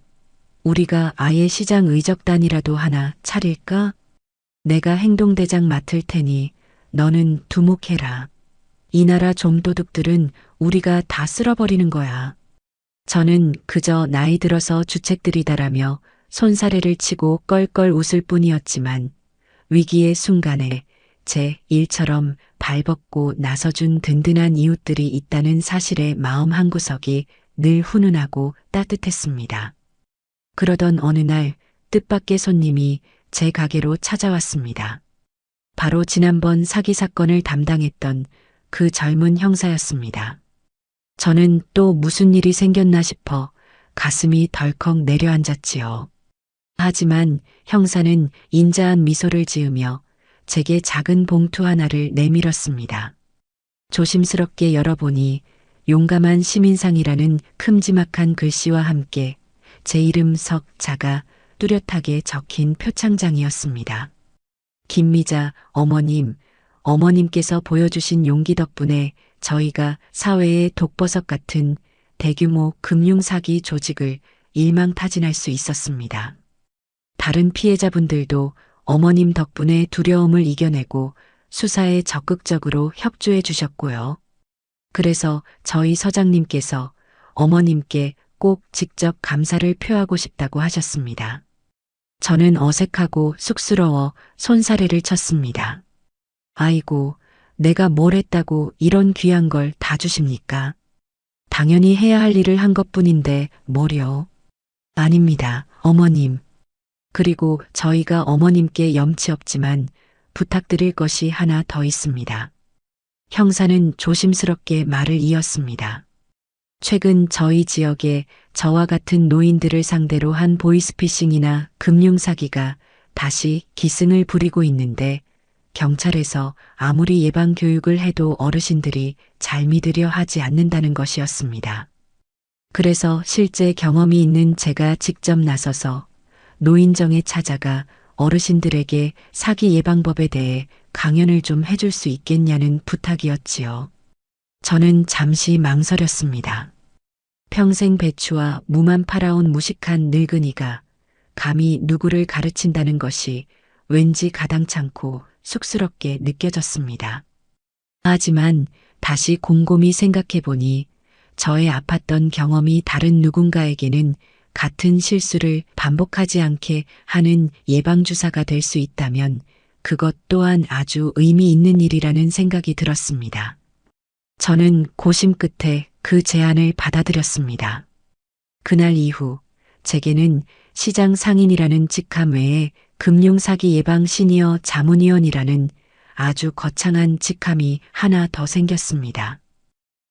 우리가 아예 시장 의적단이라도 하나 차릴까? 내가 행동대장 맡을 테니 너는 두목해라. 이 나라 좀도둑들은 우리가 다 쓸어버리는 거야. 저는 그저 나이 들어서 주책들이다라며 손사래를 치고 껄껄 웃을 뿐이었지만 위기의 순간에 제 일처럼 발벗고 나서준 든든한 이웃들이 있다는 사실에 마음 한구석이 늘 훈훈하고 따뜻했습니다. 그러던 어느 날 뜻밖의 손님이 제 가게로 찾아왔습니다. 바로 지난번 사기 사건을 담당했던 그 젊은 형사였습니다. 저는 또 무슨 일이 생겼나 싶어 가슴이 덜컥 내려앉았지요. 하지만 형사는 인자한 미소를 지으며 제게 작은 봉투 하나를 내밀었습니다. 조심스럽게 열어보니 용감한 시민상이라는 큼지막한 글씨와 함께 제 이름 석자가 뚜렷하게 적힌 표창장이었습니다. 김미자 어머님, 어머님께서 보여주신 용기 덕분에 저희가 사회의 독버섯 같은 대규모 금융사기 조직을 일망타진할 수 있었습니다. 다른 피해자분들도 어머님 덕분에 두려움을 이겨내고 수사에 적극적으로 협조해 주셨고요. 그래서 저희 서장님께서 어머님께 꼭 직접 감사를 표하고 싶다고 하셨습니다. 저는 어색하고 쑥스러워 손사래를 쳤습니다. 아이고, 내가 뭘 했다고 이런 귀한 걸 다 주십니까? 당연히 해야 할 일을 한 것뿐인데 뭘요? 아닙니다, 어머님. 그리고 저희가 어머님께 염치 없지만 부탁드릴 것이 하나 더 있습니다. 형사는 조심스럽게 말을 이었습니다. 최근 저희 지역에 저와 같은 노인들을 상대로 한 보이스피싱이나 금융사기가 다시 기승을 부리고 있는데 경찰에서 아무리 예방 교육을 해도 어르신들이 잘 믿으려 하지 않는다는 것이었습니다. 그래서 실제 경험이 있는 제가 직접 나서서 노인정에 찾아가 어르신들에게 사기 예방법에 대해 강연을 좀 해줄 수 있겠냐는 부탁이었지요. 저는 잠시 망설였습니다. 평생 배추와 무만 팔아온 무식한 늙은이가 감히 누구를 가르친다는 것이 왠지 가당찮고 쑥스럽게 느껴졌습니다. 하지만 다시 곰곰이 생각해 보니 저의 아팠던 경험이 다른 누군가에게는 같은 실수를 반복하지 않게 하는 예방주사가 될 수 있다면 그것 또한 아주 의미 있는 일이라는 생각이 들었습니다. 저는 고심 끝에 그 제안을 받아들였습니다. 그날 이후 제게는 시장 상인이라는 직함 외에 금융사기 예방 시니어 자문위원이라는 아주 거창한 직함이 하나 더 생겼습니다.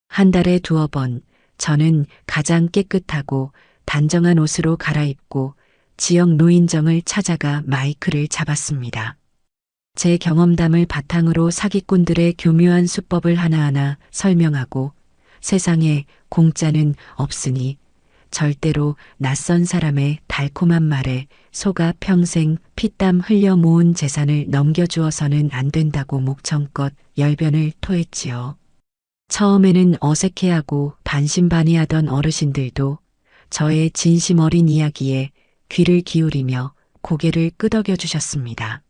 한 달에 2번 저는 가장 깨끗하고 단정한 옷으로 갈아입고 지역 노인정을 찾아가 마이크를 잡았습니다. 제 경험담을 바탕으로 사기꾼들의 교묘한 수법을 하나하나 설명하고 세상에 공짜는 없으니 절대로 낯선 사람의 달콤한 말에 속아 평생 피땀 흘려 모은 재산을 넘겨주어서는 안 된다고 목청껏 열변을 토했지요. 처음에는 어색해하고 반신반의하던 어르신들도 저의 진심 어린 이야기에 귀를 기울이며 고개를 끄덕여 주셨습니다.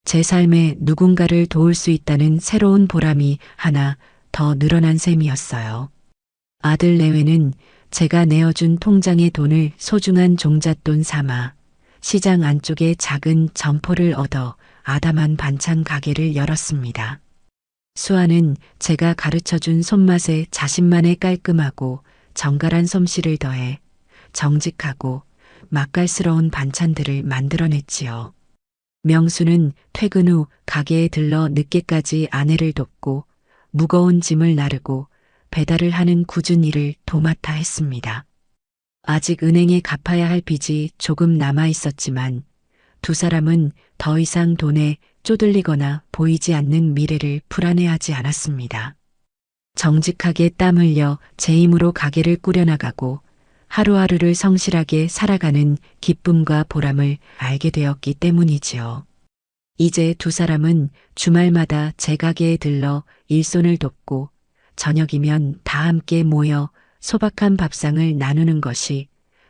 제 삶에 누군가를 도울 수 있다는 새로운 보람이 하나 더 늘어난 셈이었어요. 아들 내외는 제가 내어준 통장의 돈을 소중한 종잣돈 삼아 시장 안쪽에 작은 점포를 얻어 아담한 반찬 가게를 열었습니다. 수아는 제가 가르쳐준 손맛에 자신만의 깔끔하고 정갈한 솜씨를 더해 정직하고 맛깔스러운 반찬들을 만들어냈지요. 명수는 퇴근 후 가게에 들러 늦게까지 아내를 돕고 무거운 짐을 나르고 배달을 하는 굳은 일을 도맡아 했습니다. 아직 은행에 갚아야 할 빚이 조금 남아 있었지만 두 사람은 더 이상 돈에 쪼들리거나 보이지 않는 미래를 불안해하지 않았습니다. 정직하게 땀 흘려 제 힘으로 가게를 꾸려나가고 하루하루를 성실하게 살아가는 기쁨과 보람을 알게 되었기 때문이지요. 이제 두 사람은 주말마다 제 가게에 들러 일손을 돕고 저녁이면 다 함께 모여 소박한 밥상을 나누는 것이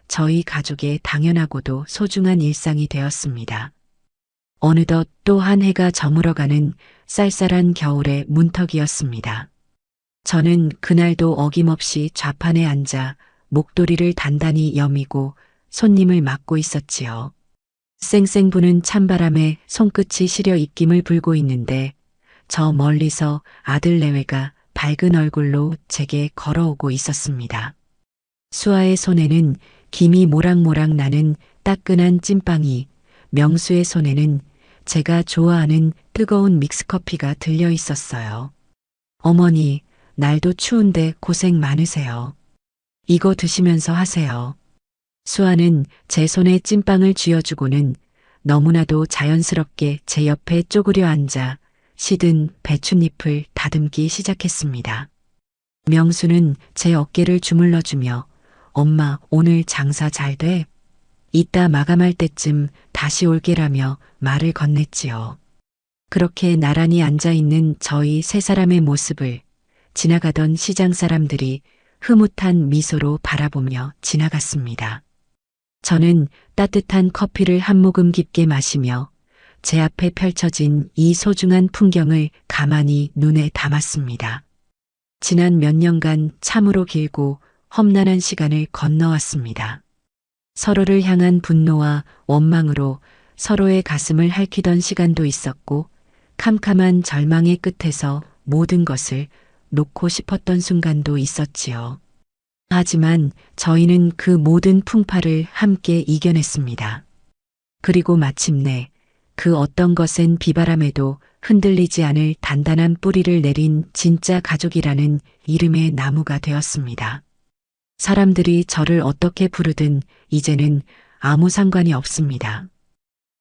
저희 가족의 당연하고도 소중한 일상이 되었습니다. 어느덧 또 한 해가 저물어가는 쌀쌀한 겨울의 문턱이었습니다. 저는 그날도 어김없이 좌판에 앉아 목도리를 단단히 여미고 손님을 맡고 있었지요. 쌩쌩 부는 찬바람에 손끝이 시려 입김을 불고 있는데 저 멀리서 아들 내외가 밝은 얼굴로 제게 걸어오고 있었습니다. 수아의 손에는 김이 모락모락 나는 따끈한 찐빵이, 명수의 손에는 제가 좋아하는 뜨거운 믹스커피가 들려 있었어요. 어머니, 날도 추운데 고생 많으세요. 이거 드시면서 하세요. 수아는 제 손에 찐빵을 쥐어주고는 너무나도 자연스럽게 제 옆에 쪼그려 앉아 시든 배춧잎을 다듬기 시작했습니다. 명수는 제 어깨를 주물러주며 엄마 오늘 장사 잘 돼? 이따 마감할 때쯤 다시 올게라며 말을 건넸지요. 그렇게 나란히 앉아있는 저희 세 사람의 모습을 지나가던 시장 사람들이 흐뭇한 미소로 바라보며 지나갔습니다. 저는 따뜻한 커피를 한 모금 깊게 마시며 제 앞에 펼쳐진 이 소중한 풍경을 가만히 눈에 담았습니다. 지난 몇 년간 참으로 길고 험난한 시간을 건너왔습니다. 서로를 향한 분노와 원망으로 서로의 가슴을 핥히던 시간도 있었고 캄캄한 절망의 끝에서 모든 것을 놓고 싶었던 순간도 있었지요. 하지만 저희는 그 모든 풍파를 함께 이겨냈습니다. 그리고 마침내 그 어떤 것은 비바람에도 흔들리지 않을 단단한 뿌리를 내린 진짜 가족이라는 이름의 나무가 되었습니다. 사람들이 저를 어떻게 부르든 이제는 아무 상관이 없습니다.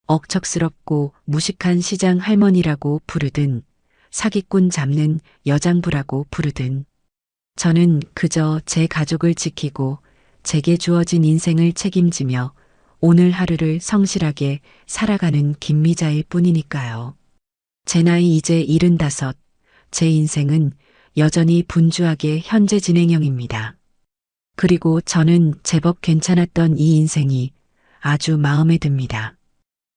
억척스럽고 무식한 시장 할머니라고 부르든 사기꾼 잡는 여장부라고 부르든 저는 그저 제 가족을 지키고 제게 주어진 인생을 책임지며 오늘 하루를 성실하게 살아가는 김미자일 뿐이니까요. 제 나이 이제 75, 제 인생은 여전히 분주하게 현재 진행형입니다. 그리고 저는 제법 괜찮았던 이 인생이 아주 마음에 듭니다.